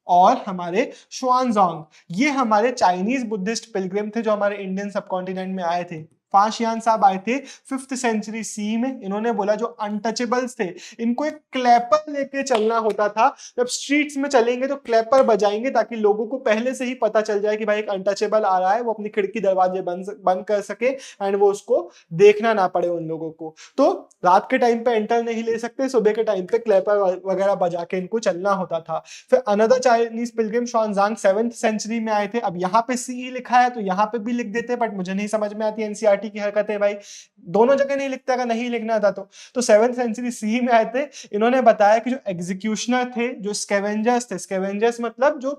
और हमारे शुआनजोंग, ये हमारे चाइनीज बुद्धिस्ट पिलग्रिम थे जो हमारे इंडियन सबकॉन्टिनेंट में आए थे। फाशियान साहब आए थे 5th सेंचुरी सी में। इन्होंने बोला जो अनटचेबल्स थे इनको एक क्लैपर लेके चलना होता था, जब स्ट्रीट्स में चलेंगे तो क्लैपर बजाएंगे ताकि लोगों को पहले से ही पता चल जाए कि भाई एक अनटचेबल आ रहा है, वो अपनी खिड़की दरवाजे बंद कर सके एंड वो उसको देखना ना पड़े उन लोगों को। तो रात के टाइम पे एंटर नहीं ले सकते, सुबह के टाइम पे क्लैपर वगैरह बजा के इनको चलना होता था। फिर another Chinese pilgrim Xuanzang 7th century में आए थे। अब यहाँ पे सी लिखा है तो यहाँ पे भी लिख देते, बट मुझे नहीं समझ में आती एनसीईआरटी की हरकतें भाई, दोनों जगह नहीं लिखता, अगर नहीं लिखना था तो 7th सेंचुरी सी में आए थे। इन्होंने बताया कि जो एग्जीक्यूशनर थे, जो स्कैवेंजर्स थे, स्कैवेंजर्स मतलब जो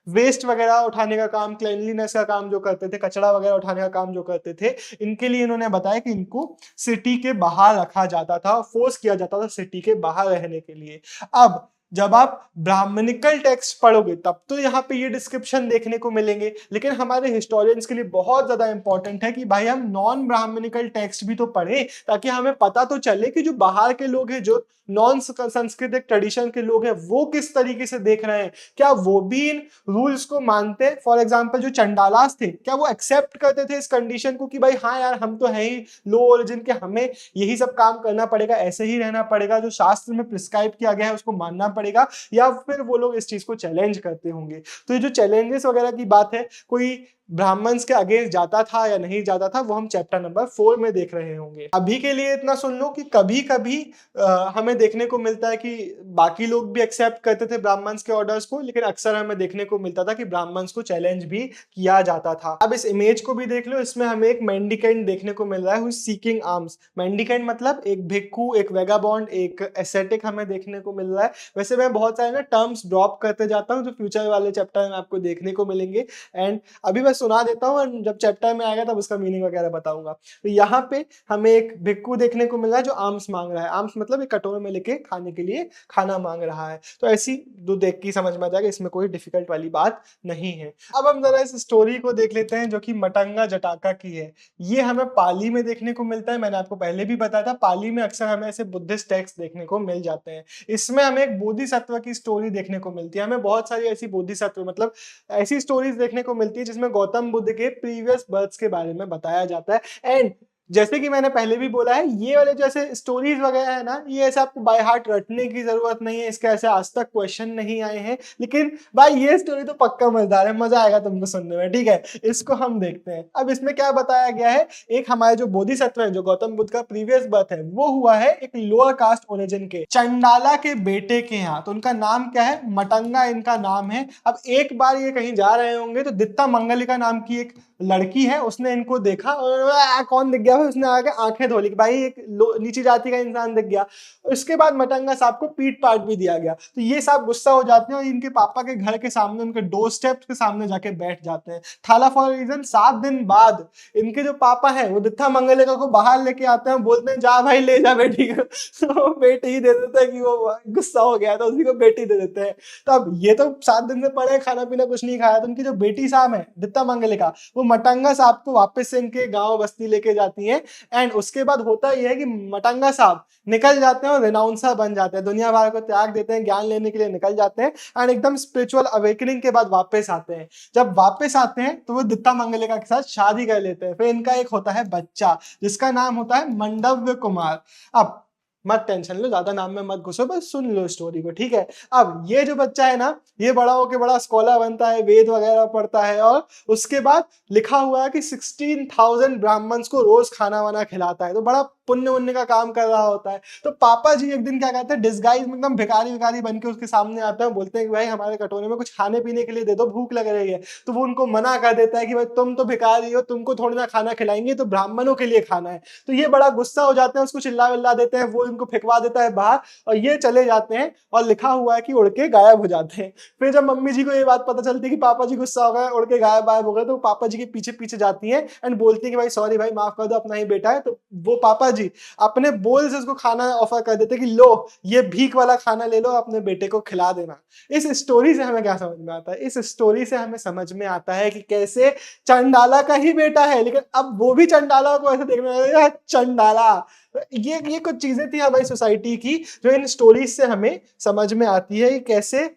वेस्ट वगैरह उठाने का काम, क्लीनलीनेस का काम जो करते थे, कचरा वगैरह उठाने का काम जो करते थे, इनके लिए इन्होंने बताया कि इनको सिटी के बाहर रखा जाता था, फोर्स किया जाता था सिटी के बाहर रहने के लिए। अब जब आप ब्राह्मणिकल टेक्स्ट पढ़ोगे तब तो यहाँ पे ये डिस्क्रिप्शन देखने को मिलेंगे, लेकिन हमारे हिस्टोरियंस के लिए बहुत ज्यादा इंपॉर्टेंट है कि भाई हम नॉन ब्राह्मणिकल टेक्स्ट भी तो पढ़े, ताकि हमें पता तो चले कि जो बाहर के लोग हैं, जो नॉन सांस्कृतिक ट्रेडिशन के लोग हैं, वो किस तरीके से देख रहे हैं, क्या वो भी इन रूल्स को मानते हैं। फॉर एग्जाम्पल जो चंडालास थे, क्या वो एक्सेप्ट करते थे इस कंडीशन को कि भाई हाँ यार हम तो है ही लो ओरिजिन के, हमें यही सब काम करना पड़ेगा, ऐसे ही रहना पड़ेगा, जो शास्त्र में प्रिस्क्राइब किया गया है उसको मानना पड़ेगा, या फिर वो लोग इस चीज को चैलेंज करते होंगे। तो ये जो चैलेंजेस वगैरह की बात है, कोई ब्राह्मण्स के अगेंस्ट जाता था या नहीं जाता था, वो हम चैप्टर नंबर 4 में देख रहे होंगे। अभी के लिए इतना सुन लो कि कभी कभी हमें देखने को मिलता है कि बाकी लोग भी एक्सेप्ट करते थे ब्राह्मण्स के ऑर्डर्स को, लेकिन अक्सर हमें देखने को मिलता था कि ब्राह्मण्स को चैलेंज भी किया जाता था। अब इस इमेज को भी देख लो, इसमें हमें एक मेंडिकेंट देखने को मिल रहा है, सीकिंग आर्म्स। मेंडिकेंट मतलब एक भिक्खू, एक वेगाबॉन्ड, एक एसेटिक हमें देखने को मिल रहा है। वैसे मैं बहुत सारे ना टर्म्स ड्रॉप करते जाता हूँ जो फ्यूचर वाले चैप्टर में आपको देखने को मिलेंगे, एंड अभी मैं सुना देता हूँ, जब चैप्टर में आएगा तब उसका मीनिंग वगैरह बताऊंगा। तो यहाँ पे हमें एक भिक्खू देखने को मिल रहा है जो आर्म्स मांग रहा है। आर्म्स मतलब एक कटोरे में लेके खाने के लिए खाना मांग रहा है। तो ऐसी दो देख के समझ में आ जाएगा, इसमें कोई डिफिकल्ट वाली बात नहीं है। अब हम जरा इस स्टोरी को देख लेते हैं जो कि मटंगा जटाका की है। ये हमें पाली में देखने को मिलता है। मैंने आपको पहले भी बताया था, पाली में अक्सर हमें ऐसे बुद्धिस्ट टेक्स्ट देखने को मिल जाते हैं। इसमें हमें एक बोधिसत्व की स्टोरी देखने को मिलती है। हमें बहुत सारी ऐसी बोधिसत्व मतलब ऐसी स्टोरीज देखने को मिलती है जिसमें गौतम बुद्ध के प्रीवियस बर्थ्स के बारे में बताया जाता है। एंड जैसे कि मैंने पहले भी बोला है, ये वाले जो ऐसे स्टोरीज वगैरह है ना, ये ऐसे आपको बाय हार्ट रटने की जरूरत नहीं है, इसके ऐसे आज तक क्वेश्चन नहीं आए हैं, लेकिन भाई ये स्टोरी तो पक्का मजेदार है, मजा आएगा तुमको सुनने में, ठीक है। इसको हम देखते हैं। अब इसमें क्या बताया गया है, एक हमारे जो बोधिसत्व है, जो गौतम बुद्ध का प्रीवियस बर्थ है, वो हुआ है एक लोअर कास्ट ओरिजिन के चंडाला के बेटे के यहाँ। तो उनका नाम क्या है, मटंगा इनका नाम है। अब एक बार ये कहीं जा रहे होंगे तो दित्ता मंगलिका नाम की एक लड़की है, उसने इनको देखा और कौन दिख गया भाई, उसने आके आंखें धो ली कि भाई एक नीची जाति का इंसान दिख गया। उसके बाद मटंगा साहब को पीट पाट भी दिया गया। तो ये साहब गुस्सा हो जाते हैं और इनके पापा के घर के सामने, उनके डोर स्टेप के सामने जाके बैठ जाते हैं। थाला फॉर रीजन 7 दिन बाद इनके जो पापा हैं वो दित्ता मंगलिका को बाहर लेके आते हैं, बोलते हैं जा भाई ले जा बेटी को। तो बेटी ही दे देता है कि वो गुस्सा हो गया, तो उसी को बेटी दे देते हैं। तो अब ये तो 7 दिन से पड़े, खाना पीना कुछ नहीं खाया, तो उनकी जो बेटी साहब है दित्ता मंगलिका, वो मटंगा साहब को वापस से इनके गांव बस्ती लेके जाती हैं। एंड उसके बाद होता यह है कि मटंगा साहब निकल जाते हैं और रिनाउंसर बन जाते हैं, दुनिया भर को त्याग देते हैं, ज्ञान लेने के लिए निकल जाते हैं। एंड एकदम स्पिरिचुअल अवेकनिंग के बाद वापस आते हैं। जब वापस आते हैं तो वो दित्ता मंगलिका के साथ शादी कर लेते हैं। फिर इनका एक होता है बच्चा, जिसका नाम होता है मंडव्य कुमार। अब मत टेंशन लो, ज्यादा नाम में मत घुसो, बस सुन लो स्टोरी को, ठीक है। अब ये जो बच्चा है ना, ये बड़ा होके बड़ा स्कॉलर बनता है, वेद वगैरह पढ़ता है, और उसके बाद लिखा हुआ है कि 16,000 ब्राह्मण्स को रोज खाना वाना खिलाता है। तो बड़ा पुण्य उन्य का काम कर रहा होता है। तो पापा जी एक दिन क्या कहते हैं, डिस्गाइज में एकदम भिखारी विकारी बन के उसके सामने आते हैं, बोलते हैं कि भाई हमारे कटोरे में कुछ खाने पीने के लिए दे दो, भूख लग रही है। तो वो उनको मना कर देता है कि भाई तुम तो भिखारी हो, तुमको थोड़ी ना खाना खिलाएंगे, तो ब्राह्मणों के लिए खाना है। तो ये बड़ा गुस्सा हो जाते हैं, उसको चिल्ला विल्ला देते हैं, वो इनको फेंकवा देता है बाहर, और ये चले जाते हैं। और लिखा हुआ है कि उड़ के गायब हो जाते हैं। फिर जब मम्मी जी को ये बात पता चलती है कि पापा जी गुस्सा हो गए, उड़ के गायब हो गए, तो पापा जी के पीछे पीछे जाती हैं एंड बोलती है कि भाई सॉरी भाई, माफ कर दो, अपना ही बेटा है। तो वो पापा जी अपने बोल से उसको खाना ऑफर कर देते कि लो ये भीख वाला खाना ले लो, अपने बेटे को खिला देना। इस स्टोरी से हमें क्या समझ में आता है, इस स्टोरी से हमें समझ में आता है कि कैसे चंडाला का ही बेटा है, लेकिन अब वो भी चंडाला को ऐसे देखने लगा, चंडाला। ये कुछ चीजें थी हमारी सोसाइटी की जो इन स्टोरीज से हमें समझ में आती है कि कैसे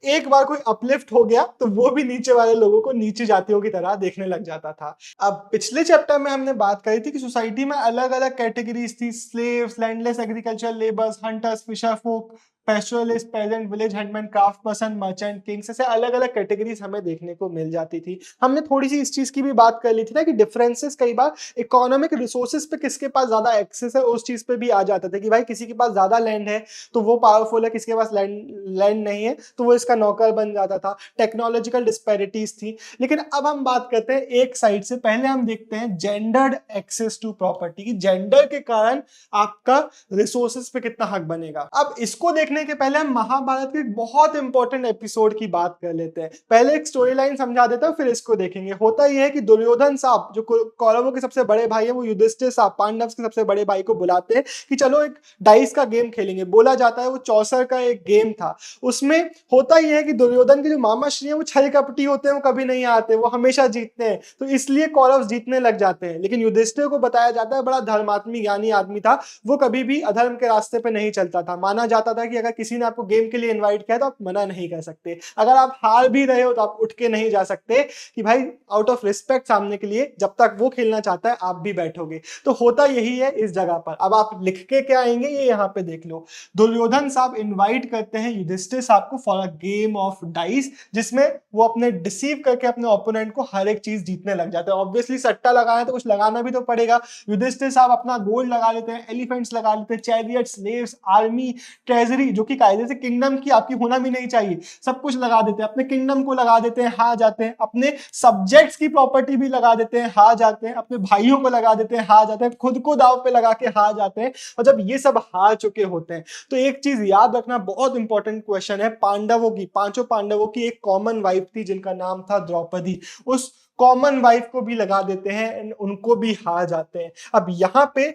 एक बार कोई अपलिफ्ट हो गया तो वो भी नीचे वाले लोगों को नीचे जातियों की तरह देखने लग जाता था। अब पिछले चैप्टर में हमने बात करी थी कि सोसाइटी में अलग अलग कैटेगरीज थी, slaves, landless agriculture labours, hunters, fisher folk, pastoralist, peasant, village handyman, craft person, merchant, kings, ऐसे अलग अलग कैटेगरीज हमें देखने को मिल जाती थी। हमने थोड़ी सी इस चीज की भी बात कर ली थी ना कि डिफरेंसेस कई बार इकोनॉमिक रिसोर्सेज पे किसके पास ज्यादा एक्सेस है उस चीज पे भी आ जाते थे कि भाई किसी के पास ज्यादा लैंड है तो वो पावरफुल है, किसी के पास लैंड नहीं है तो वो इसका नौकर बन जाता था। टेक्नोलॉजिकल डिस्पैरिटीज थी। लेकिन अब हम बात करते हैं एक साइड से, पहले हम देखते हैं जेंडर्ड एक्सेस टू प्रॉपर्टी की, जेंडर के कारण आपका रिसोर्सेज पे कितना हक बनेगा। अब इसको देखने के पहले हम महाभारत के एक बहुत इंपॉर्टेंट एपिसोड की बात कर लेते हैं। पहले एक स्टोरी लाइन समझा देता हूं, फिर इसको देखेंगे। होता यह है कि दुर्योधन साहब जो कौरवों के सबसे बड़े भाई है, वो युधिष्ठिर साहब पांडव के सबसे बड़े भाई को बुलाते हैं कि चलो एक डाइस का गेम खेलेंगे। बोला जाता है वो चौसर का एक गेम था। उसमें होता यह है कि दुर्योधन के जो मामा श्री है वो छल कपटी होते हैं, वो कभी नहीं आते, वो हमेशा जीतते हैं, तो इसलिए कौरव जीतने लग जाते हैं। लेकिन युधिष्ठिर को बताया जाता है बड़ा धर्मात्मी ज्ञानी आदमी था, वो कभी भी अधर्म के रास्ते पे नहीं चलता था। माना जाता था कि अगर किसी ने आपको गेम के लिए इनवाइट किया तो आप मना नहीं कर सकते, अगर आप हार भी रहे हो तो आप उठ के नहीं जा सकते कि भाई आउट ऑफ रिस्पेक्ट सामने के लिए, जब तक वो खेलना चाहता है आप भी बैठोगे। तो होता यही है इस जगह पर। अब आप लिख के क्या आएंगे ये यहाँ पे देख लो। दुर्योधन साहब इनवाइट करते हैं युधिष्ठिर साहब को for a game of dice, जिसमें वो अपने डिसीव करके अपने ओपोनेंट को हर एक चीज जीतने लग जाते हैं। ऑब्वियसली सट्टा लगाना है तो कुछ लगाना भी तो पड़ेगा। युधिष्ठिर साहब अपना गोल्ड लगा लेते हैं, एलिफेंट्स लगा लेते हैं, चैरियट, स्लेव्स, आर्मी, ट्रेजरी, जो कि कायदे से किंगडम की आपकी होना भी नहीं चाहिए, सब कुछ लगा देते हैं। अपने किंगडम को लगा देते हैं, हार जाते हैं। अपने सब्जेक्ट्स की प्रॉपर्टी भी लगा देते हैं, हार जाते हैं। अपने भाइयों को लगा देते हैं, हार जाते हैं। खुद को दाव पे लगा के हार जाते हैं। और जब ये सब हार चुके होते हैं तो एक चीज याद रखना, बहुत इंपॉर्टेंट क्वेश्चन है, पांडवों की, पांचों पांडवों की एक कॉमन वाइफ थी जिनका नाम था द्रौपदी। उस कॉमन वाइफ को भी लगा देते हैं, उनको भी हार जाते हैं। अब यहाँ पे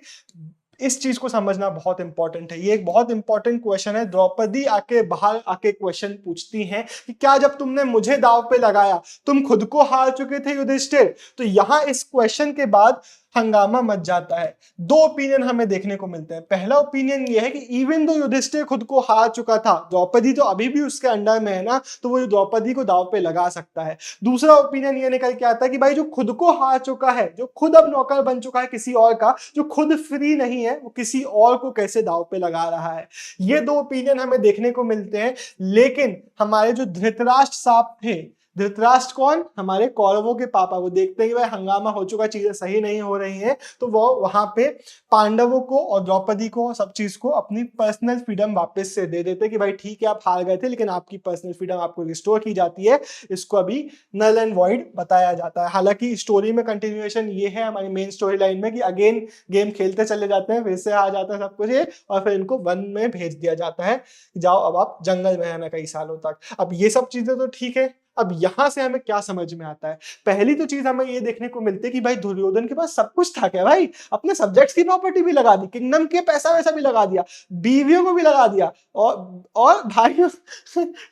इस चीज को समझना बहुत इंपॉर्टेंट है, ये एक बहुत इंपॉर्टेंट क्वेश्चन है। द्रौपदी आके बाहर आके क्वेश्चन पूछती हैं कि क्या जब तुमने मुझे दाव पे लगाया तुम खुद को हार चुके थे युधिष्ठिर? तो यहां इस क्वेश्चन के बाद हंगामा मच जाता है। दो ओपिनियन हमें देखने को मिलते हैं। पहला ओपिनियन ये है कि इवन दो युधिष्ठिर खुद को हार चुका था, द्रौपदी तो अभी भी उसके अंडर में है ना, तो वो द्रौपदी को दांव पे लगा सकता है। दूसरा ओपिनियन ये निकल के आता है कि भाई जो खुद को हार चुका है, जो खुद अब नौकर बन चुका है किसी और का, जो खुद फ्री नहीं है, वो किसी और को कैसे दांव पे लगा रहा है। ये दो ओपिनियन हमें देखने को मिलते हैं। लेकिन हमारे जो धृतराष्ट्र साहब थे, धृतराष्ट्र कौन, हमारे कौरवों के पापा, वो देखते हैं कि भाई हंगामा हो चुका, चीजें सही नहीं हो रही हैं, तो वो वहां पे पांडवों को और द्रौपदी को सब चीज को अपनी पर्सनल फ्रीडम वापस से दे देते कि भाई ठीक है आप हार गए थे, लेकिन आपकी पर्सनल फ्रीडम आपको रिस्टोर की जाती है। इसको अभी नल एंड वॉइड बताया जाता है। हालांकि स्टोरी में कंटिन्यूएशन ये है हमारी मेन स्टोरी लाइन में कि अगेन गेम खेलते चले जाते हैं, फिर से आ जाता है सब कुछ ये, और फिर इनको वन में भेज दिया जाता है, जाओ अब आप जंगल में रहना कई सालों तक। अब ये सब चीजें तो ठीक है। अब यहां से हमें क्या समझ में आता है, पहली तो चीज हमें ये देखने को मिलती है कि भाई दुर्योधन के पास सब कुछ था क्या भाई, अपने सब्जेक्ट्स की प्रॉपर्टी भी लगा दी, किंगडम के पैसा वैसा भी लगा दिया, बीवियों को भी लगा दिया, और भाई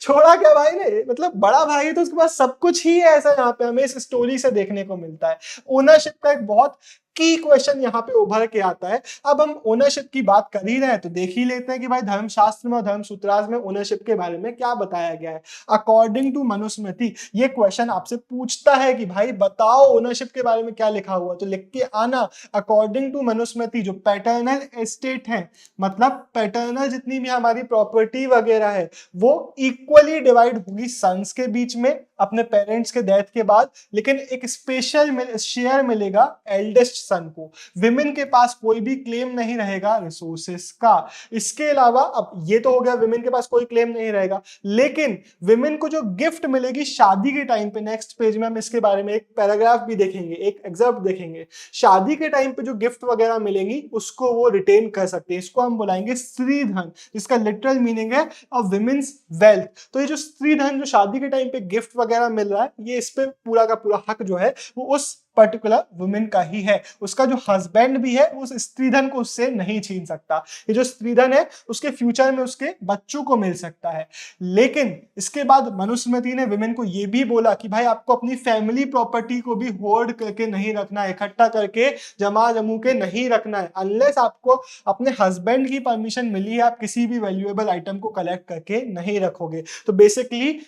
छोड़ा क्या भाई ने, मतलब बड़ा भाई है तो उसके पास सब कुछ ही है, ऐसा यहाँ पे हमें इस स्टोरी से देखने को मिलता है। ओनरशिप का एक बहुत की क्वेश्चन यहाँ पे उभर के आता है। अब हम ओनरशिप की बात कर ही रहे हैं तो देख ही लेते हैं कि भाई धर्मशास्त्र में और धर्मसूत्रास में ओनरशिप के बारे में क्या बताया गया है। अकॉर्डिंग टू मनुस्मृति ये क्वेश्चन आपसे पूछता है कि भाई बताओ ओनरशिप के बारे में क्या लिखा हुआ, तो लिख के आना। अकॉर्डिंग टू मनुस्मृति जो पैटर्नल एस्टेट है, मतलब पैटर्नल जितनी भी हमारी प्रॉपर्टी वगैरह है वो इक्वली डिवाइड होगी सन्स के बीच में अपने पेरेंट्स के डेथ के बाद, लेकिन एक स्पेशल शेयर मिलेगा एल्डेस्ट सन को। विमेन के पास कोई भी क्लेम नहीं रहेगा रिसोर्सेस का। इसके अलावा अब ये तो हो गया विमेन के पास कोई क्लेम नहीं रहेगा, लेकिन विमेन को जो गिफ्ट मिलेगी शादी के टाइम पे, नेक्स्ट पेज में हम इसके बारे में एक पैराग्राफ भी देखेंगे, एक एग्जर्प्ट देखेंगे, शादी के टाइम पे जो गिफ्ट वगैरह मिलेंगी उसको वो रिटेन कर सकते हैं। इसको हम बुलाएंगे स्त्री धन, जिसका लिटरल मीनिंग है ऑफ विमेन्स वेल्थ। तो ये जो स्त्री धन जो शादी के टाइम पे गिफ्ट वगैरह मिल रहा है, ये इस पे पूरा का पूरा हक जो है वो उस पर्टिकुलर वुमेन का ही है। उसका जो हस्बैंड भी है उस स्त्रीधन को उससे नहीं छीन सकता। ये जो स्त्रीधन है उसके फ्यूचर में उसके बच्चों को मिल सकता है। लेकिन इसके बाद मनुस्मृति ने वुमेन को ये भी बोला कि भाई आपको अपनी फैमिली प्रॉपर्टी को भी होर्ड करके नहीं रखना है, इकट्ठा करके जमा जमू के नहीं रखना है। अनलेस आपको अपने हस्बैंड की परमिशन मिली है आप किसी भी वैल्यूएबल आइटम को कलेक्ट करके नहीं रखोगे। तो बेसिकली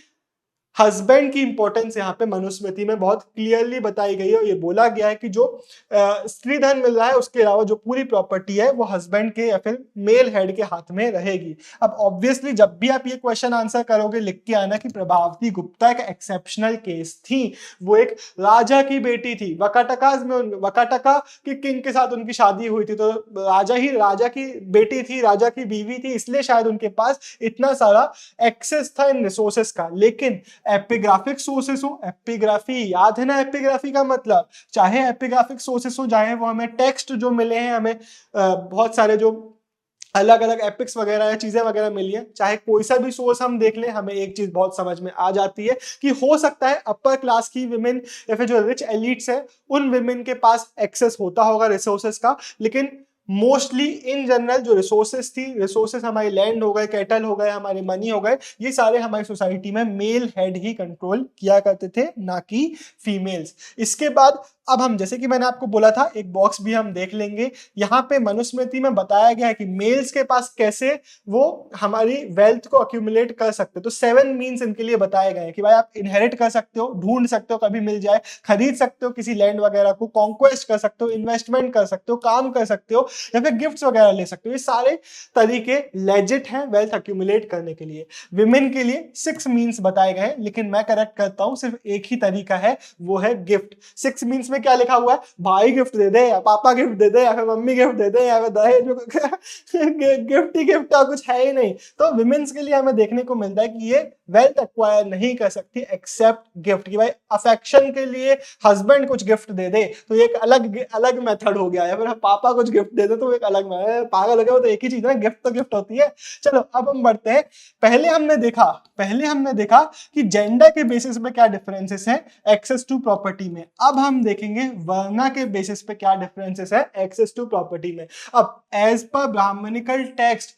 हस्बैंड की इंपॉर्टेंस यहाँ पे मनुस्मृति में बहुत क्लियरली बताई गई है, और ये बोला गया है कि जो स्त्री धन मिल रहा है उसके अलावा जो पूरी प्रॉपर्टी है वो हस्बैंड के या फिर मेल हेड के हाथ में रहेगी। अब ऑब्वियसली जब भी आप ये क्वेश्चन आंसर करोगे लिख के आना कि प्रभावती गुप्ता एक एक्सेप्शनल केस थी। वो एक राजा की बेटी थी, वकाटका के किंग के साथ उनकी शादी हुई थी, तो राजा की बेटी थी, राजा की बीवी थी, इसलिए शायद उनके पास इतना सारा एक्सेस था इन रिसोर्सेस का। लेकिन एपिग्राफिक सोर्सेस हो, एपिग्राफी याद है ना, एपिग्राफी का मतलब चाहे एपिग्राफिक सोर्सेस हो, चाहे वो हमें टेक्स्ट जो मिले हैं, हमें बहुत सारे जो अलग अलग एपिक्स वगैरह या चीजें वगैरह मिली है, चाहे कोई सा भी सोर्स हम देख लें, हमें एक चीज बहुत समझ में आ जाती है कि हो सकता है अपर क्लास की विमेन या फिर जो रिच एलिट्स है उन विमेन के पास एक्सेस होता होगा रिसोर्सेस का, लेकिन मोस्टली इन जनरल जो रिसोर्सेस हमारे लैंड हो गए, कैटल हो गए, हमारे मनी हो गए, ये सारे हमारी सोसाइटी में मेल हेड ही कंट्रोल किया करते थे, ना कि फीमेल्स। इसके बाद अब हम जैसे कि मैंने आपको बोला था एक बॉक्स भी हम देख लेंगे। यहाँ पे मनुस्मृति में बताया गया है कि मेल्स के पास कैसे वो हमारी वेल्थ को अक्यूमुलेट कर सकते, तो 7 मीन्स इनके लिए बताए गए हैं कि भाई आप इनहेरिट कर सकते हो, ढूंढ सकते हो कभी मिल जाए, खरीद सकते हो किसी लैंड वगैरह को, कॉन्क्वेस्ट कर सकते हो, इन्वेस्टमेंट कर सकते हो, काम कर सकते हो, या फिर गिफ्ट्स वगैरह ले सकते हो। ये सारे तरीके लेजिट हैं वेल्थ अक्यूमुलेट करने के लिए। विमेन के लिए 6 मीन्स बताए गए हैं, लेकिन मैं करेक्ट करता हूं, सिर्फ एक ही तरीका है, वो है गिफ्ट। 6 मीन्स में क्या लिखा हुआ है, भाई गिफ्ट दे दे या पापा गिफ्ट दे दे या फिर मम्मी गिफ्ट दे दे या फिर दहेज गिफ्ट ही गिफ्ट का कुछ है ही नहीं। तो विमेन्स के लिए हमें देखने को मिलता है कि ये वेल्थ एक्वायर नहीं कर सकती एक्सेप्ट गिफ्ट। कि भाई अफेक्शन के लिए हस्बैंड कुछ गिफ्ट दे दे तो एक अलग मेथड हो गया, या फिर पापा कुछ गिफ्ट दे दे तो एक अलग, पागल हो गया, वो तो एक ही चीज है, गिफ्ट तो गिफ्ट होती है। चलो अब हम बढ़ते हैं। पहले हमने देखा कि जेंडर के बेसिस पे क्या डिफरेंसेस हैं एक्सेस टू प्रॉपर्टी में। अब हम देखेंगे वर्ण के बेसिस पे क्या डिफरेंसेस है एक्सेस टू प्रॉपर्टी में। अब एज पर ब्राह्मणिकल टेक्स्ट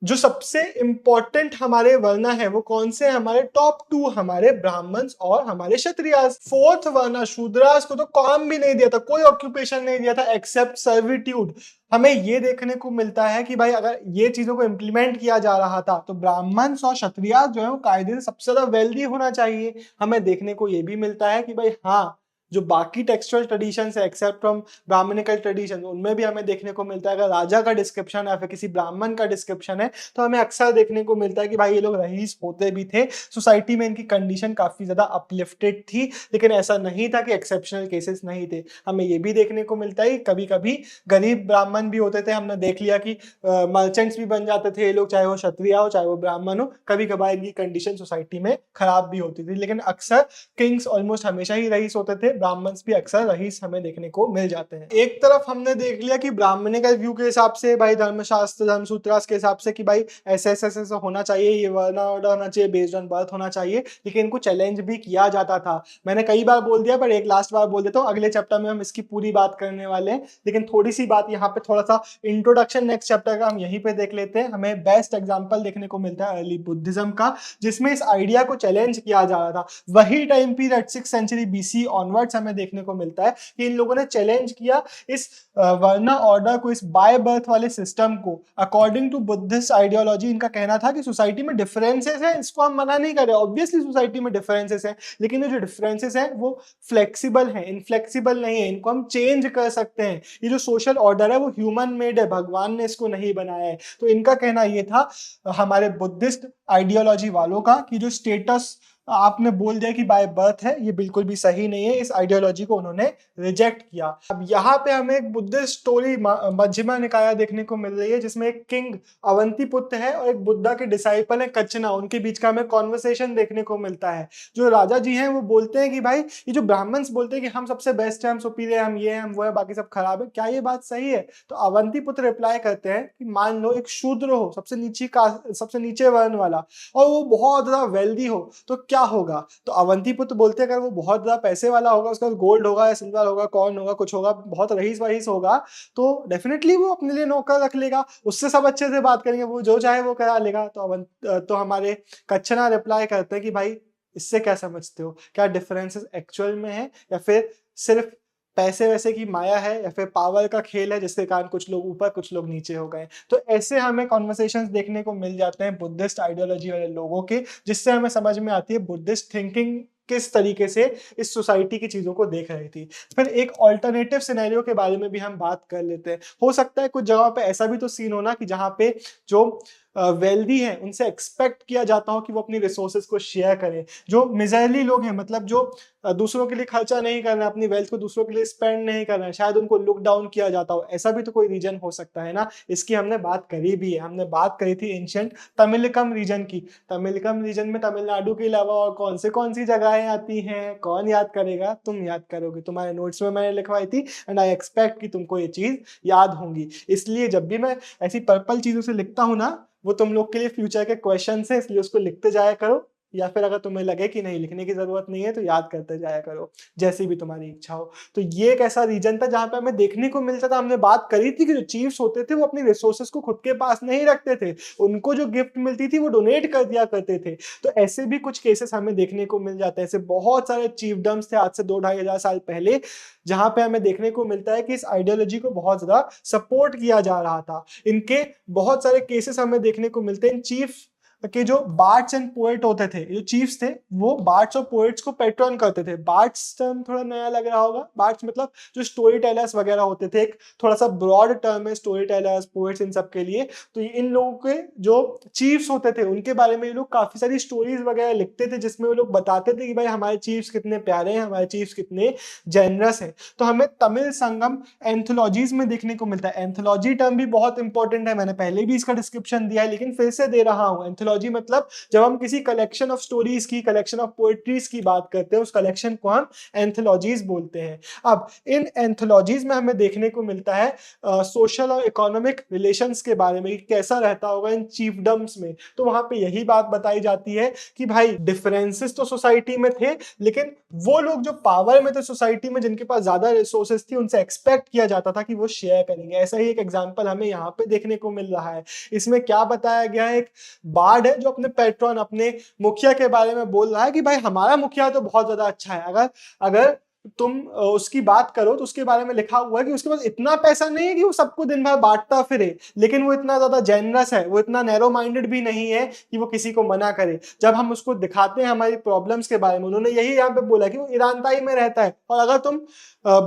जो सबसे इंपॉर्टेंट हमारे वर्ण है वो कौन से? हमारे टॉप 2 हमारे ब्राह्मण्स और हमारे क्षत्रियास। फोर्थ वर्ण शूद्रास को तो काम भी नहीं दिया था, कोई ऑक्यूपेशन नहीं दिया था एक्सेप्ट सर्विट्यूड। हमें ये देखने को मिलता है कि भाई अगर ये चीजों को इम्प्लीमेंट किया जा रहा था तो ब्राह्मण्स और क्षत्रियास जो है वो कायदे से सबसे ज्यादा वेल्दी होना चाहिए। हमें देखने को ये भी मिलता है कि भाई हाँ, जो बाकी टेक्सचुअल ट्रेडिशंस है एक्सेप्ट फ्रॉम ब्राह्मणिकल ट्रेडिशन, उनमें भी हमें देखने को मिलता है अगर राजा का डिस्क्रिप्शन है या फिर किसी ब्राह्मण का डिस्क्रिप्शन है तो हमें अक्सर देखने को मिलता है कि भाई ये लोग रईस होते भी थे, सोसाइटी में इनकी कंडीशन काफी ज्यादा अपलिफ्टेड थी। लेकिन ऐसा नहीं था कि एक्सेप्शनल केसेस नहीं थे। हमें ये भी देखने को मिलता है कभी कभी गरीब ब्राह्मण भी होते थे। हमने देख लिया कि मर्चेंट्स भी बन जाते थे ये लोग, चाहे वो क्षत्रिय हो चाहे वो ब्राह्मण हो। कभी कभार इनकी कंडीशन सोसाइटी में खराब भी होती थी, लेकिन अक्सर किंग्स ऑलमोस्ट हमेशा ही रईस होते थे, ब्राह्मण्स भी अक्सर रईस हमें देखने को मिल जाते हैं। एक तरफ हमने देख लिया कि ब्राह्मणिकल व्यू के हिसाब से भाई धर्मशास्त्र धर्मसूत्रास के हिसाब से कि भाई ऐसे ऐसे ऐसे होना चाहिए, ये वर्ण ऑर्डर होना चाहिए, बेस्ड ऑन बर्थ होना चाहिए, लेकिन इनको चैलेंज भी किया जाता था। मैंने कई बार बोल दिया पर एक लास्ट बार बोल देता हूँ, अगले चैप्टर में हम इसकी पूरी बात करने वाले हैं, लेकिन थोड़ी सी बात यहाँ पे थोड़ा सा इंट्रोडक्शन नेक्स्ट चैप्टर का हम यहीं पे देख लेते हैं। हमें बेस्ट एग्जाम्पल देखने को मिलता है अर्ली बुद्धिज्म का, जिसमें इस आइडिया को चैलेंज किया जा रहा था। वही time period 6th century BC onwards हमें देखने को मिलता है कि इन लोगों ने चैलेंज किया इस वर्ण ऑर्डर को, इस बाय बर्थ वाले सिस्टम को। अकॉर्डिंग टू बुद्धिस्ट आइडियोलॉजी इनका कहना था कि सोसाइटी में डिफरेंसेस हैं, इसको हम मना नहीं कर रहे, ऑब्वियसली सोसाइटी में डिफरेंसेस हैं, लेकिन ये जो डिफरेंसेस हैं वो फ्लेक्सिबल हैं, इनफ्लेक्सिबल नहीं है, इनको हम चेंज कर सकते हैं। ये जो सोशल ऑर्डर है वो ह्यूमन मेड है, भगवान ने इसको नहीं बनाया है। तो इनका कहना ये था हमारे बुद्धिस्ट आइडियोलॉजी वालों का कि जो स्टेटस आपने बोल दिया कि बाय बर्थ है, ये बिल्कुल भी सही नहीं है। इस आइडियोलॉजी को उन्होंने रिजेक्ट किया। अब यहाँ पे हमें एक बुद्धिस्ट स्टोरी मध्यमा निकाय देखने को मिल रही है, जिसमें एक किंग अवंतीपुत्र है और एक बुद्धा के डिसाइपल है कचना, उनके बीच का हमें कॉन्वर्सेशन देखने को मिलता है। जो राजा जी हैं वो बोलते हैं कि भाई ये जो ब्राह्मण्स बोलते हैं कि हम सबसे बेस्ट है, हम सुपीरियर, हम ये हैं, हम वो है, बाकी सब खराब है, क्या ये बात सही है? तो अवंतीपुत्र रिप्लाई करते हैं कि मान लो एक शूद्र हो, सबसे नीचे वर्ण वाला, और वो बहुत ज्यादा वेल्दी हो, तो क्या होगा? तो अवंतीपुत्र बोलते हैं अगर वो बहुत ज्यादा पैसे वाला होगा, उसका गोल्ड होगा या सिल्वर होगा, कॉर्न होगा, कुछ होगा, बहुत रईस वहीस होगा, तो डेफिनेटली वो अपने लिए नौकर रख लेगा, उससे सब अच्छे से बात करेंगे, वो जो चाहे वो करा लेगा। तो हमारे कच्छना रिप्लाई करते हैं कि भाई इससे क्या समझते हो? क्या डिफरेंसेस एक्चुअल में है या फिर सिर्फ पैसे वैसे की माया है या फिर पावर का खेल है, जिसके कारण कुछ लोग ऊपर कुछ लोग नीचे हो गए? तो ऐसे हमें कॉन्वर्सेशंस देखने को मिल जाते हैं बुद्धिस्ट आइडियोलॉजी वाले लोगों के, जिससे हमें समझ में आती है बुद्धिस्ट थिंकिंग किस तरीके से इस सोसाइटी की चीजों को देख रही थी। फिर एक ऑल्टरनेटिव सिनेरियो के बारे में भी हम बात कर लेते हैं। हो सकता है कुछ जगह पे ऐसा भी तो सीन होना कि जहाँ पे जो वेल्दी हैं उनसे एक्सपेक्ट किया जाता हो कि वो अपनी रिसोर्सेज को शेयर करें। जो मिजरली लोग हैं, मतलब जो दूसरों के लिए खर्चा नहीं करना, अपनी वेल्थ को दूसरों के लिए स्पेंड नहीं करना, शायद उनको लुक डाउन किया जाता हो। ऐसा भी तो कोई रीजन हो सकता है ना। इसकी हमने बात करी भी है, हमने बात करी थी एंशिएंट तमिलकम रीजन की। तमिलकम रीजन में तमिलनाडु के अलावा और कौन सी जगहें आती हैं? कौन याद करेगा? तुम याद करोगे, तुम्हारे नोट्स में मैंने लिखवाई थी एंड आई एक्सपेक्ट कि तुमको ये चीज याद होंगी। इसलिए जब भी मैं ऐसी पर्पल चीजों से लिखता हूँ ना, वो तुम लोग के लिए फ्यूचर के क्वेश्चन है, इसलिए उसको लिखते जाया करो, या फिर अगर तुम्हें लगे कि नहीं लिखने की जरूरत नहीं है तो याद करते जाया करो, जैसी भी तुम्हारी इच्छा हो। तो ये एक ऐसा रीजन था जहां पे हमें देखने को मिलता था, हमने बात करी थी कि जो चीफ्स होते थे वो अपनी रिसोर्सेज को खुद के पास नहीं रखते थे, उनको जो गिफ्ट मिलती थी वो डोनेट कर दिया करते थे। तो ऐसे भी कुछ केसेस हमें देखने को मिल जाते हैं। ऐसे बहुत सारे चीफडम्स थे आज से 2-2,500 साल पहले, जहां पे हमें देखने को मिलता है कि इस आइडियोलॉजी को बहुत ज्यादा सपोर्ट किया जा रहा था। इनके बहुत सारे केसेस हमें देखने को मिलते हैं। चीफ कि जो बार्ड्स एंड पोएट होते थे, जो चीफ्स थे, वो बार्ड्स और पोएट्स को पैट्रन करते थे। बार्ड्स टर्म थोड़ा नया लग रहा होगा, बार्ड्स मतलब जो स्टोरी टेलर्स वगैरह होते थे, एक थोड़ा सा ब्रॉड टर्म है स्टोरी टेलर्स, पोएट्स, इन सब के लिए। तो इन लोगों के जो चीफ्स होते थे उनके बारे में ये लोग काफी सारी स्टोरीज वगैरह लिखते थे, जिसमें वो लोग बताते थे कि भाई हमारे चीफ्स कितने प्यारे हैं, हमारे चीफ्स कितने जेनरस हैं। तो हमें तमिल संगम एंथोलॉजीज में देखने को मिलता है। एंथोलॉजी टर्म भी बहुत इंपॉर्टेंट है, मैंने पहले भी इसका डिस्क्रिप्शन दिया है लेकिन फिर से दे रहा हूँ। एंथोलॉजी मतलब जब हम किसी कलेक्शन ऑफ स्टोरीज की, कलेक्शन ऑफ पोएट्रीज की बात करते हैं, उस कलेक्शन को हम एंथोलॉजीज बोलते हैं। अब इन एंथोलॉजीज में हमें देखने को मिलता है सोशल और इकोनॉमिक रिलेशंस के बारे में, कैसा रहता होगा इन चीफडम्स में। तो वहां पे यही बात बताई जाती है कि भाई डिफरेंसेस तो सोसाइटी में थे, लेकिन वो लोग जो पावर में थे सोसाइटी में, जिनके पास ज्यादा रिसोर्सेज थी, उनसे एक्सपेक्ट किया जाता था कि वो शेयर करेंगे। ऐसा ही एक एग्जांपल हमें यहाँ पे देखने को मिल रहा है। इसमें क्या बताया गया है, एक बार्ड है जो अपने पैट्रॉन, अपने मुखिया के बारे में बोल रहा है कि भाई हमारा मुखिया तो बहुत ज्यादा अच्छा है, अगर अगर तुम उसकी बात करो तो उसके बारे में लिखा हुआ है कि उसके पास इतना पैसा नहीं है कि वो सबको दिन भर बांटता फिरे, लेकिन वो इतना ज्यादा जेनरस है, वो इतना नैरो माइंडेड भी नहीं है कि वो किसी को मना करे। जब हम उसको दिखाते हैं हमारी प्रॉब्लम्स के बारे में, उन्होंने यही यहाँ पे बोला कि वो ईरानताई में रहता है, और अगर तुम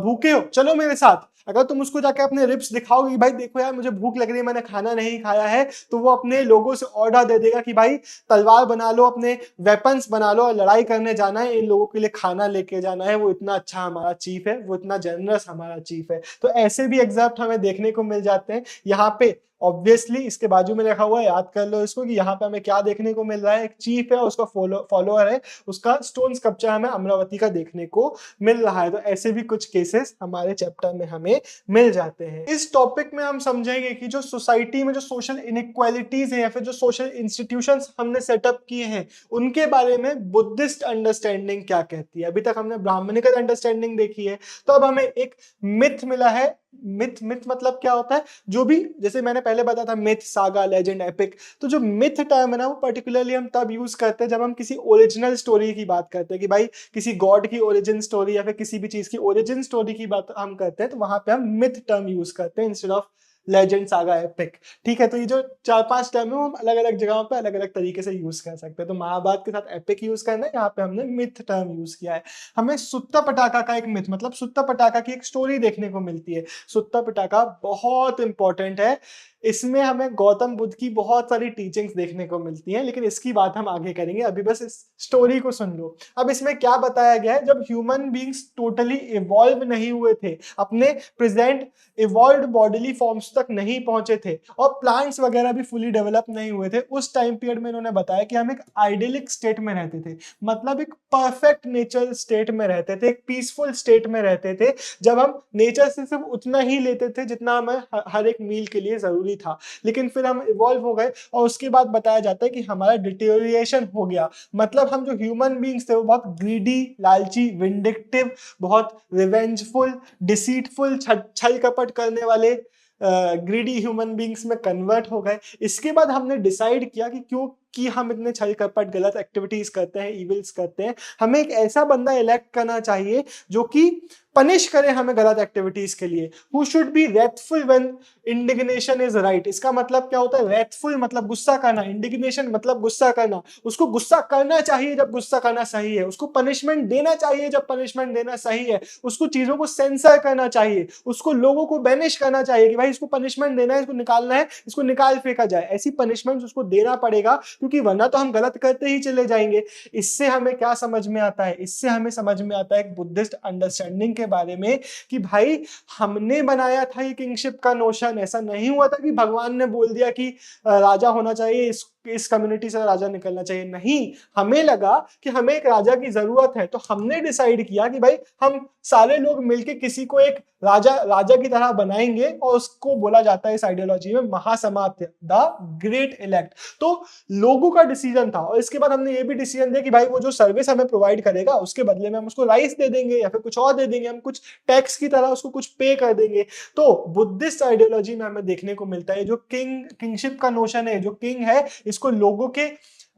भूखे हो चलो मेरे साथ, अगर तुम उसको जाके अपने रिप्स दिखाओगे कि भाई देखो यार मुझे भूख लग रही है, मैंने खाना नहीं खाया है, तो वो अपने लोगों से ऑर्डर दे देगा कि भाई तलवार बना लो, अपने वेपन्स बना लो और लड़ाई करने जाना है, इन लोगों के लिए खाना लेके जाना है। वो इतना अच्छा हमारा चीफ है, वो इतना जनरस हमारा चीफ है। तो ऐसे भी एग्जाम्पल हमें देखने को मिल जाते हैं यहाँ पे। ऑब्वियसली इसके बाजू में लिखा हुआ है, याद कर लो इसको, कि यहाँ पे हमें क्या देखने को मिल रहा है, एक चीफ है, उसका फॉलोअर है, उसका स्टोन स्कल्पचर हमें अमरावती का देखने को मिल रहा है। तो ऐसे भी कुछ केसेस हमारे चैप्टर में हमें मिल जाते हैं। इस टॉपिक में हम समझेंगे कि जो सोसाइटी में जो सोशल इनइक्वालिटीज है या फिर जो सोशल इंस्टीट्यूशंस हमने सेटअप किए हैं, उनके बारे में बुद्धिस्ट अंडरस्टैंडिंग क्या कहती है। अभी तक हमने ब्राह्मणिकल अंडरस्टैंडिंग देखी है, तो अब हमें एक मिथ मिला है। मिथ मतलब क्या होता है, जो भी, जैसे मैंने पहले बताया था, मिथ, सागा, लेजेंड, एपिक। तो जो मिथ टर्म है ना, वो पर्टिकुलरली हम तब यूज करते हैं जब हम किसी ओरिजिनल स्टोरी की बात करते हैं, कि भाई किसी गॉड की ओरिजिन स्टोरी या फिर किसी भी चीज की ओरिजिन स्टोरी की बात हम करते हैं, तो वहां पे हम मिथ टर्म यूज करते हैं instead of legend, saga, epic. ठीक है, तो ये जो 4-5 टर्म है वो हम अलग अलग जगहों पे अलग अलग तरीके से यूज कर सकते हैं। तो महाभारत के साथ एपिक यूज करना है, यहाँ पे हमने मिथ टर्म यूज किया है। हमें सुत्ता पटाखा का एक मिथ मतलब सुत्ता पटाखा की एक स्टोरी देखने को मिलती है। सुत्ता पटाखा बहुत इंपॉर्टेंट है, इसमें हमें गौतम बुद्ध की बहुत सारी टीचिंग्स देखने को मिलती हैं, लेकिन इसकी बात हम आगे करेंगे, अभी बस इस स्टोरी को सुन लो। अब इसमें क्या बताया गया है, जब ह्यूमन बींग्स टोटली इवॉल्व नहीं हुए थे, अपने प्रेजेंट इवॉल्व बॉडीली फॉर्म्स तक नहीं पहुंचे थे, और प्लांट्स वगैरह भी फुली डेवलप नहीं हुए थे, उस टाइम पीरियड में इन्होंने बताया कि हम एक आइडियलिक स्टेट में रहते थे, मतलब एक परफेक्ट नेचर स्टेट में रहते थे, एक पीसफुल स्टेट में रहते थे, जब हम नेचर से सिर्फ उतना ही लेते थे जितना हमें हर एक मील के लिए जरूरी था। लेकिन फिर हम इवॉल्व हो गए, और उसके बाद बताया जाता है कि हमारा डिटेरियोरेशन हो गया, मतलब हम जो ह्यूमन बींग्स थे वो बहुत ग्रीडी, लालची, विंडिक्टिव, बहुत रिवेंजफुल, डिसीटफुल, छल कपट करने वाले ग्रीडी ह्यूमन बींग्स में कन्वर्ट हो गए। इसके बाद हमने डिसाइड किया कि क्यों कि हम इतने छल कपट, गलत एक्टिविटीज करते हैं, इविल्स करते हैं, हमें एक ऐसा बंदा इलेक्ट करना चाहिए जो कि पनिश करे हमें गलत एक्टिविटीज के लिए। Who should be wrathful when indignation is right। इसका मतलब क्या होता है, wrathful मतलब गुस्सा करना, indignation मतलब गुस्सा करना। उसको गुस्सा करना चाहिए जब गुस्सा करना सही है, उसको पनिशमेंट देना चाहिए जब पनिशमेंट देना सही है, उसको चीजों को सेंसर करना चाहिए, उसको लोगों को बैनिश करना चाहिए कि भाई इसको पनिशमेंट देना है, इसको निकालना है, इसको निकाल फेंका जाए। ऐसी पनिशमेंट उसको देना पड़ेगा, क्योंकि वरना तो हम गलत करते ही चले जाएंगे। इससे हमें क्या समझ में आता है, इससे हमें समझ में आता है एक बुद्धिस्ट अंडरस्टैंडिंग के बारे में, कि भाई हमने बनाया था ये किंगशिप का नोशन। ऐसा नहीं हुआ था कि भगवान ने बोल दिया कि राजा होना चाहिए, इस कम्युनिटी से राजा निकलना चाहिए। नहीं, हमें लगा कि हमें एक राजा की जरूरत है, तो हमने डिसाइड किया कि भाई हम सारे लोग मिलके किसी को एक राजा की तरह बनाएंगे, और उसको बोला जाता है इस आइडियोलॉजी में महासमाध्य, द ग्रेट इलेक्ट। तो लोगों का डिसीजन था, और इसके बाद हमने ये भी डिसीजन दिया कि भाई वो जो सर्विस हमें प्रोवाइड करेगा उसके बदले में हम उसको राइस दे देंगे या फिर कुछ और दे देंगे, हम कुछ टैक्स की तरह उसको कुछ पे कर देंगे। तो बुद्धिस्ट आइडियोलॉजी में हमें देखने को मिलता है जो किंगशिप का नोशन है, जो किंग है, इसको लोगों के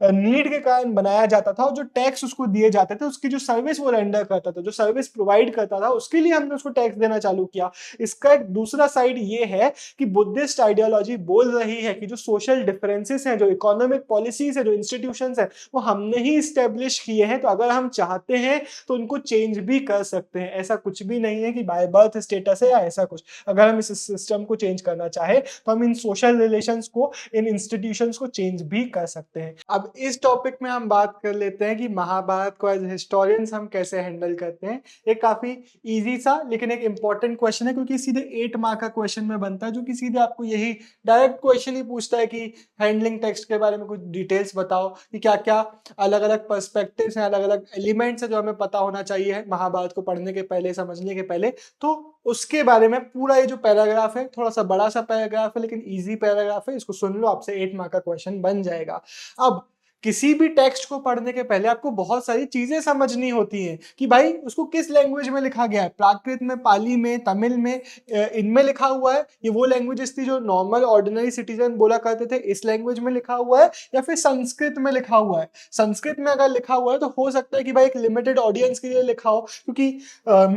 नीड के कारण बनाया जाता था, और जो टैक्स उसको दिए जाते थे, उसकी जो सर्विस वो रेंडर करता था, जो सर्विस प्रोवाइड करता था, उसके लिए हमने उसको टैक्स देना चालू किया। इसका एक दूसरा साइड ये है कि बुद्धिस्ट आइडियोलॉजी बोल रही है कि जो सोशल डिफरेंसेस हैं, जो इकोनॉमिक पॉलिसीज है, जो इंस्टीट्यूशंस है, वो हमने ही स्टेब्लिश किए हैं, तो अगर हम चाहते हैं तो उनको चेंज भी कर सकते हैं। ऐसा कुछ भी नहीं है कि बाय बर्थ स्टेटस है या ऐसा कुछ। अगर हम इस सिस्टम को चेंज करना चाहे तो हम इन सोशल रिलेशंस को, इन इंस्टीट्यूशंस को चेंज भी कर सकते हैं। अब अब इस टॉपिक में हम बात कर लेते हैं कि महाभारत को एज हिस्टोरियंस हम कैसे हैंडल करते हैं। एक काफी इजी सा लेकिन एक इंपॉर्टेंट क्वेश्चन है, क्योंकि सीधे 8 मार्क का क्वेश्चन में बनता है, जो कि सीधे आपको यही डायरेक्ट क्वेश्चन ही पूछता है कि हैंडलिंग टेक्स्ट के बारे में कुछ डिटेल्स बताओ कि क्या क्या अलग अलग पर्सपेक्टिव्स हैं, अलग अलग एलिमेंट्स हैं जो हमें पता होना चाहिए महाभारत को पढ़ने के पहले, समझने के पहले। तो उसके बारे में पूरा ये जो पैराग्राफ है, थोड़ा सा बड़ा सा पैराग्राफ है लेकिन इजी पैराग्राफ है, इसको सुन लो, आपसे 8 मार्क का क्वेश्चन बन जाएगा। अब किसी भी टेक्स्ट को पढ़ने के पहले आपको बहुत सारी चीजें समझनी होती हैं कि भाई उसको किस लैंग्वेज में लिखा गया है, प्राकृत में, पाली में, तमिल में, इनमें लिखा हुआ है, ये वो लैंग्वेजेस थी जो नॉर्मल ऑर्डिनरी सिटीजन बोला करते थे, इस लैंग्वेज में लिखा हुआ है, या फिर संस्कृत में लिखा हुआ है। संस्कृत में अगर लिखा हुआ है तो हो सकता है कि भाई एक लिमिटेड ऑडियंस के लिए लिखा हो, क्योंकि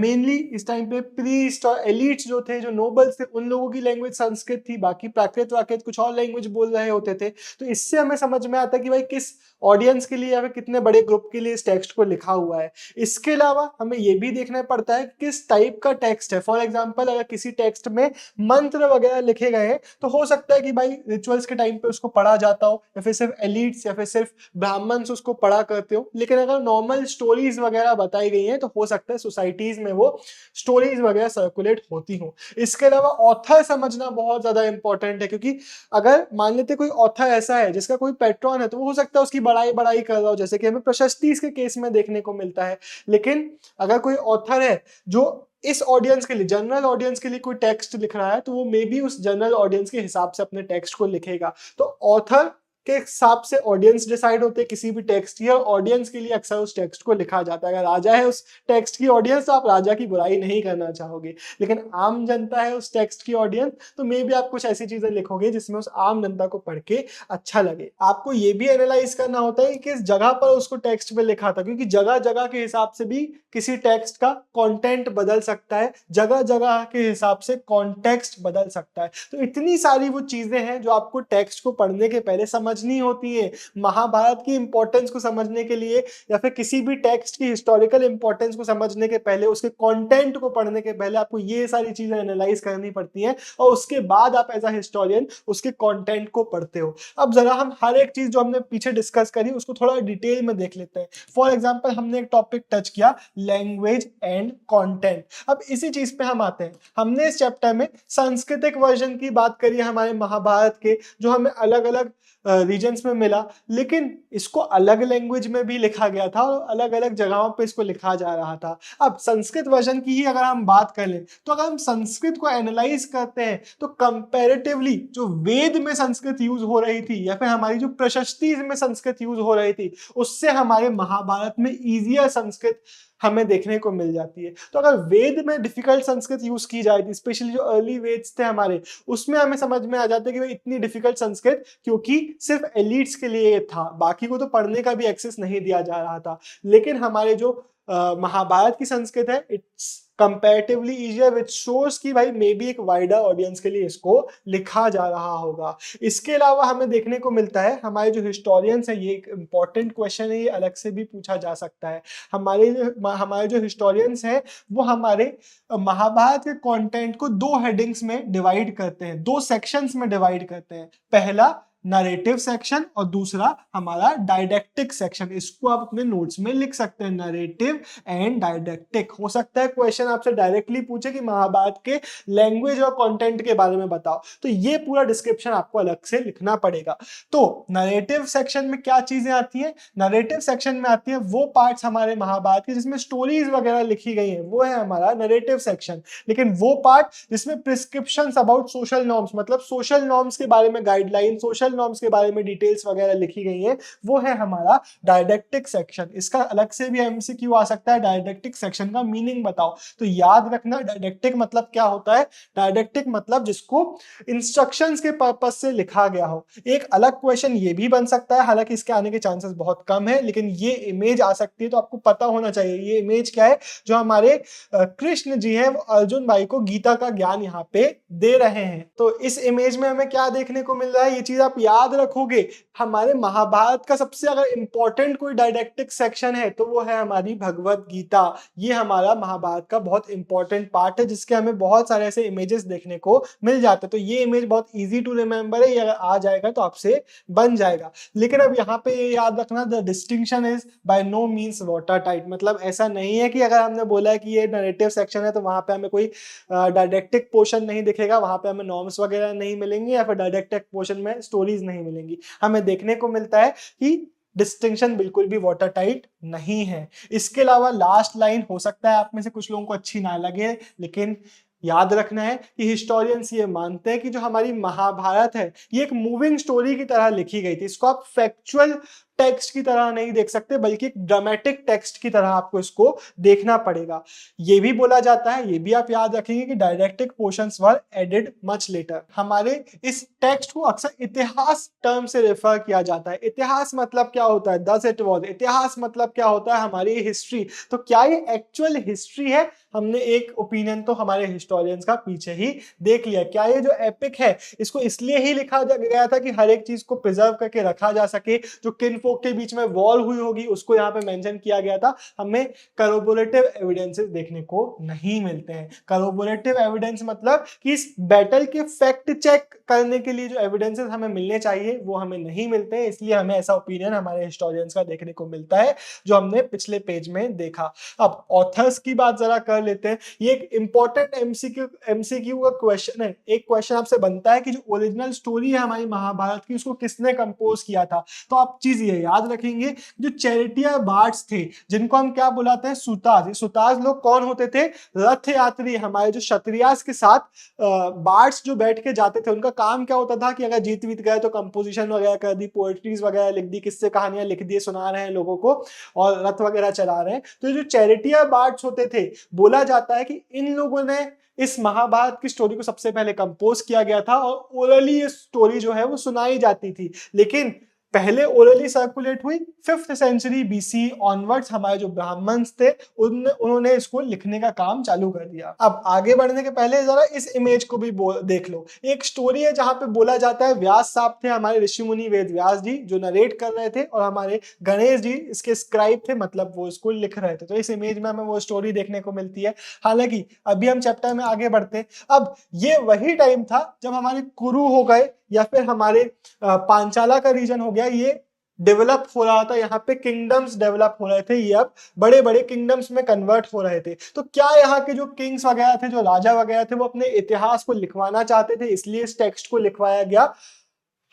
मेनली इस टाइम पे प्रीस्ट और एलिट्स जो थे, जो नोबल्स थे, उन लोगों की लैंग्वेज संस्कृत थी, बाकी प्राकृत वाकृत कुछ और लैंग्वेज बोल रहे होते थे। तो इससे हमें समझ में आता है कि भाई किस ऑडियंस के लिए या फिर कितने बड़े ग्रुप के लिए इस टेक्स्ट को लिखा हुआ है। इसके अलावा हमें यह भी देखना पड़ता है किस टाइप का टेक्स्ट है। फॉर एग्जांपल अगर किसी टेक्स्ट में मंत्र वगैरह लिखे गए हैं तो हो सकता है कि भाई रिचुअल्स के टाइम पे उसको पढ़ा जाता हो, या फिर सिर्फ एलिट्स या फिर सिर्फ ब्राह्मण्स उसको पढ़ा करते हो। लेकिन अगर नॉर्मल स्टोरीज वगैरह बताई गई हैं तो हो सकता है सोसाइटीज में वो स्टोरीज वगैरह सर्कुलेट होती हो। इसके अलावा ऑथर समझना बहुत ज्यादा इंपॉर्टेंट है, क्योंकि अगर मान लेते कोई ऑथर ऐसा है जिसका कोई पैट्रॉन है तो वो हो सकता है उसकी बड़ाई कर रहा हो, जैसे कि हमें प्रशस्ति के केस में देखने को मिलता है। लेकिन अगर कोई ऑथर है जो इस ऑडियंस के लिए, जनरल ऑडियंस के लिए कोई टेक्स्ट लिख रहा है, तो वो मे बी उस जनरल ऑडियंस के हिसाब से अपने टेक्स्ट को लिखेगा। तो ऑथर के हिसाब से ऑडियंस डिसाइड होते हैं किसी भी टेक्स्ट की, और ऑडियंस के लिए अक्सर उस टेक्स्ट को लिखा जाता है। अगर राजा है उस टेक्स्ट की ऑडियंस तो आप राजा की बुराई नहीं करना चाहोगे, लेकिन आम जनता है उस टेक्स्ट की ऑडियंस तो मे बी आप कुछ ऐसी चीजें लिखोगे जिसमें उस आम जनता को पढ़ के अच्छा लगे। आपको ये भी एनालाइज करना होता है कि किस जगह पर उसको टेक्स्ट में लिखा था, क्योंकि जगह जगह के हिसाब से भी किसी टेक्स्ट का कंटेंट बदल सकता है, जगह जगह के हिसाब से कॉन्टेक्स्ट बदल सकता है। तो इतनी सारी वो चीजें हैं जो आपको टेक्स्ट को पढ़ने के पहले समझनी होती है। महाभारत की इंपॉर्टेंस को समझने के लिए या फिर किसी भी टेक्स्ट की हिस्टोरिकल इंपॉर्टेंस को समझने के पहले, उसके कंटेंट को पढ़ने के पहले आपको ये सारी चीजें एनालाइज करनी पड़ती हैं, और उसके बाद आप एज अ हिस्टोरियन उसके कंटेंट को पढ़ते हो। अब जरा हम हर एक चीज जो हमने पीछे डिस्कस करी उसको थोड़ा डिटेल में देख लेते हैं। फॉर एग्जाम्पल हमने एक टॉपिक टच किया, लैंग्वेज एंड कंटेंट। अब इसी चीज पे हम आते हैं। हमने इस चैप्टर में सांस्कृतिक वर्जन की बात करी है हमारे महाभारत के, जो हमें अलग अलग रीजन्स में मिला, लेकिन इसको अलग लैंग्वेज में भी लिखा गया था और अलग अलग जगहों पे इसको लिखा जा रहा था। अब संस्कृत वर्जन की ही अगर हम बात कर लें तो अगर हम संस्कृत को एनालाइज करते हैं तो कंपैरेटिवली जो वेद में संस्कृत यूज हो रही थी या फिर हमारी जो प्रशस्ति में संस्कृत यूज हो रही थी, उससे हमारे महाभारत में इजियर संस्कृत हमें देखने को मिल जाती है। तो अगर वेद में डिफिकल्ट संस्कृत यूज की जाए थी, स्पेशली जो अर्ली वेद्स थे हमारे, उसमें हमें समझ में आ जाता है कि भाई इतनी डिफिकल्ट संस्कृत क्योंकि सिर्फ एलिट्स के लिए था, बाकी को तो पढ़ने का भी एक्सेस नहीं दिया जा रहा था। लेकिन हमारे जो महाभारत की संस्कृत है, it's comparatively easier, which shows कि भाई मे बी एक वाइडर ऑडियंस के लिए इसको लिखा जा रहा होगा। इसके अलावा हमें देखने को मिलता है हमारे जो हिस्टोरियंस हैं, ये एक इंपॉर्टेंट क्वेश्चन है, ये अलग से भी पूछा जा सकता है। हमारे जो हिस्टोरियंस हैं वो हमारे महाभारत के कंटेंट को दो हेडिंग्स में डिवाइड करते हैं, दो सेक्शंस में डिवाइड करते हैं। पहला नरेटिव सेक्शन और दूसरा हमारा डायडेक्टिक सेक्शन। इसको आप अपने नोट्स में लिख सकते हैं, नरेटिव एंड डायडेक्टिक। हो सकता है क्वेश्चन आपसे डायरेक्टली पूछे कि महाभारत के लैंग्वेज और कंटेंट के बारे में बताओ, तो ये पूरा डिस्क्रिप्शन आपको अलग से लिखना पड़ेगा। तो नरेटिव सेक्शन में क्या चीजें आती है? नरेटिव सेक्शन में आती है वो पार्ट्स हमारे महाभारत के जिसमें स्टोरीज वगैरह लिखी गई हैं, वो है हमारा नरेटिव सेक्शन। लेकिन वो पार्ट जिसमें प्रिस्क्रिप्शंस अबाउट सोशल नॉर्म्स, मतलब सोशल नॉर्म्स के बारे में गाइडलाइन, सोशल नॉर्म्स के बारे में डिटेल्स वगैरह लिखी गई हैं, वो है हमारा डायडेक्टिक सेक्शन। इसका अलग से भी एमसीक्यू आ सकता है, डायडेक्टिक सेक्शन का मीनिंग बताओ। तो याद रखना डायडेक्टिक मतलब क्या होता है। डायडेक्टिक मतलब जिसको इंस्ट्रक्शंस के पर्पस से लिखा गया हो। एक अलग क्वेश्चन ये भी बन सकता है, हालांकि इसके आने के चांसेस बहुत कम है, लेकिन ये इमेज आ सकती है, तो आपको पता होना चाहिए ये इमेज क्या है। जो हमारे कृष्ण जी हैं वो अर्जुन भाई को गीता का ज्ञान यहाँ पे दे रहे हैं। तो इस इमेज में हमें क्या देखने को मिल रहा है, ये चीज आप याद रखोगे हमारे महाभारत का सबसे अगर इंपॉर्टेंट कोई डायडेक्टिक सेक्शन है तो वो है हमारी भगवत गीता। ये हमारा महाभारत का बहुत इंपॉर्टेंट पार्ट है जिसके हमें बहुत सारे ऐसे इमेजेस देखने को मिल जाते हैं। तो ये इमेज बहुत इजी टू रिमेंबर है, ये अगर आ जाएगा तो आपसे बन जाएगा। लेकिन अब यहाँ पे ये याद रखना, the distinction is by no means watertight. मतलब ऐसा नहीं है कि अगर हमने बोला है कि ये नरेटिव सेक्शन है तो वहां पे हमें कोई डायडेक्टिक पोर्शन नहीं दिखेगा, वहां पे हमें नॉर्म्स वगैरह नहीं मिलेंगे या फिर डायडेक्टिक पोर्शन में स्टोरीज नहीं मिलेंगी। हमें देखने को मिलता है कि डिस्टिंक्शन बिल्कुल भी वाटर टाइट नहीं है। इसके अलावा लास्ट लाइन हो सकता है आप में से कुछ लोगों को अच्छी ना लगे, लेकिन याद रखना है कि हिस्टोरियंस ये मानते हैं कि जो हमारी महाभारत है ये एक मूविंग स्टोरी की तरह लिखी गई थी। इसको आप फैक्चुअल टेक्स्ट की तरह नहीं देख सकते बल्कि एक ड्रामेटिक टेक्स्ट की तरह आपको इसको देखना पड़ेगा। ये भी बोला जाता है, ये भी आप याद रखेंगे कि डायडेक्टिक पोर्शंस वर एडेड मच लेटर। हमारे इस टेक्स्ट को अक्सर इतिहास टर्म से रेफर किया जाता है। इतिहास मतलब क्या होता है? Thus it was. इतिहास मतलब क्या होता है? हमारी हिस्ट्री। तो क्या ये एक्चुअल हिस्ट्री है? हमने एक ओपिनियन तो हमारे हिस्टोरियंस का पीछे ही देख लिया। क्या ये जो एपिक है इसको इसलिए ही लिखा गया था कि हर एक चीज को प्रिजर्व करके रखा जा सके, जो किनफोक के बीच में वॉर हुई होगी उसको यहाँ पे मेंशन किया गया था। हमें करोबोरेटिव एविडेंसेस देखने को नहीं मिलते हैं। करोबोरेटिव एविडेंस मतलब कि इस बैटल के फैक्ट चेक करने के लिए जो एविडेंसेस हमें मिलने चाहिए वो हमें नहीं मिलते हैं, इसलिए हमें ऐसा ओपिनियन हमारे हिस्टोरियंस का देखने को मिलता है जो हमने पिछले पेज में देखा। अब ऑथर्स की बात जरा कर लेते हैं। ये एक इंपॉर्टेंट एमसीक्यू का क्वेश्चन है। एक क्वेश्चन आपसे बनता है कि जो ओरिजिनल स्टोरी है हमारी महाभारत की उसको किसने कंपोज किया था? तो आप चीज ये याद रखेंगे, जो चैरिटियर बार्ड्स थे जिनको हम क्या बुलाते हैं? सुताज। सुताज लोग कौन होते थे? रथ यात्री। हमारे जो क्षत्रियास के साथ बार्ड्स जो बैठ के जाते थे उनका काम क्या होता था कि अगर जीत वीत गए तो कंपोजिशन वगैरह कर दी, पोएट्रीज वगैरह लिख दी, किस्से कहानियां लिख दी, सुना रहे हैं लोगों को और रथ वगैरह चला रहे हैं। तो जो चैरिटियर बार्ड्स होते थे, बोला जाता है कि इन लोगों ने इस महाभारत की स्टोरी को सबसे पहले कंपोज किया गया था और ओरली ये स्टोरी जो है वो सुनाई जाती थी। लेकिन पहले ओरली सर्कुलेट हुई 5th सेंचुरी बीसी ऑनवर्ड्स। हमारे जो ब्राह्मण्स थे उन्होंने इसको लिखने का काम चालू कर दिया। अब आगे बढ़ने के पहले जरा इस इमेज को भी देख लो। एक स्टोरी है जहां पे बोला जाता है व्यास साहब थे, हमारे ऋषि मुनि वेद व्यास जी जो नरेट कर रहे थे, और हमारे गणेश जी इसके स्क्राइब थे, मतलब वो इसको लिख रहे थे। तो इस इमेज में हमें वो स्टोरी देखने को मिलती है। हालांकि अभी हम चैप्टर में आगे बढ़ते हैं। अब ये वही टाइम था जब हमारे कुरु हो गए या फिर हमारे पांचाला का रीजन हो गया, ये डेवलप हो रहा था। यहाँ पे किंगडम्स डेवलप हो रहे थे, ये अब बड़े बड़े किंगडम्स में कन्वर्ट हो रहे थे। तो क्या यहाँ के जो किंग्स वगैरह थे, जो राजा वगैरह थे, वो अपने इतिहास को लिखवाना चाहते थे, इसलिए इस टेक्स्ट को लिखवाया गया?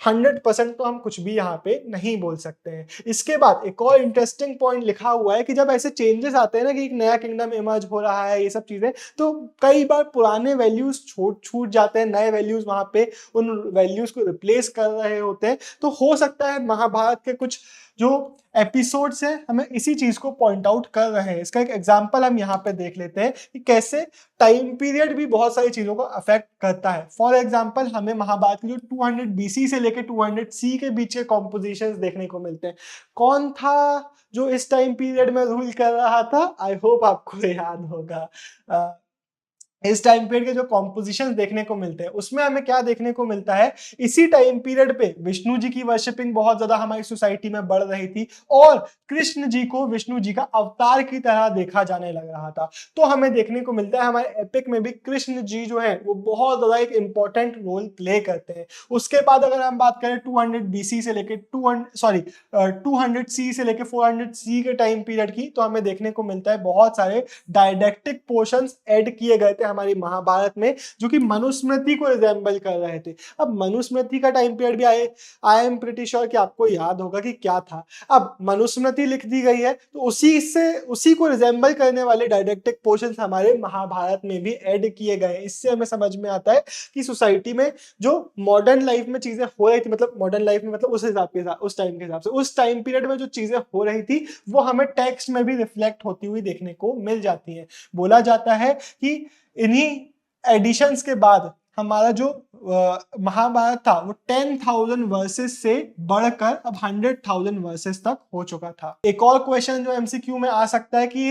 100% तो हम कुछ भी यहाँ पे नहीं बोल सकते हैं। इसके बाद एक और इंटरेस्टिंग पॉइंट लिखा हुआ है कि जब ऐसे चेंजेस आते हैं ना कि एक नया किंगडम इमर्ज हो रहा है, ये सब चीजें, तो कई बार पुराने वैल्यूज छूट जाते हैं, नए वैल्यूज वहां पे उन वैल्यूज को रिप्लेस कर रहे होते हैं। तो हो सकता है महाभारत के कुछ जो एपिसोड्स हैं हमें इसी चीज को पॉइंट आउट कर रहे हैं। इसका एक एग्जांपल हम यहाँ पे देख लेते हैं कि कैसे टाइम पीरियड भी बहुत सारी चीजों को अफेक्ट करता है। फॉर एग्जांपल हमें महाभारत की जो 200 BC से लेकर 200 C के बीच के कॉम्पोजिशंस देखने को मिलते हैं। कौन था जो इस टाइम पीरियड में रूल कर रहा था? आई होप आपको याद होगा। इस टाइम पीरियड के जो कॉम्पोजिशंस देखने को मिलते हैं उसमें हमें क्या देखने को मिलता है? इसी टाइम पीरियड पे विष्णु जी की वर्शिपिंग बहुत ज्यादा हमारी सोसाइटी में बढ़ रही थी और कृष्ण जी को विष्णु जी का अवतार की तरह देखा जाने लग रहा था। तो हमें देखने को मिलता है हमारे एपिक में भी कृष्ण जी जो है वो बहुत ज्यादा एक इंपॉर्टेंट रोल प्ले करते हैं। उसके बाद अगर हम बात करें 200 BC से लेकर 200 C से लेकर 400 C के टाइम पीरियड की, तो हमें देखने को मिलता है बहुत सारे डायडेक्टिक पोर्शंस ऐड किए गए थे हमारी महाभारत में जो कि मनुस्मृति को रिजेंबल कर रहे थे। अब मनुस्मृति का टाइम पीरियड भी आई एम प्रीटी श्योर कि आपको याद होगा कि क्या था। अब मनुस्मृति लिख दी गई है तो उसी को रिजेंबल करने वाले डायडेक्टिक पोर्शंस हमारे महाभारत में भी ऐड किए गए। इससे हमें समझ में आता है कि सोसाइटी में जो मॉडर्न लाइफ में चीजें हो रही थी, मतलब मॉडर्न लाइफ में मतलब उस हिसाब के साथ उस टाइम के हिसाब से उस टाइम पीरियड में जो चीजें हो रही थी वो हमें टेक्स्ट में भी रिफ्लेक्ट होती हुई देखने को मिल जाती है। बोला जाता है कि इन्हीं एडिशंस के बाद हमारा जो महाभारत था वो 10,000 वर्सेस से बढ़कर अब 100,000 वर्सेस तक हो चुका था। एक और क्वेश्चन जो एमसीक्यू में आ सकता है कि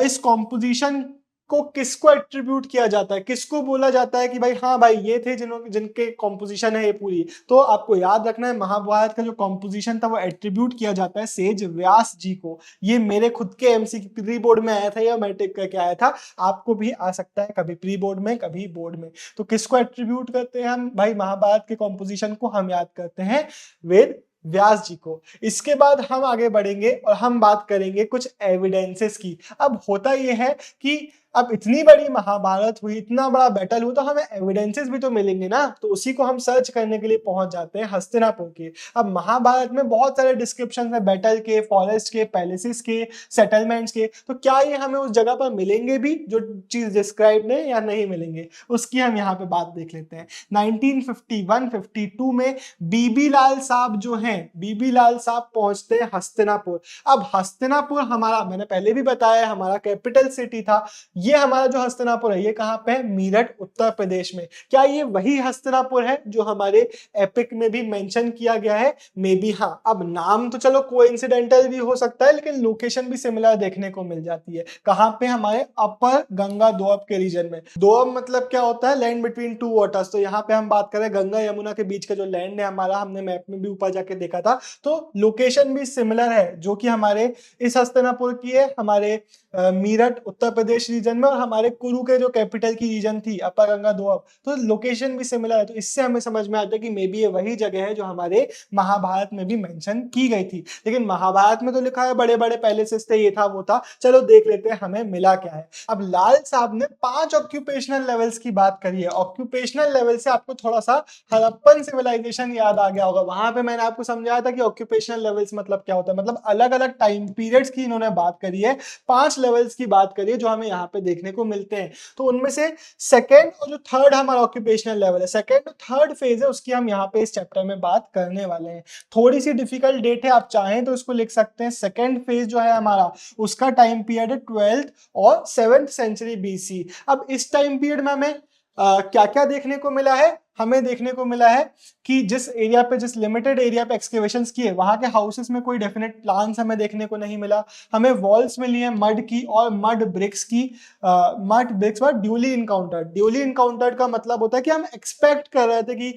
इस कॉम्पोजिशन को किसको एट्रीब्यूट किया जाता है, किसको बोला जाता है कि भाई हाँ भाई ये थे जिनके कॉम्पोजिशन है ये पूरी। तो आपको याद रखना है महाभारत का जो कॉम्पोजिशन था वो एट्रीब्यूट किया जाता है सेज व्यास जी को। ये मेरे खुद के एमसीक्यू प्री बोर्ड में आया था या मैट्रिक करके आया था, आपको भी आ सकता है कभी प्री बोर्ड में कभी बोर्ड में। तो किसको एट्रीब्यूट करते हैं हम भाई, महाभारत के कॉम्पोजिशन को हम याद करते हैं वेद व्यास जी को। इसके बाद हम आगे बढ़ेंगे और हम बात करेंगे कुछ एविडेंसेस की। अब होता यह है कि अब इतनी बड़ी महाभारत हुई, इतना बड़ा बैटल हुआ, तो हमें एविडेंसेस भी तो मिलेंगे ना, तो उसी को हम सर्च करने के लिए पहुंच जाते हैं हस्तिनापुर के। अब महाभारत में बहुत सारे डिस्क्रिप्शन है बैटल के, फॉरेस्ट के, पैलेसेस के, सेटलमेंट्स के, तो क्या ये हमें उस जगह पर मिलेंगे भी जो चीज डिस्क्राइब है या नहीं मिलेंगे, उसकी हम यहाँ पे बात देख लेते हैं। 1951-52 में बीबी लाल साहब जो हैं, बीबी लाल साहब पहुंचते हैं हस्तिनापुर। अब हस्तिनापुर हमारा, मैंने पहले भी बताया, हमारा कैपिटल सिटी था। ये हमारा जो हस्तिनापुर है ये कहां पे है, मीरठ उत्तर प्रदेश में। क्या ये वही हस्तिनापुर है जो हमारे एपिक में भी मेंशन किया गया है? मे बी हाँ। अब नाम तो चलो कोइंसिडेंटल भी हो सकता है, लेकिन लोकेशन भी सिमिलर देखने को मिल जाती है। कहां पे, हमारे अपर गंगा दोअब के रीजन में। दोअब मतलब क्या होता है, लैंड बिटवीन टू वाटर्स। तो यहाँ पे हम बात करें गंगा यमुना के बीच का जो लैंड है हमारा, हमने मैप में भी ऊपर जाके देखा था, तो लोकेशन भी सिमिलर है, जो कि हमारे इस हस्तिनापुर की है, हमारे मीरठ उत्तर प्रदेश रीजन में, और हमारे कुरु के जो कैपिटल की रीजन थी अपर गंगा दोअब, तो लोकेशन भी सिमिलर है। तो इससे हमें समझ में आता है कि मे बी ये वही जगह है जो हमारे महाभारत में भी मेंशन की गई थी। लेकिन महाभारत में तो लिखा है बड़े बड़े पैलेसेस थे, ये था वो था, चलो देख लेते हैं हमें मिला क्या है। अब लाल साहब ने 5 ऑक्यूपेशनल लेवल्स की बात करी है। ऑक्यूपेशनल लेवल से आपको थोड़ा सा हड़प्पन सिविलाइजेशन याद आ गया होगा। वहां पे मैंने आपको समझाया था कि ऑक्यूपेशनल लेवल्स मतलब क्या होता है, मतलब अलग अलग टाइम पीरियड्स की इन्होंने बात करी है, 5 लेवल्स की बात करी है जो हमें यहाँ पे देखने को मिलते हैं। तो उनमें से सेकंड और जो थर्ड हमारा ऑक्यूपेशनल लेवल है, सेकंड और थर्ड फेज है, उसकी हम यहाँ पे इस चैप्टर में बात करने वाले हैं। थोड़ी सी डिफिकल्ट डेट है, आप चाहें तो इसको लिख सकते हैं। सेकंड फेज जो है हमारा, उसका टाइम पीरियड है 12th और 7th सेंचुरी बीसी। अब इस टाइम पीरियड में हमें क्या क्या देखने को मिला है? हमें देखने को मिला है कि जिस एरिया पे, जिस लिमिटेड एरिया पे एक्सकेवेशंस किए, वहां के हाउसेस में कोई डेफिनेट प्लान्स हमें देखने को नहीं मिला। हमें वॉल्स मिली है मड की और मड ब्रिक्स की। मड ब्रिक्स पर ड्यूली इनकाउंटर्ड, ड्यूली इनकाउंटर्ड का मतलब होता है कि हम एक्सपेक्ट कर रहे थे कि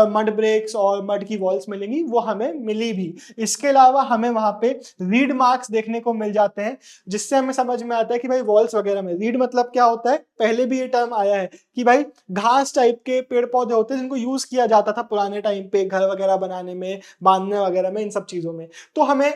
मड ब्रिक्स और मड की वॉल्स मिलेंगी, वो हमें मिली भी। इसके अलावा हमें वहां पे रीड मार्क्स देखने को मिल जाते हैं, जिससे हमें समझ में आता है कि भाई वॉल्स वगैरह में रीड मतलब क्या होता है। पहले भी ये टर्म आया है कि भाई घास टाइप के पेड़ पौधे होते हैं जिनको यूज किया जाता था पुराने टाइम पे घर वगैरह बनाने में, बांधने वगैरह में, इन सब चीजों में। तो हमें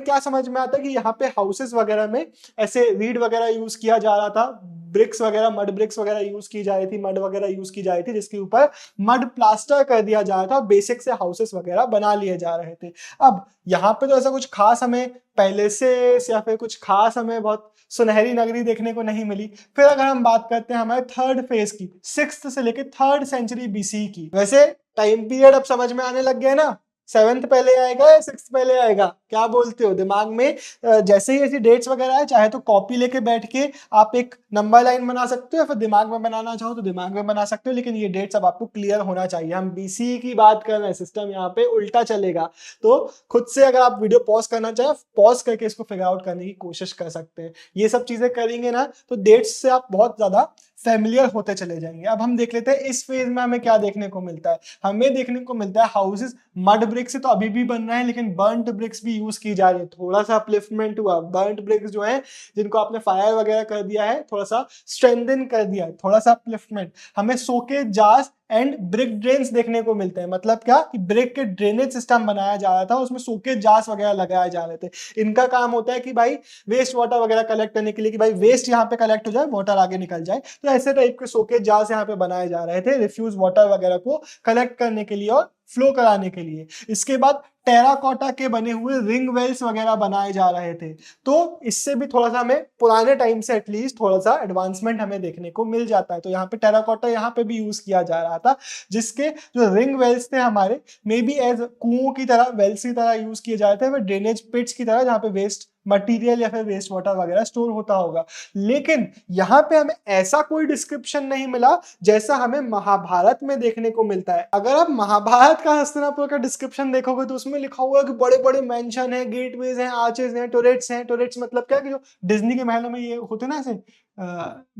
क्या समझ में आता है कि यहाँ पे हाउसेस वगैरह में ऐसे रीड वगैरह यूज किया जा रहा था, ब्रिक्स वगैरह, मड ब्रिक्स वगैरह यूज की जा रही थी, मड वगैरह यूज की जा रही थी, जिसके ऊपर मड प्लास्टर कर दिया जा रहा था और बेसिक से हाउसेस वगैरह बना लिए जा रहे थे। अब यहाँ पे तो ऐसा कुछ खास हमें पहले से या फिर कुछ खास हमें बहुत सुनहरी नगरी देखने को नहीं मिली। फिर अगर हम बात करते हैं हमारे थर्ड फेज की, 6th से लेकर 3rd सेंचुरी बीसी की, वैसे टाइम पीरियड अब समझ में आने लग गया ना, 7th पहले आएगा या 6th पहले आएगा, क्या बोलते हो? दिमाग में जैसे ही ऐसी डेट्स वगैरह है, चाहे तो कॉपी लेके बैठ के आप एक नंबर लाइन बना सकते हो, या फिर दिमाग में बनाना चाहो तो दिमाग में बना सकते हो, लेकिन ये डेट्स अब आपको क्लियर होना चाहिए। हम बीसी की बात कर रहे हैं, सिस्टम यहाँ पे उल्टा चलेगा। तो खुद से अगर आप वीडियो पॉज करना चाहे, पॉज करके इसको फिगर आउट करने की कोशिश कर सकते हैं। ये सब चीजें करेंगे ना तो डेट्स से आप बहुत ज्यादा फैमिलियर होते चले जाएंगे। अब हम देख लेते हैं इस फेज में हमें क्या देखने को मिलता है। हमें देखने को मिलता है हाउसेस मड ब्रिक्स से तो अभी भी बन रहे हैं, लेकिन बर्न्ट ब्रिक्स भी यूज की जा रही है। थोड़ा सा अपलिफ्टमेंट हुआ, बर्न्ट ब्रिक्स जो है जिनको आपने फायर वगैरह कर दिया है, थोड़ा सा स्ट्रेंथन कर दिया है, थोड़ा सा अपलिफ्टमेंट। हमें सोकेज जार्स एंड ब्रिक ड्रेन्स देखने को मिलते हैं। मतलब क्या कि ब्रिक के ड्रेनेज सिस्टम बनाया जा रहा था, उसमें सोकेज जार्स वगैरह लगाए जा रहे थे। इनका काम होता है कि भाई वेस्ट वाटर वगैरह कलेक्ट करने के लिए, कि भाई वेस्ट यहाँ पे कलेक्ट हो जाए, वाटर आगे निकल जाए। तो ऐसे टाइप के सोकेज जार्स यहाँ पे बनाए जा रहे थे रिफ्यूज वाटर वगैरह को कलेक्ट करने के लिए और फ्लो कराने के लिए। इसके बाद टेराकोटा के बने हुए रिंग वेल्स वगैरह बनाए जा रहे थे। तो इससे भी थोड़ा सा हमें पुराने टाइम से एटलीस्ट थोड़ा सा एडवांसमेंट हमें देखने को मिल जाता है। तो यहाँ पे टेराकोटा यहाँ पे भी यूज किया जा रहा था, जिसके जो रिंग वेल्स थे हमारे मे बी एज कुओं की तरह, वेल्स की तरह यूज किए जा रहे थे, ड्रेनेज पिट्स की तरह, जहाँ पे वेस्ट मटेरियल या फिर वेस्ट वाटर वगैरह स्टोर होता होगा। लेकिन यहाँ पे हमें ऐसा कोई डिस्क्रिप्शन नहीं मिला जैसा हमें महाभारत में देखने को मिलता है। अगर आप महाभारत का हस्तिनापुर का डिस्क्रिप्शन देखोगे तो उसमें लिखा हुआ है कि बड़े बड़े मेंशन है, गेटवेज हैं, आर्चेज हैं, टोरेट्स हैं। टोरेट्स मतलब क्या कि जो डिज्नी के महलों में ये होते हैं ना, ऐसे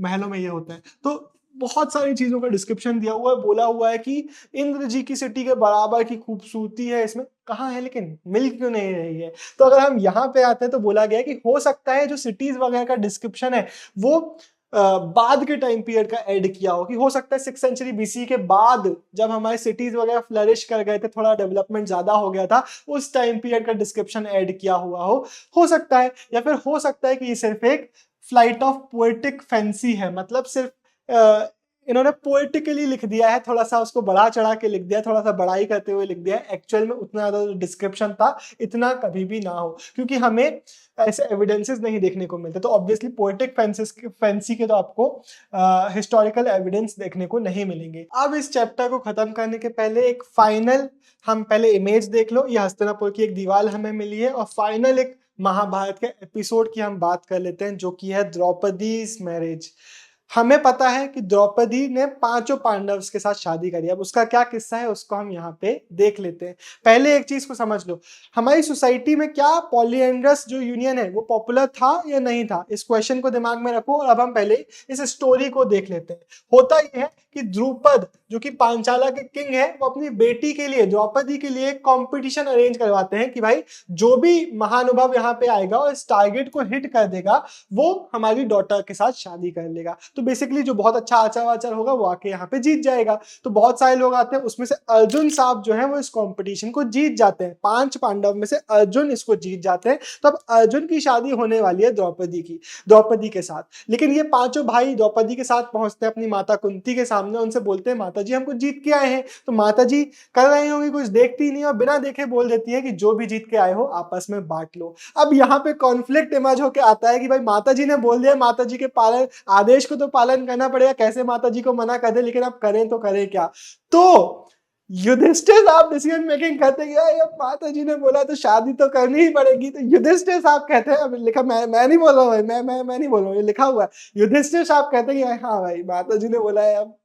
महलों में ये होते हैं। तो बहुत सारी चीजों का डिस्क्रिप्शन दिया हुआ है, बोला हुआ है कि इंद्र जी की सिटी के बराबर की खूबसूरती है इसमें। कहाँ है लेकिन मिल क्यों नहीं रही है? तो अगर हम यहाँ पे आते हैं तो बोला गया है कि हो सकता है जो सिटीज वगैरह का डिस्क्रिप्शन है वो बाद के टाइम पीरियड का ऐड किया हो, कि हो सकता है 6th सेंचुरी बीसी के बाद जब हमारे सिटीज वगैरह फ्लरिश कर गए थे, थोड़ा डेवलपमेंट ज्यादा हो गया था, उस टाइम पीरियड का डिस्क्रिप्शन ऐड किया हुआ हो सकता है। या फिर हो सकता है कि ये सिर्फ एक फ्लाइट ऑफ पोएटिक फैंसी है, मतलब सिर्फ इन्होंने पोएटिकली लिख दिया है, थोड़ा सा उसको बढ़ा चढ़ा के लिख दिया, थोड़ा सा बड़ाई करते हुए लिख दिया है। एक्चुअल में उतना ज्यादा डिस्क्रिप्शन था इतना कभी भी ना हो, क्योंकि हमें ऐसे एविडेंसेस नहीं देखने को मिलते। तो ऑब्वियसली पोएटिक फैंसी के तो आपको हिस्टोरिकल एविडेंस देखने को नहीं मिलेंगे। अब इस चैप्टर को खत्म करने के पहले एक फाइनल हम पहले इमेज देख लो। ये हस्तिनापुर की एक दीवार हमें मिली है, और फाइनल एक महाभारत के एपिसोड की हम बात कर लेते हैं, जो कि है द्रौपदीज मैरिज। हमें पता है कि द्रौपदी ने 5 पांडव्स के साथ शादी करी। अब उसका क्या किस्सा है उसको हम यहाँ पे देख लेते हैं। पहले एक चीज को समझ लो, हमारी सोसाइटी में क्या पॉलीएंड्रस जो यूनियन है वो पॉपुलर था या नहीं था? इस क्वेश्चन को दिमाग में रखो और अब हम पहले इस स्टोरी को देख लेते हैं। होता यह है कि द्रुपद जो कि पांचाला के किंग है, वो अपनी बेटी के लिए, द्रौपदी के लिए, एक कॉम्पिटिशन अरेंज करवाते हैं कि भाई जो भी महानुभाव यहाँ पे आएगा और इस टारगेट को हिट कर देगा वो हमारी डॉटर के साथ शादी कर लेगा। तो बेसिकली जो बहुत अच्छा आचार वाचार होगा वो आके यहाँ पे जीत जाएगा। तो बहुत सारे लोग आते हैं, उसमें से अर्जुन साहब जो है वो इस कंपटीशन को जीत जाते हैं। 5 पांडव में से अर्जुन इसको जीत जाते हैं। तो अब अर्जुन की शादी होने वाली है द्रौपदी के साथ। लेकिन ये 5 भाई द्रौपदी के साथ पहुंचते हैं अपनी माता कुंती के सामने, उनसे बोलते हैं माता जी हमको जीत के आए हैं। तो माता जी कर रही होंगी कुछ, देखती नहीं और बिना देखे बोल देती है कि जो भी जीत के आए हो आपस में बांट लो। अब यहाँ पे कॉन्फ्लिक्ट इमर्ज होके आता है कि भाई माता जी ने बोल दिया, माता जी के पालन आदेश को तो पालन करना पड़ेगा, कैसे माता जी को मना कर दे, लेकिन अब करें तो करें क्या? तो युधिष्ठिर साहब डिसीजन मेकिंग करते हैं, अब माता जी ने बोला तो शादी तो करनी ही पड़ेगी। तो युधिष्ठिर साहब कहते हैं, अब लिखा मैं नहीं बोल रहा हूँ, मैं नहीं बोल रहा हूँ, ये लिखा हुआ है। युधिष्ठिर साहब कहते हैं कि हाँ भाई माता जी ने बोला है, अब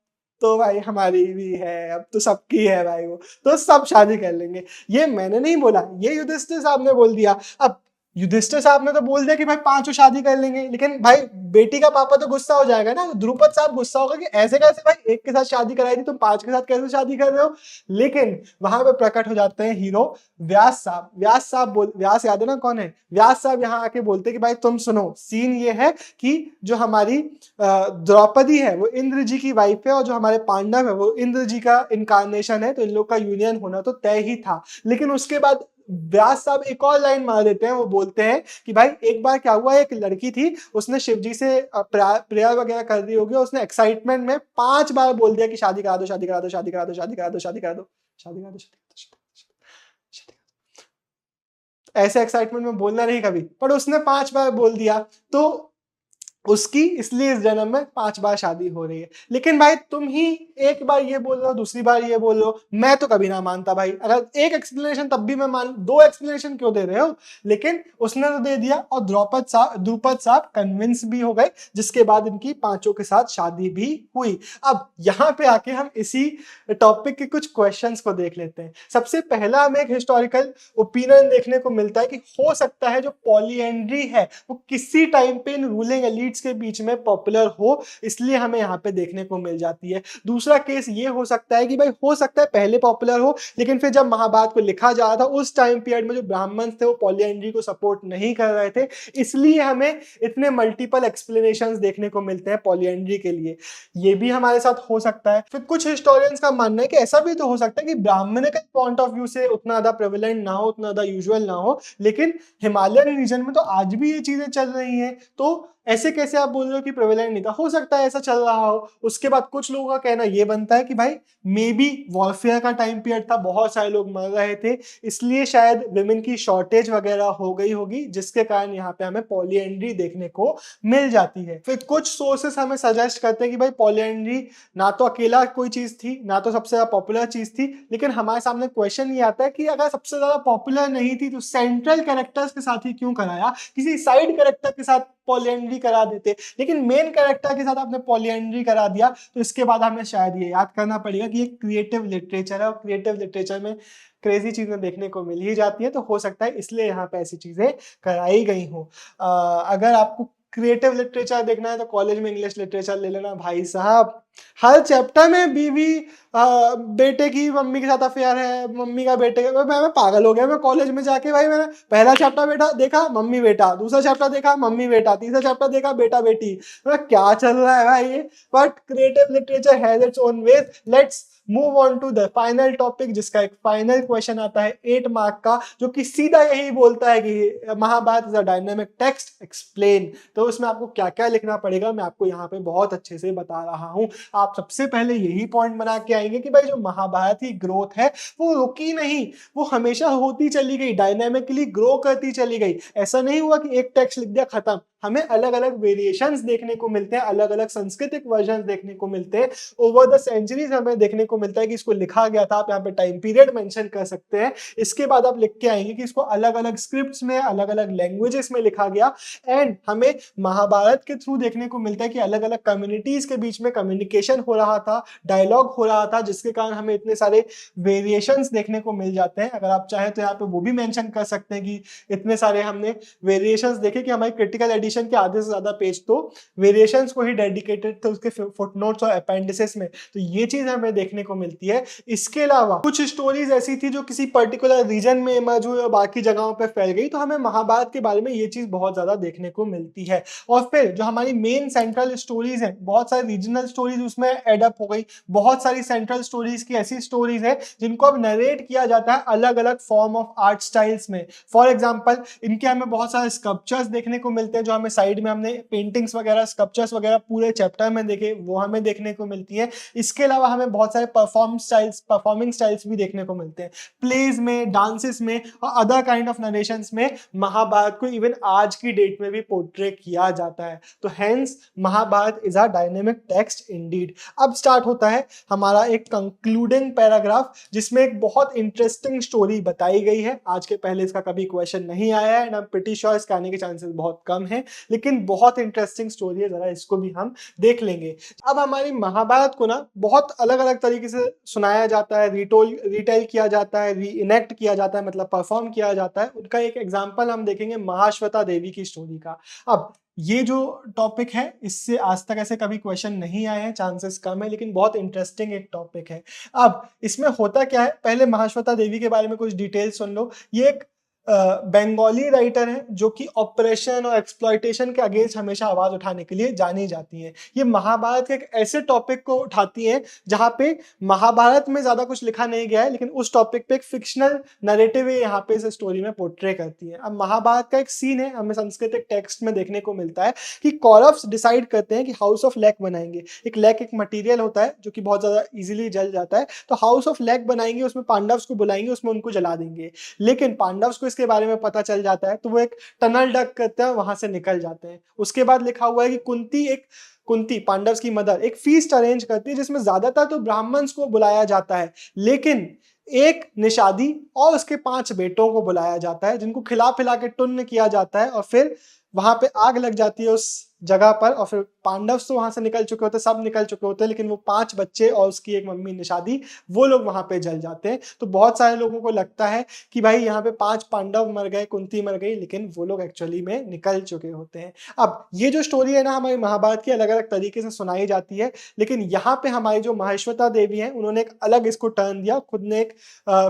तो भाई हमारी भी है, अब तो सबकी है भाई, वो तो सब शादी कर लेंगे। ये मैंने नहीं बोला, ये युधिष्ठिर साहब ने बोल दिया। अब युधिष्ठिर साहब ने तो बोल दिया कि भाई 5 शादी कर लेंगे, लेकिन भाई बेटी का पापा तो गुस्सा हो जाएगा ना। द्रुपद साहब गुस्सा होगा कि ऐसे कैसे भाई, एक के साथ शादी कराई थी, तुम 5 के साथ कैसे शादी कर रहे हो? लेकिन वहां पे प्रकट हो जाते हैं हीरो व्यास साहब। व्यास याद है ना कौन है? व्यास साहब यहाँ आके बोलते हैं कि भाई तुम सुनो, सीन ये है कि जो हमारी द्रौपदी है वो इंद्र जी की वाइफ है, और जो हमारे पांडव है वो इंद्र जी का इनकारनेशन है, तो इन लोग का यूनियन होना तो तय ही था। लेकिन उसके बाद व्यास साहब एक और लाइन मार देते हैं, वो बोलते हैं कि भाई एक बार क्या हुआ, एक लड़की थी, उसने शिव जी से प्रेयर वगैरह कर दी होगी, उसने एक्साइटमेंट में 5 बार बोल दिया कि शादी करा दो, शादी करा दो, शादी करा दो, शादी करा दो, शादी करा दो, शादी करा दो, ऐसे एक्साइटमेंट में बोलना नहीं कभी, पर उसने 5 बार बोल दिया, तो उसकी इसलिए इस जन्म में 5 बार शादी हो रही है। लेकिन भाई तुम ही एक बार ये बोल रहे हो, दूसरी बार ये बोल रहे हो, मैं तो कभी ना मानता भाई। अगर एक एक्सप्लेनेशन तब भी मैं मान, 2 एक्सप्लेनेशन क्यों दे रहे हो? लेकिन उसने तो दे दिया, और द्रुपद साहब कन्विंस भी हो गए, जिसके बाद इनकी 5 के साथ शादी भी हुई। अब यहाँ पे आके हम इसी टॉपिक के कुछ क्वेश्चंस को देख लेते हैं। सबसे पहला हमें एक हिस्टोरिकल ओपिनियन देखने को मिलता है कि हो सकता है जो पॉलीएंड्री है वो किसी टाइम पे इन रूलिंग एलीट्स के बीच में पॉपुलर हो, इसलिए हमें यहाँ पे देखने को मिल जाती है। दूसरा केस ये हो सकता है कि भाई हो सकता है पहले पॉपुलर हो, लेकिन फिर जब महाभारत को लिखा जा रहा था उस टाइम पीरियड में जो ब्राह्मण थे वो पॉलीएंड्री को सपोर्ट नहीं कर रहे थे, इसलिए हमें इतने मल्टीपल एक्सप्लेनेशंस देखने को मिलते हैं पॉलीएंड्री के लिए। ये भी हमारे साथ हो सकता है। फिर कुछ हिस्टोरियंस का मानना है कि ऐसा भी तो हो सकता है कि ब्राह्मण के पॉइंट ऑफ व्यू से उतना ज्यादा प्रेवलेंट ना हो, उतना ज्यादा यूजुअल ना हो, लेकिन हिमालयन रीजन में तो आज भी ये चीजें चल रही हैं। तो ऐसे कैसे आप बोल रहे हो कि प्रेवेलेंट नहीं था? हो सकता है ऐसा चल रहा हो। उसके बाद कुछ लोगों का कहना ये बनता है कि भाई मे बी वॉरफेयर का टाइम पीरियड था, बहुत सारे लोग मर रहे थे, इसलिए शायद विमेन की शॉर्टेज वगैरह हो गई होगी, जिसके कारण यहाँ पे हमें पॉलीएंड्री देखने को मिल जाती है। फिर कुछ सोर्सेस हमें सजेस्ट करते हैं कि भाई पॉलीएंड्री ना तो अकेला कोई चीज थी, ना तो सबसे ज्यादा पॉपुलर चीज थी, लेकिन हमारे सामने क्वेश्चन ये आता है कि अगर सबसे ज्यादा पॉपुलर नहीं थी तो सेंट्रल कैरेक्टर्स के साथ ही क्यों कराया? किसी साइड कैरेक्टर के साथ पॉलीएंड्री करा देते, लेकिन मेन कैरेक्टर के साथ आपने पॉलीएंड्री करा दिया। तो इसके बाद हमें शायद ये याद करना पड़ेगा कि ये क्रिएटिव लिटरेचर है, और क्रिएटिव लिटरेचर में क्रेजी चीजें देखने को मिल ही जाती है, तो हो सकता है इसलिए यहाँ पे ऐसी चीजें कराई गई हो। अगर आपको क्रिएटिव लिटरेचर देखना है तो कॉलेज में इंग्लिश लिटरेचर ले लेना भाई साहब। हर चैप्टर में बीवी बेटे की मम्मी के साथ अफेयर है, मम्मी का बेटे का, मैं पागल हो गया। मैं कॉलेज में जाके भाई मैंने पहला चैप्टर बेटा देखा मम्मी बेटा, दूसरा चैप्टर देखा मम्मी बेटा, तीसरा चैप्टर देखा बेटा बेटी। क्या चल रहा है भाई ये? But creative literature has its own ways. Let's move on to the final topic, जिसका एक फाइनल क्वेश्चन आता है 8 मार्क का, जो कि सीधा यही बोलता है कि Mahabharata is a dynamic text, explain. तो उसमें आपको क्या क्या लिखना पड़ेगा मैं आपको यहाँ पे बहुत अच्छे से बता रहा हूँ। आप सबसे पहले यही पॉइंट बना के आएंगे कि भाई जो महाभारत की ग्रोथ है वो रुकी नहीं, वो हमेशा होती चली गई, डायनामिकली ग्रो करती चली गई। ऐसा नहीं हुआ कि एक टेक्स्ट लिख दिया खत्म। हमें अलग अलग वेरिएशंस देखने को मिलते हैं, अलग अलग सांस्कृतिक वर्जन देखने को मिलते हैं, ओवर द सेंचुरीज हमें देखने को मिलता है कि इसको लिखा गया था। आप यहाँ पे टाइम पीरियड मेंशन कर सकते हैं। इसके बाद आप लिख के आएंगे कि इसको अलग अलग स्क्रिप्ट्स में, अलग अलग लैंग्वेजेस में लिखा गया। एंड हमें महाभारत के थ्रू देखने को मिलता है कि अलग अलग कम्युनिटीज के बीच में कम्युनिकेशन हो रहा था, डायलॉग हो रहा था, जिसके कारण हमें इतने सारे वेरिएशंस देखने को मिल जाते हैं। अगर आप चाहें तो यहाँ पे वो भी मेंशन कर सकते हैं कि इतने सारे हमने वेरिएशंस देखे कि हमारी क्रिटिकल एडिशन के आधे से ज्यादा पेज तो वेरिएशंस को ही डेडिकेटेड थे, उसके फुटनोट्स और अपेंडिसेस में। तो ये चीज हमें देखने को मिलती है। इसके अलावा कुछ स्टोरीज ऐसी थी जो किसी पर्टिकुलर रीजन में इमर्ज हुई और बाकी जगहों पे फैल गई, तो हमें महाभारत के बारे में ये चीज बहुत ज्यादा देखने को मिलती है। और फिर जो हमारी मेन सेंट्रल स्टोरीज हैं, बहुत सारी रीजनल स्टोरीज उसमें एडअप हो गई, बहुत सारी सेंट्रल स्टोरीज की ऐसी स्टोरीज है जिनको अब नरेट किया जाता है अलग अलग फॉर्म ऑफ आर्ट स्टाइल्स में। फॉर एग्जाम्पल इनके हमें बहुत सारे स्कल्पचर्स देखने को मिलते हैं, जो हमें साइड में हमने पेंटिंग्स वगैरह, स्कल्पचर्स वगैरह पूरे चैप्टर में देखे, वो हमें देखने को मिलती है। इसके अलावा हमें बहुत सारे परफॉर्मिंग स्टाइल्स भी देखने को मिलते हैं, प्लेज में, डांसेस में और अदर काइंड ऑफ नरेशंस में महाभारत को इवन आज की डेट में भी पोर्ट्रे किया जाता है। तो hence Mahabharata is a dynamic text indeed. अब स्टार्ट होता है हमारा एक कंक्लूडिंग पैराग्राफ, जिसमें एक बहुत इंटरेस्टिंग स्टोरी बताई गई है। आज के पहले इसका कभी क्वेश्चन नहीं आया है and I am pretty sure इसके आने के चांसेस बहुत कम है, लेकिन बहुत इंटरेस्टिंग स्टोरी है, जरा इसको भी हम देख लेंगे। अब हमारी महाभारत को ना बहुत अलग अलग तरीके से सुनाया जाता है, रिटेल किया जाता है, रीइनेक्ट किया जाता है, मतलब परफॉर्म किया जाता है। उनका एक एग्जाम्पल हम देखेंगे महाश्वेता देवी की स्टोरी का। अब ये जो टॉपिक है इससे आज तक ऐसे कभी क्वेश्चन नहीं आए हैं, चांसेस कम है, लेकिन बहुत इंटरेस्टिंग एक टॉपिक है। अब इसमें होता क्या है, पहले महाश्वेता देवी के बारे में कुछ डिटेल्स सुन लो। ये एक बंगाली राइटर है जो कि ऑपरेशन और एक्सप्लॉयटेशन के अगेंस्ट हमेशा आवाज उठाने के लिए जानी जाती हैं। ये महाभारत के एक ऐसे टॉपिक को उठाती हैं जहां पे महाभारत में ज्यादा कुछ लिखा नहीं गया है, लेकिन उस टॉपिक पे एक फिक्शनल नैरेटिव यहाँ पे इस स्टोरी में पोर्ट्रे करती है। अब महाभारत का एक सीन है, हमें संस्कृतिक टेक्स्ट में देखने को मिलता है कि कौरव्स डिसाइड करते हैं कि हाउस ऑफ लैक बनाएंगे। एक लैक एक मटीरियल होता है जो कि बहुत ज्यादा इजिली जल जाता है, तो हाउस ऑफ लैक बनाएंगे, उसमें पांडव्स को बुलाएंगे, उसमें उनको जला देंगे। लेकिन पांडव्स को इसके बारे में पता चल जाता है, तो वो एक टनल डग करते हैं, वहां से निकल जाते हैं। उसके बाद लिखा हुआ है कि कुंती पांडव्स की मदर एक फीस्ट अरेंज करती है, जिसमें ज्यादातर तो ब्राह्मण्स को बुलाया जाता है, लेकिन एक निषादी और उसके 5 बेटों को बुलाया जाता है, जिनको खिला पिला के टुन्न किया जाता है। और फिर वहां पे आग लग जाती है उस जगह पर, और फिर पांडव तो वहां से निकल चुके होते, सब निकल चुके होते हैं, लेकिन वो 5 बच्चे और उसकी एक मम्मी निषादी, वो लोग वहां पे जल जाते हैं। तो बहुत सारे लोगों को लगता है कि भाई यहाँ पे 5 पांडव मर गए, कुंती मर गई, लेकिन वो लोग एक्चुअली में निकल चुके होते हैं। अब ये जो स्टोरी है ना हमारी महाभारत की, अलग अलग तरीके से सुनाई जाती है, लेकिन यहाँ पे हमारी जो महाश्वेता देवी है उन्होंने एक अलग इसको टर्न दिया, खुद ने एक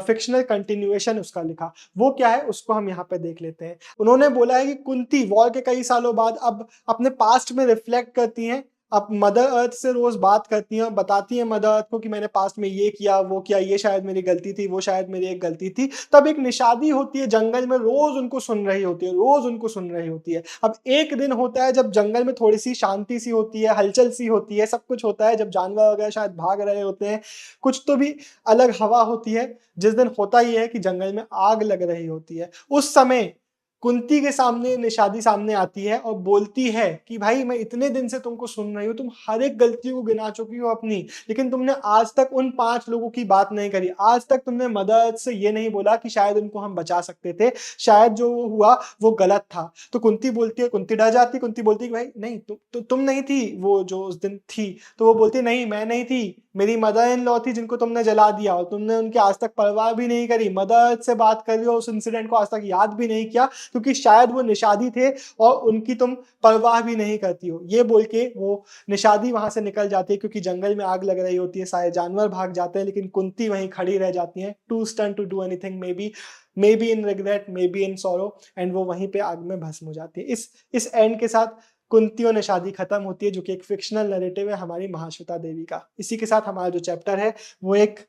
फिक्शनल कंटिन्यूएशन उसका लिखा। वो क्या है उसको हम यहाँ पे देख लेते हैं। उन्होंने बोला है कि कुंती वॉर के कई सालों बाद अब अपने पास्ट में रिफ्लेक्ट करती हैं अब मदर अर्थ से रोज बात करती हैं और बताती हैं मदर अर्थ को कि मैंने पास्ट में ये किया, वो किया, ये शायद मेरी गलती थी, वो शायद मेरी एक गलती थी। तब एक निषादी होती है जंगल में, रोज उनको सुन रही होती है, रोज उनको सुन रही होती है। अब एक दिन होता है जब जंगल में थोड़ी सी शांति सी होती है, हलचल सी होती है, सब कुछ होता है, जब जानवर वगैरह शायद भाग रहे होते हैं, कुछ तो भी अलग हवा होती है। जिस दिन होता ही है कि जंगल में आग लग रही होती है। उस समय कुंती के सामने निषादी सामने आती है और बोलती है कि भाई मैं इतने दिन से तुमको सुन रही हूँ, तुम हर एक गलती को गिना चुकी हो अपनी, लेकिन तुमने आज तक उन 5 लोगों की बात नहीं करी। आज तक तुमने मदद से ये नहीं बोला कि शायद उनको हम बचा सकते थे, शायद जो हुआ वो गलत था। तो कुंती बोलती है, कुंती डर जाती, कुंती बोलती है भाई नहीं, तुम नहीं थी वो जो उस दिन थी। तो वो बोलती नहीं, मैं नहीं थी, मेरी मदर इन लॉ थी जिनको तुमने जला दिया, और तुमने उनकी आज तक परवाह भी नहीं करी, मदर से बात करी और उस इंसिडेंट को आज तक याद भी नहीं किया, क्योंकि शायद वो निषादी थे और उनकी तुम परवाह भी नहीं करती हो। ये बोल के वो निषादी वहां से निकल जाती है, क्योंकि जंगल में आग लग रही होती है, सारे जानवर भाग जाते हैं, लेकिन कुंती वहीं खड़ी रह जाती है, too stun to do anything, maybe in regret, maybe in sorrow, and वो वहीं पे आग में भस्म हो जाती है। इस एंड के साथ कुंती और निषादी खत्म होती है, जो कि एक फिक्शनल नैरेटिव है हमारी महाश्वेता देवी का। इसी के साथ हमारा जो चैप्टर है वो एक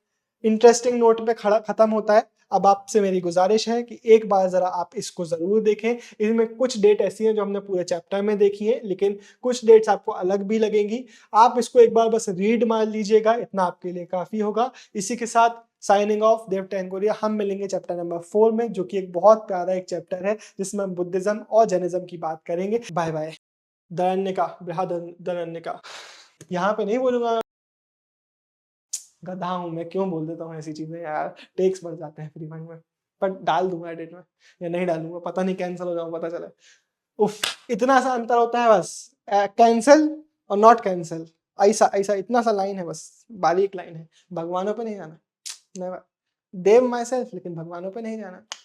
इंटरेस्टिंग नोट पे खत्म होता है। अब आपसे मेरी गुजारिश है कि एक बार जरा आप इसको जरूर देखें। इसमें कुछ डेट ऐसी हैं जो हमने पूरे चैप्टर में देखी है, लेकिन कुछ डेट्स आपको अलग भी लगेंगी। आप इसको एक बार बस रीड मार लीजिएगा, इतना आपके लिए काफी होगा। इसी के साथ साइनिंग ऑफ, देव टेंगोरिया। हम मिलेंगे चैप्टर नंबर 4 में, जो कि एक बहुत प्यारा एक चैप्टर है जिसमें हम बुद्धिज्म और जैनिज्म की बात करेंगे। Bye bye. दरण्यका, बृहदरण्यका, यहाँ पे नहीं बोलूंगा, गधा हूं मैं, क्यों बोल देता हूँ ऐसी चीजें यार, टेक्स बढ़ जाते हैं फ्री फाइंड में। पर डाल दूंगा एडिट में, या नहीं डालूंगा पता नहीं, कैंसिल हो जाऊं पता चले। उफ, इतना सा अंतर होता है बस, कैंसिल और नॉट कैंसिल, ऐसा ऐसा इतना सा लाइन है बस, बारीक लाइन है। भगवानों पे नहीं जाना, देव माई सेल्फ, लेकिन भगवानों पे नहीं जाना।